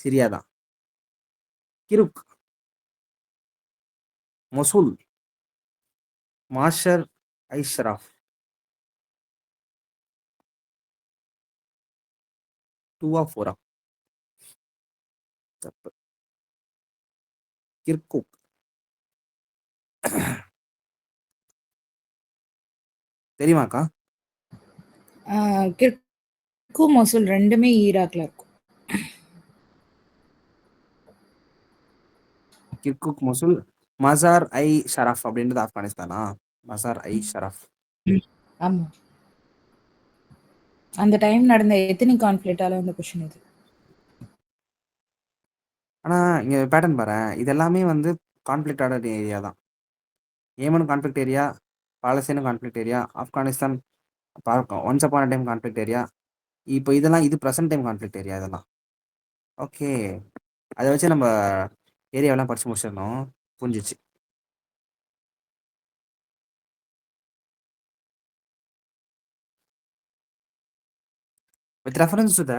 சிரியா தான். கிருக், மொசூல், மாஷர் ஐஷராஃப். 2 4 தப்பு. கிர்குக், தெரியுமாக்கா? கிர்கு, மொசூல் ரெண்டுமே ஈராக்ல இருக்கும். Kirkuk, Mosul. மசார் ஐ ஷரஃப் அப்படின்றது ஆப்கானிஸ்தானா? மசார் ஐ ஷரஃப். ஆமா. அந்த டைம் நடந்த எத்தனை கான்ஃப்ளிக்டால அந்த கொஸ்டின் இது. ஆனால் இங்கே பேட்டர்ன் பாரு, இது எல்லாமே வந்து கான்ஃப்ளிக்டான ஏரியா தான். ஏமன் கான்ஃப்ளிக்ட் ஏரியா, பாலஸ்தீனம் கான்ஃப்ளிக்ட் ஏரியா, ஆப்கானிஸ்தான் பார்க்கும் once upon time conflict area. இப்போ இதெல்லாம் இது ப்ரெசன்ட் டைம் கான்ஃப்ளிக்ட் ஏரியா இதெல்லாம். ஓகே, அதை வச்சு நம்ம ஏரியாவெல்லாம் படிச்சு முடிச்சிடணும். புரிஞ்சிச்சு. With reference to the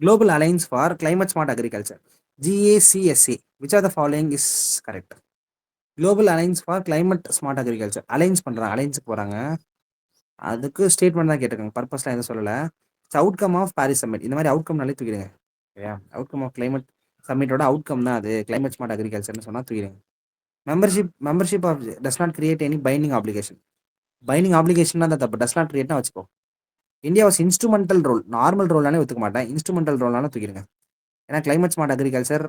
Global Alliance for Climate Smart Agriculture, GACSA, which of the following is correct? Global Alliance for Climate Smart Agriculture alliance பண்ணுறாங்க, அலைன்ஸுக்கு போகிறாங்க. அதுக்கு ஸ்டேட்மெண்ட் தான் கேட்டிருக்காங்க, பர்பஸ்லாம் எதுவும் சொல்லலை. Outcome of Paris summit. இந்த மாதிரி அவுட்கம்னாலே தூக்கிடுங்க. ஓகேயா? அவுட்கம் ஆஃப் கிளைமேட் சம்மிட்டோட அவுட்கம் தான் அது கிளைமேட் ஸ்மார்ட் அக்ரிகல்ச்சர்னு சொன்னால் தூக்கிடுங்க. Membership of does not create any binding application. Binding application தான் தப்பு. டஸ் நாட் கிரியேட்னா வச்சுக்கோ. India was instrumental role. Normal ரோல்னாலே ஒத்துக்க மாட்டேன், இன்ஸ்ட்ருமெண்டல் ரோல்னாலும் தூக்கிடுங்க. ஏன்னா climate smart agriculture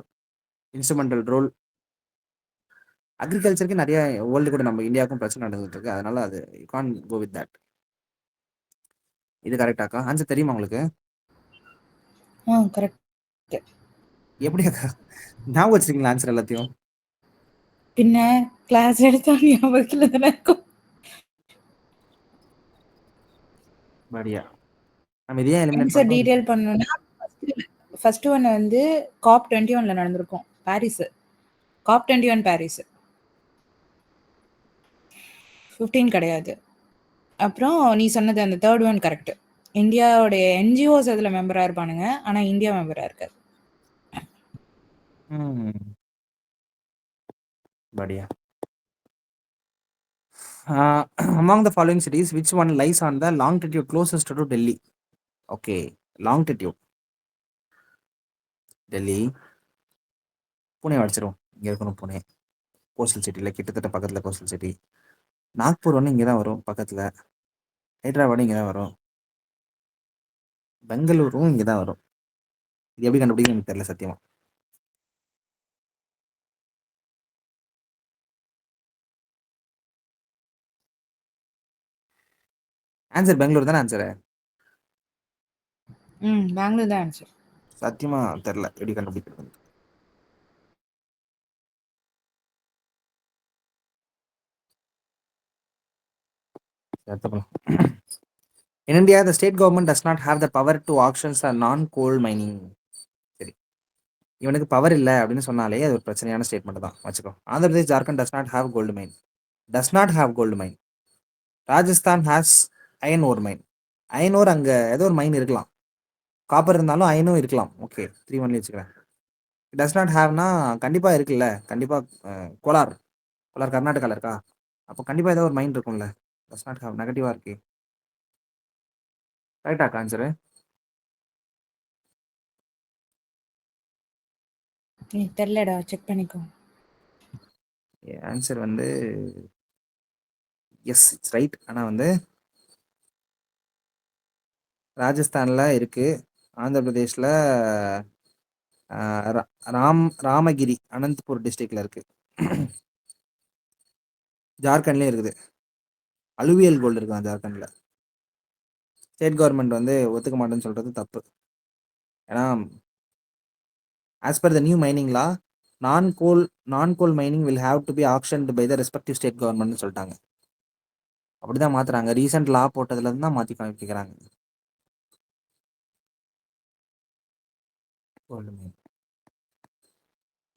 instrumental role. அக்ரிகல்ச்சருக்கு நிறைய வேர்ல்டு கூட நம்ம இந்தியாவுக்கும் பிரச்சனை நடந்துட்டு இருக்கு. அதனால அது you can go with that. இது கரெக்டாக்கா? ஆன்சர் தெரியுமா உங்களுக்கு? கரெக்ட். எப்படி அக்கா ஞாபகம் வச்சிருக்கீங்களா ஆன்சர் எல்லாத்தையும்? பின்ன கிளாஸ் எடுத்தா ஞாபகத்துல தானே இருக்கும். படியா நம்ம இதையே எலிமினேட் ஆன்சர் பண்ணோம். டீடைல் பண்ணணும்னா ஃபர்ஸ்ட் ஒன் வந்து COP 21ல நடந்திருக்கும், பாரிஸ். COP 21 Paris. 15 கிடையாது. அப்புறம் நீ சொன்னது அந்த தேர்ட் ஒன் கரெக்ட். இந்தியாவுடைய என்ஜிஓஸ் அதுல மெம்பரா இருப்பானுங்க, ஆனா இந்தியா மெம்பரா இருக்காது. படியா. Among the following cities, which one lies on the longitude closest to Delhi? Okay, longitude. Delhi. Pune அடிச்சிரும், இங்கே இருக்கணும். புனே கோஸ்டல் சிட்டியில் கிட்டத்தட்ட பக்கத்தில் கோஸ்டல் சிட்டி. நாக்பூர் ஒன்று இங்கே தான் வரும் பக்கத்தில். ஹைதராபாடு இங்கே தான் வரும். பெங்களூரும் இங்கே தான் வரும். இது எப்படி கண்டுபிடிக்க எனக்கு தெரியல சத்தியமா. ஆன்சர் பெங்களூர் தானே ஆன்சரு? பெங்களூர் தான் ஆன்சர். சத்தியமா தெரியல எப்படி கண்டுபிடிக்கிறது. In India, the state government does not have the power to auction a non-coal mining. சரி, இவனுக்கு பவர் இல்லை அப்படின்னு சொன்னாலே அது ஒரு பிரச்சனையான ஸ்டேட்மெண்ட் தான் வச்சுக்கோ. Andhra Pradesh, Jharkhand does not have gold mine. Does not have gold mine. Rajasthan has iron ore mine. Iron ore அங்கே ஏதோ ஒரு மைன் இருக்கலாம். காப்பர் இருந்தாலும் அயனும் இருக்கலாம். ஓகே 3-1 வச்சுக்கிறேன். டஸ் நாட் ஹேவ்னா கண்டிப்பாக இருக்குல்ல. கண்டிப்பாக கோலார் கர்நாடகாவில் இருக்கா? அப்போ கண்டிப்பாக ஏதோ ஒரு மைண்ட் இருக்கும்ல. டஸ் நாட் ஹேவ் நெகட்டிவாக இருக்கு. ரைட்டா ஆன்சரு? தெரிலடா, செக் பண்ணிக்கோ. ஆன்சர் வந்து எஸ் இட்ஸ் ரைட். ஆனால் வந்து ராஜஸ்தானில் இருக்கு, ஆந்திர பிரதேஷில் ராமகிரி அனந்த்பூர் டிஸ்ட்ரிக்ட்ல இருக்கு, ஜார்க்கண்ட்லேயும் இருக்குது. அலுவியல் கோல்டு இருக்கான் ஜார்க்கண்டில். ஸ்டேட் கவர்மெண்ட் வந்து ஒத்துக்க மாட்டேன்னு சொல்கிறது தப்பு. ஏன்னா as per the new mining law non coal mining will have to be auctioned by the respective state கவர்மெண்ட்னு சொல்லிட்டாங்க. அப்படிதான் மாத்துறாங்க. ரீசெண்ட் லா போட்டதுல இருந்து தான் மாற்றி காமிக்கிறாங்க.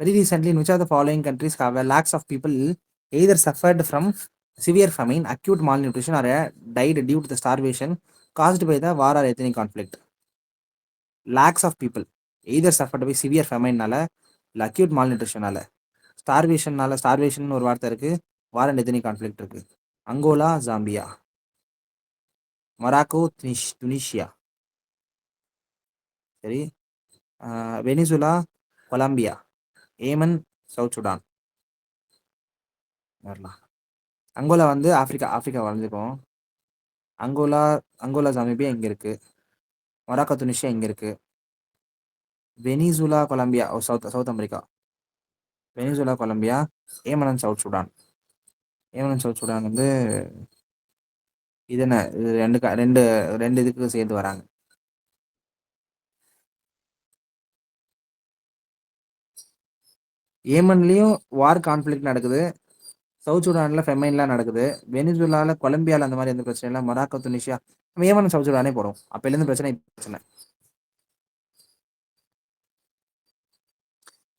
Very recently, in which of the following countries have lakhs of people either suffered from severe famine, acute malnutrition, or died due to the starvation caused by the war or ethnic conflict? Lakhs of people either suffered by severe famine நால இல்லை acute malnutrition நால, starvation ஒரு வார்த்தை இருக்கு, war and ethnic conflict இருக்கு. அங்கோலா, ஜாம்பியா, மொராக்கோ, துனிஷியா, சரி, Venezuela, Colombia, Yemen, South Sudan. வரலாம். அங்கோலா வந்து ஆப்பிரிக்கா வளர்ந்துக்கும். அங்கோலா ஜாம்பியா இங்கே இருக்கு. மொராக்கோ, துனிஷியா இங்கே இருக்கு. Venezuela, Colombia South America. Venezuela, Colombia, Yemen and South Sudan. Yemen and South Sudan வந்து இது என்ன, இது ரெண்டு இதுக்கு சேர்ந்து வராங்க. ஏமன்லேயும் வார் கான்ஃப்ளிக்ட் நடக்குது, சவுத் சுடானில் ஃபெமைன்லாம் நடக்குது, வெனிசுலாவில் கொலம்பியாவில் அந்த மாதிரி எந்த பிரச்சனை இல்லை, மொராக்கோ, துனிஷியா, நம்ம ஏமன் சவுத் சுடானே போகிறோம். அப்போலேருந்து பிரச்சனை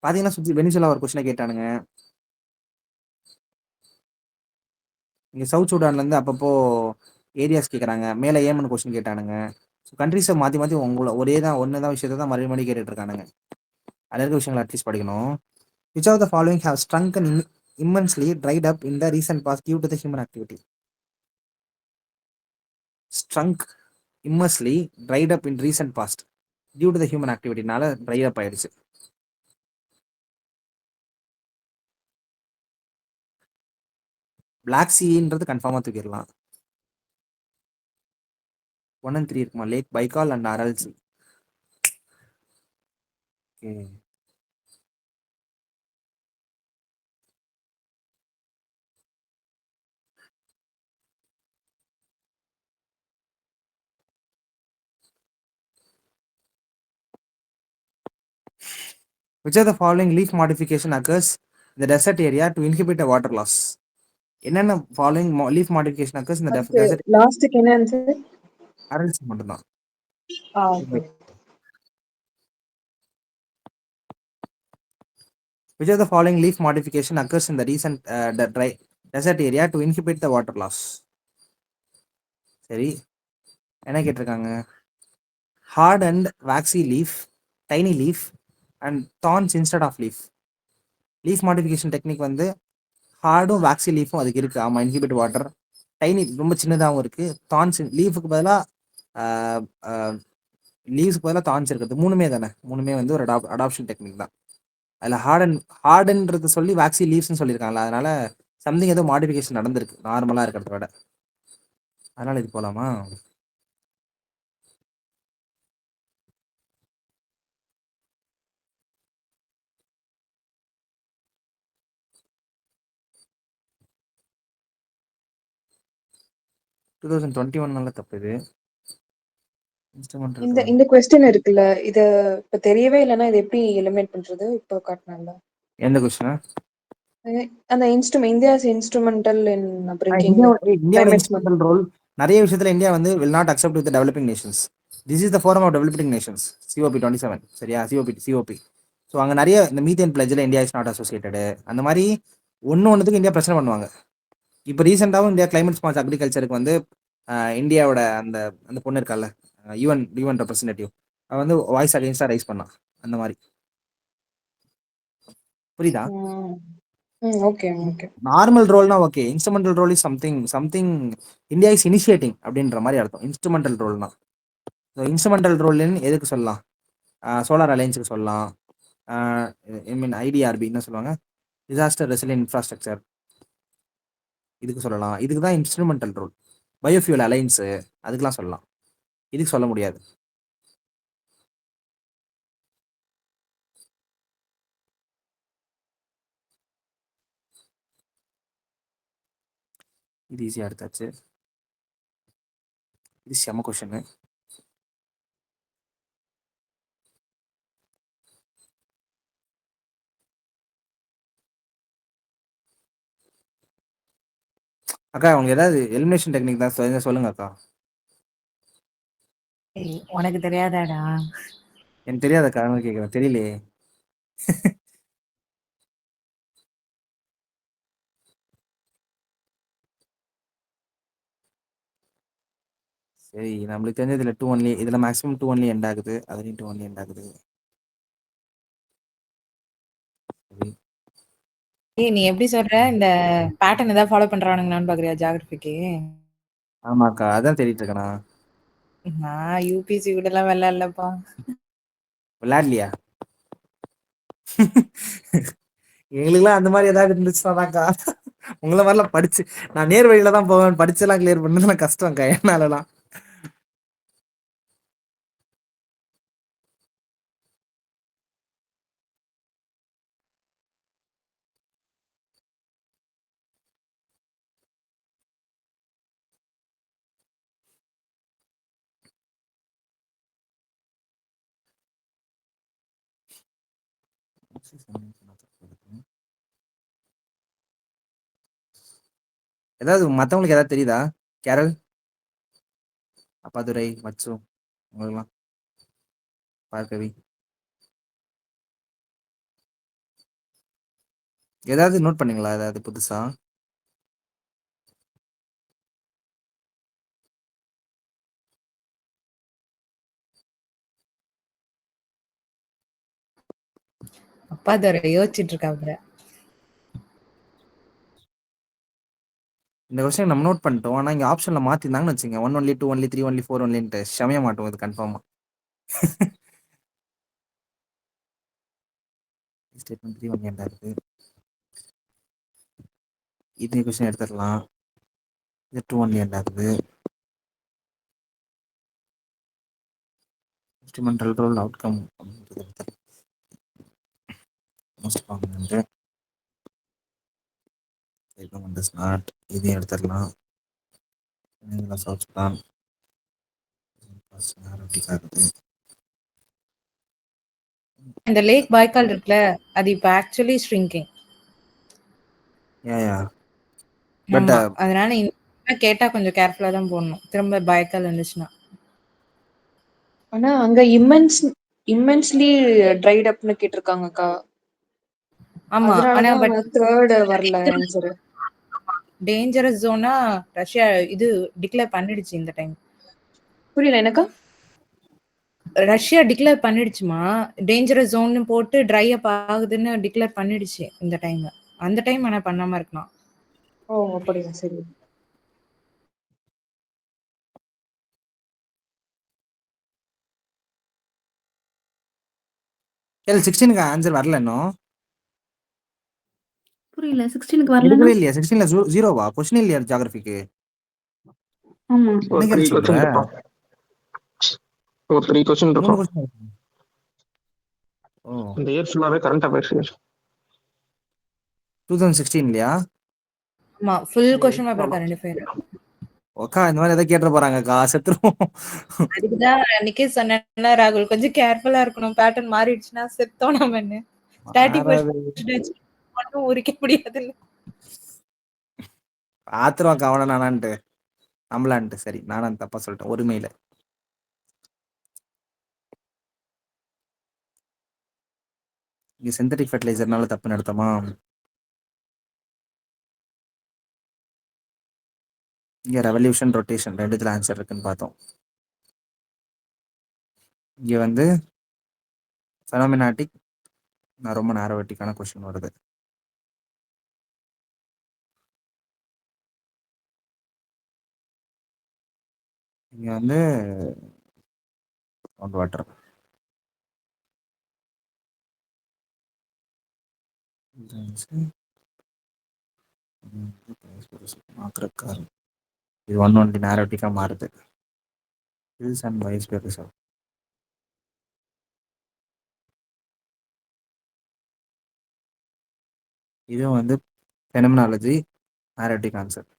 பார்த்தீங்கன்னா சுற்றி வெனிசுலா ஒரு கொஸ்டினை கேட்டானுங்க. இங்கே சவுத் சுடான்லேருந்து அப்பப்போ ஏரியாஸ் கேட்குறாங்க, மேலே ஏமன் கொஸ்டின் கேட்டானுங்க. ஸோ கண்ட்ரிஸை மாற்றி உங்களை ஒன்று தான் விஷயத்தை தான் மறுபடியும் கேட்டுட்டு இருக்கானுங்க. அதில் இருக்க விஷயங்களை அட்லீஸ்ட் படிக்கணும். Which of the following have shrunken immensely, dried up in the recent past due to the human activity? Shrunk immensely, dried up in recent past due to the human activity நால dry up ஆயிடுச்சு. பிளாக் சீன்றது கன்ஃபார்மாக தூக்கிடலாம். 1 and 3 இருக்குமா, Lake Baikal and Aral Sea. Which of the following leaf modification occurs in the desert area to inhibit a water loss? என்னென்ன following leaf modification occurs in the desert? லாஸ்ட்டுக்கு என்ன ஆன்சர்? அரல் சி மட்டும்தான். Okay. Which of the following leaf modification occurs in the recent dry desert area to inhibit the water loss? சரி, என்ன கேட்டிருக்காங்க? Hard and waxy leaf, tiny leaf and thorns instead of leaf. Leaf modification technique வந்து ஹார்டும் waxy லீஃபும் அதுக்கு இருக்குது. ஆமாம், இன்ஹிபிட் வாட்டர். டைனி ரொம்ப சின்னதாகவும் இருக்குது. தான்ஸ் லீஃபுக்கு பதிலாக தான்ஸ் இருக்குது. மூணுமே வந்து ஒரு அடாப்ஷன் டெக்னிக் தான். அதில் ஹார்டுன்றது சொல்லி waxy லீவ்ஸ்ன்னு சொல்லியிருக்காங்களா, அதனால சம்திங் ஏதோ மாடிஃபிகேஷன் நடந்திருக்கு நார்மலாக இருக்கிறத விட. அதனால இது போகலாமா? டூ 2021 தப்பு இது. இந்த क्वेश्चन இருக்குல்ல, இது இப்ப தெரியவே இல்லைன்னா இது எப்படி எலிமினேட் பண்றது? இப்போ காட்டணும்ல எந்த கொஸ்டின்? அந்த இந்தியாஸ் இன்ஸ்ட்ருமெண்டல் இன் பிரிங்கிங் இந்தியாவோட இன்ஸ்ட்ருமெண்டல் ரோல் நிறைய விஷயத்துல இந்தியா வந்து will not accept with the developing nations. This is the forum of developing nations. COP27 சரியா? COP. ஸோ அங்கே நிறைய இந்த மீத்தேன் பிளட்ஜில் இந்தியா இஸ் நாட் அசோசியேட்டடு. அந்த மாதிரி ஒன்றுத்துக்கு இந்தியா பிரச்சனை பண்ணுவாங்க. இப்போ ரீசெண்டாகவும் இந்தியா கிளைமேட் ஸ்பான்ஸ் அக்ரிகல்ச்சருக்கு வந்து இந்தியாவோட அந்த அந்த பொண்ணு இருக்கால, யுஎன் யுஎன் ரெப்ரஸன்டேட்டிவ், அவன் வந்து வாய்ஸ் அகைன்ஸ்டா ரைஸ் பண்ணான். அந்த மாதிரி புரியுதா? Okay okay. நார்மல் ரோல்னா okay. Instrumental role is something something India is initiating அப்படின்ற மாதிரி அர்த்தம் இன்ஸ்ட்ருமெண்டல் ரோல்னா. இன்ஸ்ட்ருமெண்டல் ரோல்னு எதுக்கு சொல்லலாம்? சோலார் அலையன்ஸுக்கு சொல்லலாம். ஐ மீன் ஐடிஆர்பி என்ன சொல்லுவாங்க, டிசாஸ்டர் ரெசிலியன்ட் இன்ஃப்ராஸ்ட்ரக்சர், இதுக்கு சொல்லலாம். இதுக்கு தான் இன்ஸ்ட்ருமெண்டல் ரோல். பயோஃபியூல் அலைன்ஸு அதுக்கெலாம் சொல்லலாம், இதுக்கு சொல்ல முடியாது. இது ஈஸியாக எடுத்தாச்சு. இது செம கொஷனு. அக்கா உங்களுக்கு ஏதாவது எலிமினேஷன் டெக்னிக் தான் சொல்லுங்க அக்கா. உனக்கு தெரியாதாடா? எனக்கு தெரியாதக்கா, கேட்குறேன். தெரியலையே. சரி, நம்மளுக்கு தெரிஞ்சதுல 2 ஒன்லி, இதில் மேக்ஸிமம் 2 ஒன்லி எண்ட் ஆகுது, அதுலேயும் 2 ஒன்லி எண்ட் ஆகுது. சரி, ஏய், நீ எப்படி சொல்ற? இந்த பேட்டர்ன் ஏதாவது ஃபாலோ பண்றானுங்களான்னு பாக்குறியா ஜியோகிராஃபிக்கு? ஆமாக்கா, அதான் தேடிட்டு இருக்கேனா. நான் யூபிசி கூட எல்லாம் விளையாடலப்பா. விளையாடலையா? எங்களுக்குலாம் அந்த மாதிரி ஏதாவது இருந்துச்சுனாக்கா, உங்களை மாதிரிலாம் படிச்சு நான் நேர் வழியில தான் போவேன். படிச்செல்லாம் கிளியர் பண்ணதுலாம் கஷ்டம்க்கா என்னாலலாம். ஏதாவது மற்றவங்களுக்கு ஏதாவது தெரியுதா? கேரல், அப்பாதுரை, மச்சு, உங்களுக்குலாம், பார்க்கவி, ஏதாவது நோட் பண்ணீங்களா ஏதாவது புதுசா? அப்பா தர யோசிச்சுட்டு இருக்காப்ல. இந்த கொஸ்டின் நம்ம நோட் பண்ணிட்டோம். ஆனால் இங்கே ஆப்ஷனில் மாற்றிருந்தாங்கன்னு வச்சுங்க, 1 ஒன்லி, 2 ஒன்லி, 3 ஒன்லி, 4 ஒன்லின்ட்டு சமைய மாட்டோம் இது கன்ஃபார்மாக. ஸ்டேட்மெண்ட் 3 ஒன்லி என்ன இருக்குது? இது கொஸ்டின் எடுத்துடலாம். இது 2 ஒன்லி என்ன இருக்குது? Instrumental role outcome most prominent is not. இதையும் எடுத்துடலாம். இதெல்லாம் சவுத் சுடான் ஆகுது. இந்த லேக் பாய்கால் இருக்குல்ல, அது இப்ப ஆக்சுவலி ஷ்ரிங்கிங். யா பட் ஆமா, அதனால கேட்டா கொஞ்சம் கேர்ஃபுல்லா தான் போடணும் திரும்ப பாய்கால் இருந்துச்சுன்னா. ஆனா அங்க இம்மென்ஸ்லி ட்ரைட் அப்னு கேட்டிருக்காங்கக்கா. ஆமா, ஆனா அதனாலதான் பட் தேர்ட் வரல ஆன்சர். டேஞ்சரஸ் ஜோனா ரஷ்யா இது டிக்ளேர் பண்ணிடுச்சு இந்த டைம். புரியல எனக்கா? ரஷ்யா டிக்ளேர் பண்ணிடுச்சுமா, டேஞ்சரஸ் ஜோன்னு போட்டு ட்ரை அப் ஆகுதுன்னு டிக்ளேர் பண்ணிடுச்சு இந்த டைம். அந்த டைம் ஆனா பண்ணாம இருக்கலாம். ஓ அப்படியா, சரி. கேள் 16க்கு ஆன்சர் வரல இன்னும். புரியல. 16க்கு வரலன்னா? எடுக்கவே இல்லையா? 16ல ஜீரோவா? கொஸ்டின் இல்லையா ஜியோகிராஃபிக்கு? ஆமா. ஒரு என்ன 3 கேள் சொல்ற? கொஸ்டின் இருக்கும். ஒரு 3 கொஸ்டின் 3 இருக்கும். கொஸ்டின். ஓ, இந்த இயர் ஃபுல்லாவே கரண்ட் அஃபேர்ஸ். 2016 ஆமா, full question paper current affair. ஓக்கா இந்த மாதிரி எதாவது கேட்டு போறாங்கக்கா, செத்துருவோம். அதுக்குதான் அன்னைக்கே சொன்னேன்ல ராகுல், கொஞ்சம் கேர்ஃபுல்லா இருக்கணும். பேட்டர்ன் மாறிடுச்சுன்னா செத்தோம் நம்ம. ஸ்டாட்டிக் ஒன்னும் உரிக்க முடியாதுல்ல. ஆத்திரம் கவன நானான்ட்டு நம்மளான்ட்டு. சரி, நானும் தப்பா சொல்லிட்டேன் ஒருமையில. இங்க சிந்தட்டிக் ஃபர்டிலைசர்னால தப்பு நடத்தமா? இங்கே ரெவல்யூஷன் ரொட்டேஷன் ரெண்டுத்துல ஆன்சர் இருக்குன்னு பார்த்தோம். இங்கே வந்து ஃபெனோமெனாட்டிக் ரொம்ப நேரோவட்டிக்கான கொஸ்டின் வருது. இங்கே வந்து கிரவுண்ட் வாட்டர் இது ஒன்லி நேரோட்டிக்காக மாறுது. Hills and vice reserve. இதுவும் வந்து ஃபெனமெனாலஜி நேரோட்டிக் ஆன்சர்.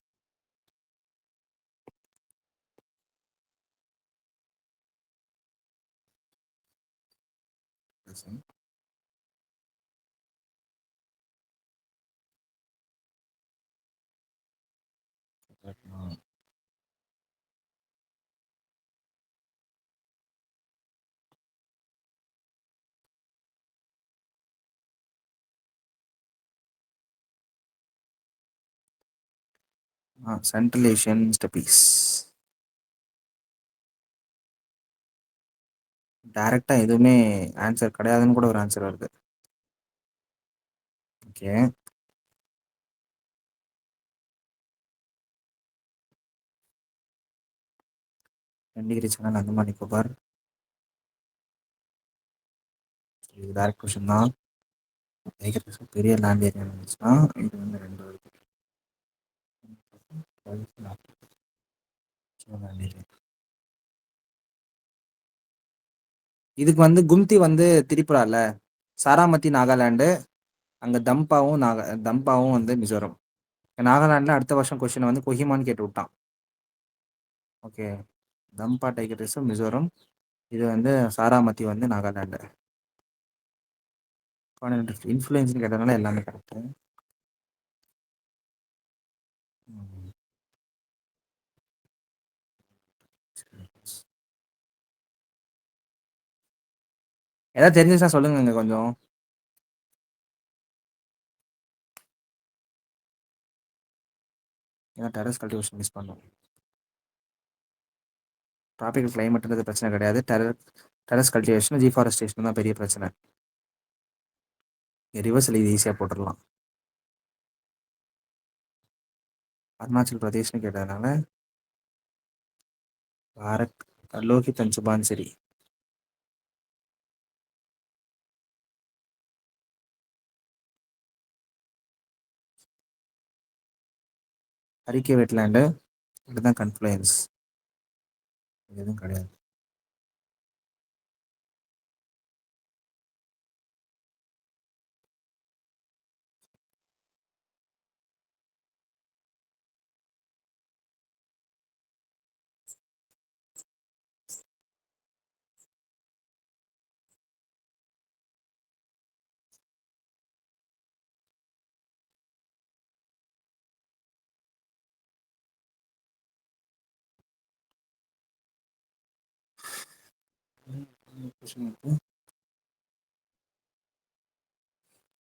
Central Asian ஸ்டெப்பீஸ். டைரக்டா எதுவுமே ஆன்சர் கிடையாதுன்னு கூட ஒரு ஆன்சர் வருது. Okay, degree channel Andaman Nicobar. இது டைரக்ட் கொஸ்டின் தான். பெரிய லேண்ட் ஏரியா இருந்துச்சுன்னா இது வந்து 2 வருது. இதுக்கு வந்து கும்தி வந்து திரிபுரால, சாராமதி நாகாலாண்டு, அங்க தம்பாவும் வந்து மிசோரம். நாகாலாண்டில் அடுத்த வருஷம் கொஸ்டின் வந்து கொஹிமான்னு கேட்டு விட்டான். Okay, Thamba tiger reserve Mizoram, இது வந்து சாராமதி வந்து நாகாலாண்டு. இன்ஃப்ளூயன்ஸ்னு கேட்டதுனால எல்லாமே கரெக்டு. ஏதாவது தெரிஞ்சுச்சா சொல்லுங்க கொஞ்சம். ஏன்னா டெரஸ் கல்டிவேஷன் மிஸ் பண்ணோம். ட்ராபிக்கல் கிளைமேட்ன்றது பிரச்சனை கிடையாது. டெரஸ் கல்டிவேஷன் டீஃபாரஸ்டேஷன் தான் பெரிய பிரச்சனை. ரிவர்ஸில் இது ஈஸியாக போட்டுடலாம். அருணாச்சல் பிரதேஷ்னு கேட்டதுனால பாரத், லோகித் அண்ட் சுபான் சரி. ஹரிக்கே வெட்லேண்டு, இதுதான் கன்ஃப்ளூயன்ஸ். எதுவும் கிடையாது.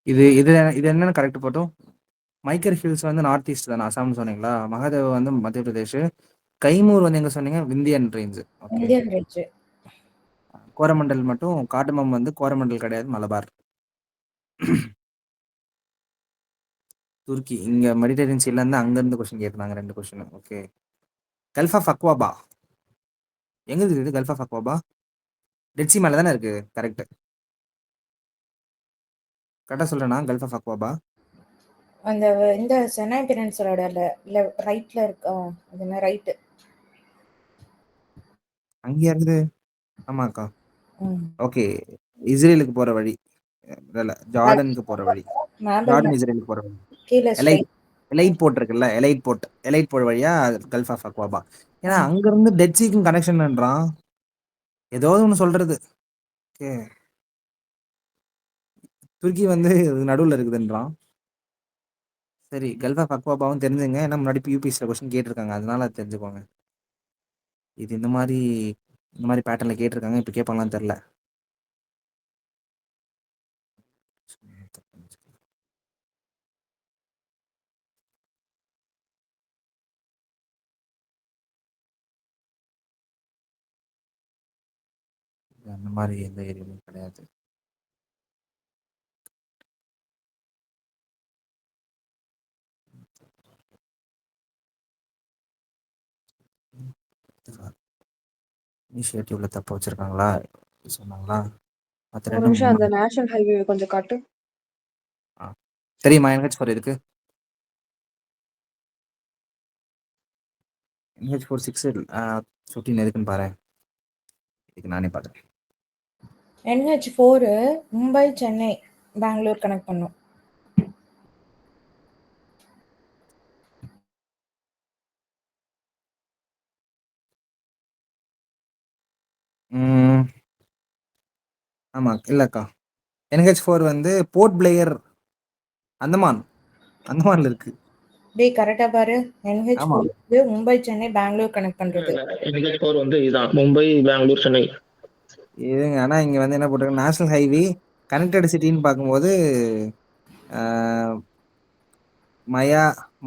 இது இது இது என்னன்னு கரெக்ட் போட்டோம். மைக்கர் ஹில்ஸ் வந்து நார்த் ஈஸ்ட் தானே, அசாம்னு சொன்னீங்களா? மகாதேவ் வந்து மத்திய பிரதேஷ். கைமூர் வந்து எங்க சொன்னீங்க? Vindhyan range. Okay, Indian ridge. Coromandel மட்டும், காட்டமம் வந்து கோரமண்டல் கிடையாது, மலபார். துருக்கி இங்க மெடிடரேனியன் சீல இருந்து அங்க இருந்து கொஸ்டின் கேட்டாங்க, 2 question. Okay, gulf of Aqaba எங்க இருக்குது? Gulf of Aqaba dead C மேல தானே இருக்கு. கரெக்ட், கரெக்டா சொல்றேனா? கல்ஃப் ஆஃப் அக்வாபா அந்த இந்த சென்னை பெனின்சுலாவோட ரைட்ல இருக்கு. அது என்ன ரைட்? அங்க இருந்து. ஆமாக்கா. ம். ஓகே, இஸ்ரேலுக்கு போற வழி, இல்ல ஜார்டனுக்கு போற வழி. ஜார்டன் இஸ்ரேலுக்கு போற வழி. கீழ எலைட் ஸ்ட்ரைட். எலைட் போர்ட் இருக்குல்ல, எலைட் போர்ட் வழியா கல்ஃப் ஆஃப் அக்வாபா. ஏன்னா அங்க இருந்து டெட் சீக்கும் கனெக்ஷன்ன்றான். ஏதோ ஒன்று சொல்றது. ஓகே, துருக்கி வந்து நடுவில் இருக்குதுன்றான். சரி, கல்ஃப் ஆஃப் அக்வாபாவும் தெரிஞ்சுங்க. ஏன்னா முன்னாடி யூபிஎஸ்சியில் கொஸ்டின் கேட்டிருக்காங்க, அதனால அது தெரிஞ்சுக்கோங்க. இது இந்த மாதிரி பேட்டர்ல கேட்டிருக்காங்க, இப்போ கேட்பாங்களான்னு தெரில. அந்த மாதிரி எந்த ஏரியாவும் கிடையாது. இனிஷியேட்டிவ்ல தப்பு வச்சிருக்காங்களா சொன்னாங்களா? மற்ற ஒரு ரெண்டு நிமிஷம் அந்த நேஷனல் ஹைவே கொஞ்சம் காட்டு. தெரியுமா NH4 இருக்கு? NH4 6 15 எதுக்குன்னு பாரு. இதுக்கு நானே பார்த்துட்டேன். NH4 மும்பை, சென்னை, பெங்களூர் கனெக்ட் பண்ணும். ஆமா இல்லக்கா, NH4 வந்து போர்ட் பிளேயர் அந்தமான்ல இருக்கு. டேய் கரெக்டா பாரு. ஆமா. NH4 வந்து மும்பை, சென்னை, பெங்களூர் கனெக்ட் பண்றது. NH4 வந்து இதுதான் மும்பை, பெங்களூர், சென்னை. இதுங்க ஆனா இங்க வந்து என்ன போட்டிருக்காங்க, நேஷனல் ஹைவே கனெக்டட் சிட்டின்னு பார்க்கும்போது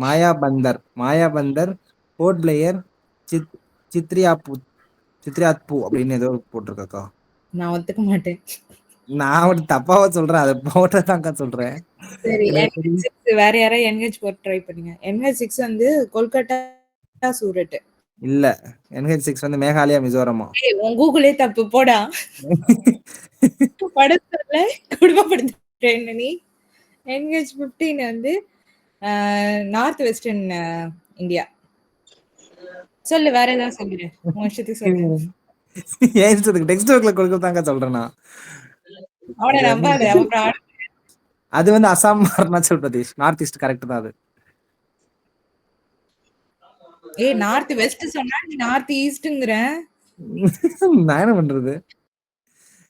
மாயாபந்தர், போர்ட் பிளேயர், சித்ரியாத்பூ அப்படின்னு ஏதோ போட்டிருக்காக்கா. நான் ஒத்துக்க மாட்டேன். நான் ஒரு தப்பாவா சொல்றேன், அதை போட்டதாக்கா சொல்றேன். சரி, எனக்கு தெரியும். NH6 வேற யாராவது NH4 ட்ரை பண்ணுங்க. NH6 வந்து கொல்கட்டா, சூரட். இல்ல, NH6 வந்து மேகாலயா, மிசோரமா. ஏய் உன் கூகுளே தப்பு போடா. படத்துல குடும்பப்படுத்துறேன் நீ. NH15 வந்து நார்த் வெஸ்டர்ன் இந்தியா. சொல்லு வேற ஏதாவது சொல்லிடு. உன் இஷ்டத்துக்கு சொல்லு. ஏன் இஷ்டத்துக்கு டெக்ஸ்ட் ஒர்க்ல கொடுக்கறதாங்க சொல்றேன் நான். அவனை நம்பாத. அப்புறம் அது வந்து Assam, Arunachal Pradesh. North east correct தான் அது. ஏய் நார்த் வெஸ்ட் சொன்னா நீ நார்த் ஈஸ்ட்ங்கற. நான் என்ன பண்றது?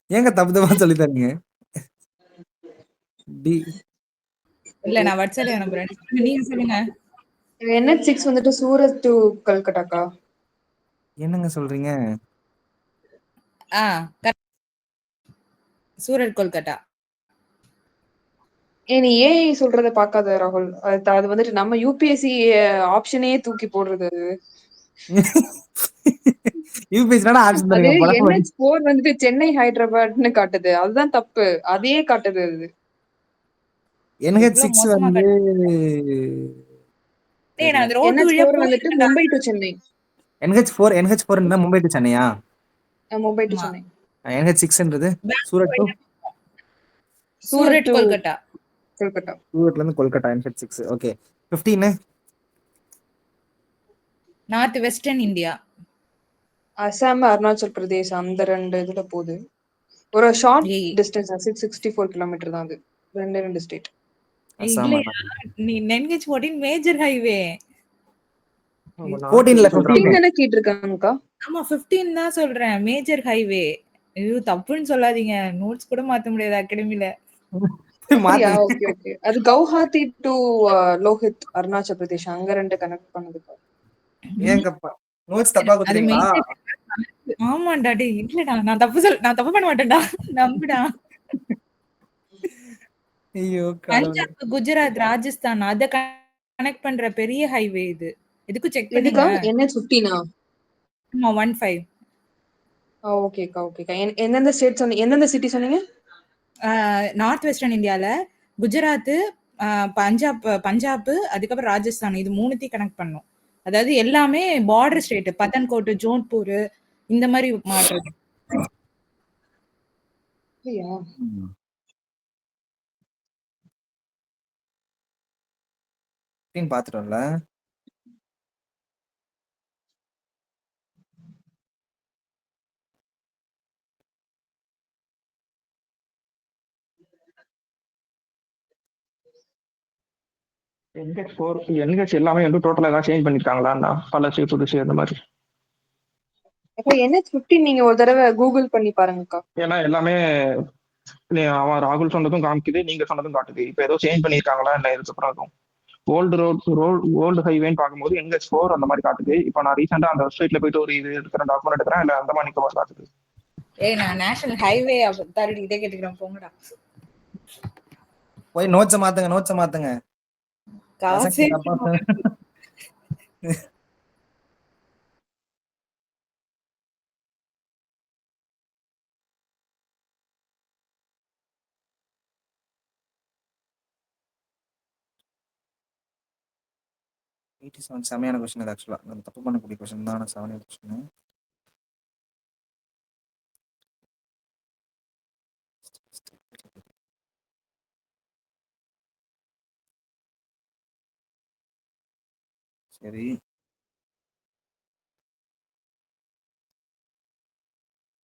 ஏங்க தப்பு தப்பா சொல்லி தரீங்க? இல்ல நான் வாட்ஸ்அப்ல அனுப்புறேன். நீங்க சொல்லுங்க. NH6 வந்துட்டு சூரத் டு கல்கட்டாக்கா. என்னங்க சொல்றீங்க? சூரட், கொல்கட்டா. நீ ஏஐ சொல்றத பாக்காத ராகுல். அது வந்துட்டு நம்ம யூபிஎஸ்சி ஆப்ஷனே தூக்கி போடுறது. யூபிஎஸ்சினா ஆப்ஷன் அது தருங்க போடா. NH4 வந்துட்டு சென்னை ஹைதராபாத்னு காட்டுது. அதுதான் தப்பு. அதையே காட்டுது அது. NH6 வந்து டேய் நான் அந்த ரோட்டு வழியா NH4 வந்துட்டு மும்பை டு சென்னை. NH4 ன்னா மும்பை டு சென்னையா? மும்பை டு சென்னை. NH6ன்றது சூரத் டு சூரட், கொல்கட்டா. கொல்கட்டா. சூரத்ல இருந்து Kolkata. NH6 okay. 15 north western India. Assam, Arunachal Pradesh அந்த ரெண்டு இதுல போகுது. ஒரு ஷார்ட் டிஸ்டன்ஸ் 664 கிலோமீட்டர் தான் அது. ரெண்டு ஸ்டேட். அசாம். நீ NH14 மேஜர் ஹைவே. 14ல 15 தானே கேட்டிருக்காங்கக்கா. ஆமா 15 தான் சொல்றேன். Major highway. ஐயோ தப்புன்னு சொல்லாதீங்க. நோட்ஸ் கூட மாத்த முடியாது அகாடமில. அப்படியா? Okay okay. அது கவுஹாத்தி டு லோஹித், அருணாச்சல் பிரதேஷ் அங்க ரெண்டு கனெக்ட் பண்ணுதுக்கா. ஏங்கப்பா நோட்ஸ் தப்பா கொடுத்தீங்களா? ஆமாண்டா டேய் இல்லடா நான் தப்பு பண்ண மாட்டேன்டா. நம்புடா. ஐயோ பஞ்சாப், குஜராத், ராஜஸ்தான் அத கனெக்ட் பண்ற பெரிய ஹைவே இது. எதுக்கு செக் எதுக்கா? பண்ணுங்க. NH15 ஆமா 15. ஓகேக்கா ஓகேக்கா. எந்தெந்த ஸ்டேட் சொன்னீங்க? எந்தெந்த சிட்டி சொன்னீங்க? நார்த் வெஸ்டர்ன் இந்தியால குஜராத், பஞ்சாப் அதுக்கப்புறம் ராஜஸ்தான் இது மூணுத்தையும் கனெக்ட் பண்ணும். அதாவது எல்லாமே பார்டர் ஸ்டேட். பத்தன்கோட், ஜோன்பூர் இந்த மாதிரி மாற்றுறது. பாத்துட்டோம்ல. NH எல்லாமே வந்து டோட்டலா ஏதாவது சேஞ்ச் பண்ணிருக்காங்களா? பழசு புதுசு அந்த மாதிரி. NH15 நீங்க ஒரு தடவை கூகுள் பண்ணி பாருங்கக்கா. ஏன்னா எல்லாமே அவன் ராகுல் சொன்னதும் காமிக்குது, நீங்க சொன்னதும் காட்டுது. இப்ப ஏதோ சேஞ்ச் பண்ணிருக்காங்களா இல்ல இதுக்கப்புறம் ஓல்டு ஹைவேன்னு பார்க்கும்போது NH4 அந்த மாதிரி காட்டுது. இப்போ நான் ரீசெண்டா அந்த வெப்சைட்ல போயிட்டு ஒரு இது எடுக்கிறேன், டாக்குமெண்ட் எடுக்கிறேன், இல்ல அந்த மாதிரி காட்டுது. ஏய் நான் நேஷனல் ஹைவே அத்தாரிட்டி கிட்ட கேட்டுக்கிறேன் போங்கடா. போய் நோட்ஸ் மாத்துங்க. காசே 87 செமையான கொஸ்டின் அது ஆக்சுவலா. நான் தப்பு பண்ணக்கூடிய கொஸ்டின் தான். ஆனா 7 கொஸ்டின். சரி.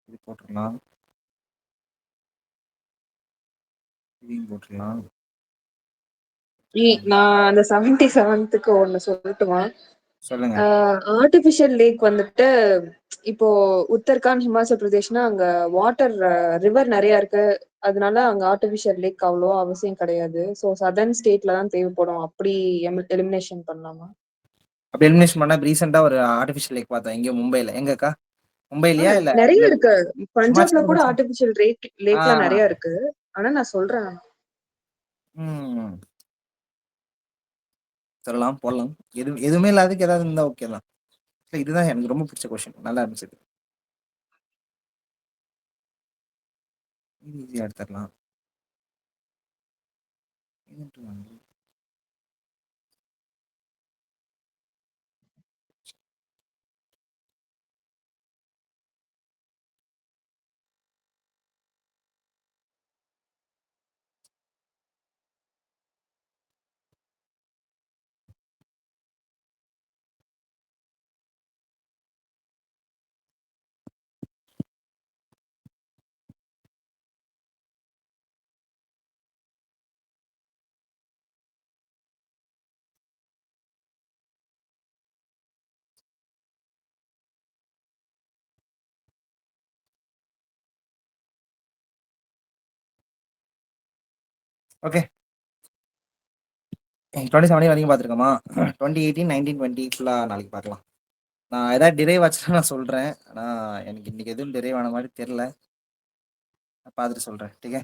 இது போட்டுடலாம். இதையும் போட்டுடலாம். நான் அந்த 77க்கு ஒண்ணு சொல்லட்டுமா? சொல்லுங்க. ஆர்டிபிஷியல் லேக் வந்துட்டு இப்போ உத்தரகாண்ட், ஹிமாச்சல் பிரதேஷ்னா அங்க வாட்டர் ரிவர் நிறைய இருக்கு. அதனால அங்க ஆர்டிபிஷியல் லேக் அவ்வளோ அவசியம் கிடையாது. ஸோ சதர்ன் ஸ்டேட்ல தான் தேவைப்படும். அப்படி எலிமினேஷன் பண்ணலாமா? அப்படி எலிமினேஷன் பண்ணா ரீசெண்டா ஒரு ஆர்டிஃபிஷியல் லேக் பார்த்தேன். எங்க மும்பைல. எங்கக்கா? மும்பைலயா இல்ல நிறைய இல்ல இருக்கு. பஞ்சாப்ல ஹிமாச்சல் கூட பிரதேஷ்? ஆர்டிபிஷியல் ஆ. லேக்லாம் நிறைய இருக்கு. ஆனா நான் சொல்றேன். ம். சொல்லலாம், போடலாம். எதுவுமே இல்லாததுக்கு ஏதாவது இருந்தா ஓகே தான். இதுதான் எனக்கு ரொம்ப பிடிச்ச கொஸ்டின். நல்லா இருந்துச்சு. இது ஈஸியா எடுத்துடலாம். ஓகே. 27 வரைக்கும் பார்த்துருக்கோமா? 2018, 19, 20 ஃபுல்லா நாளைக்கு பார்க்கலாம். நான் ஏதாவது டிரைவ் ஆச்சுன்னா நான் சொல்றேன். ஆனா எனக்கு இன்னைக்கு எதுவும் டிரைவ் ஆன மாதிரி தெரியல. பார்த்துட்டு சொல்றேன். ஓகே.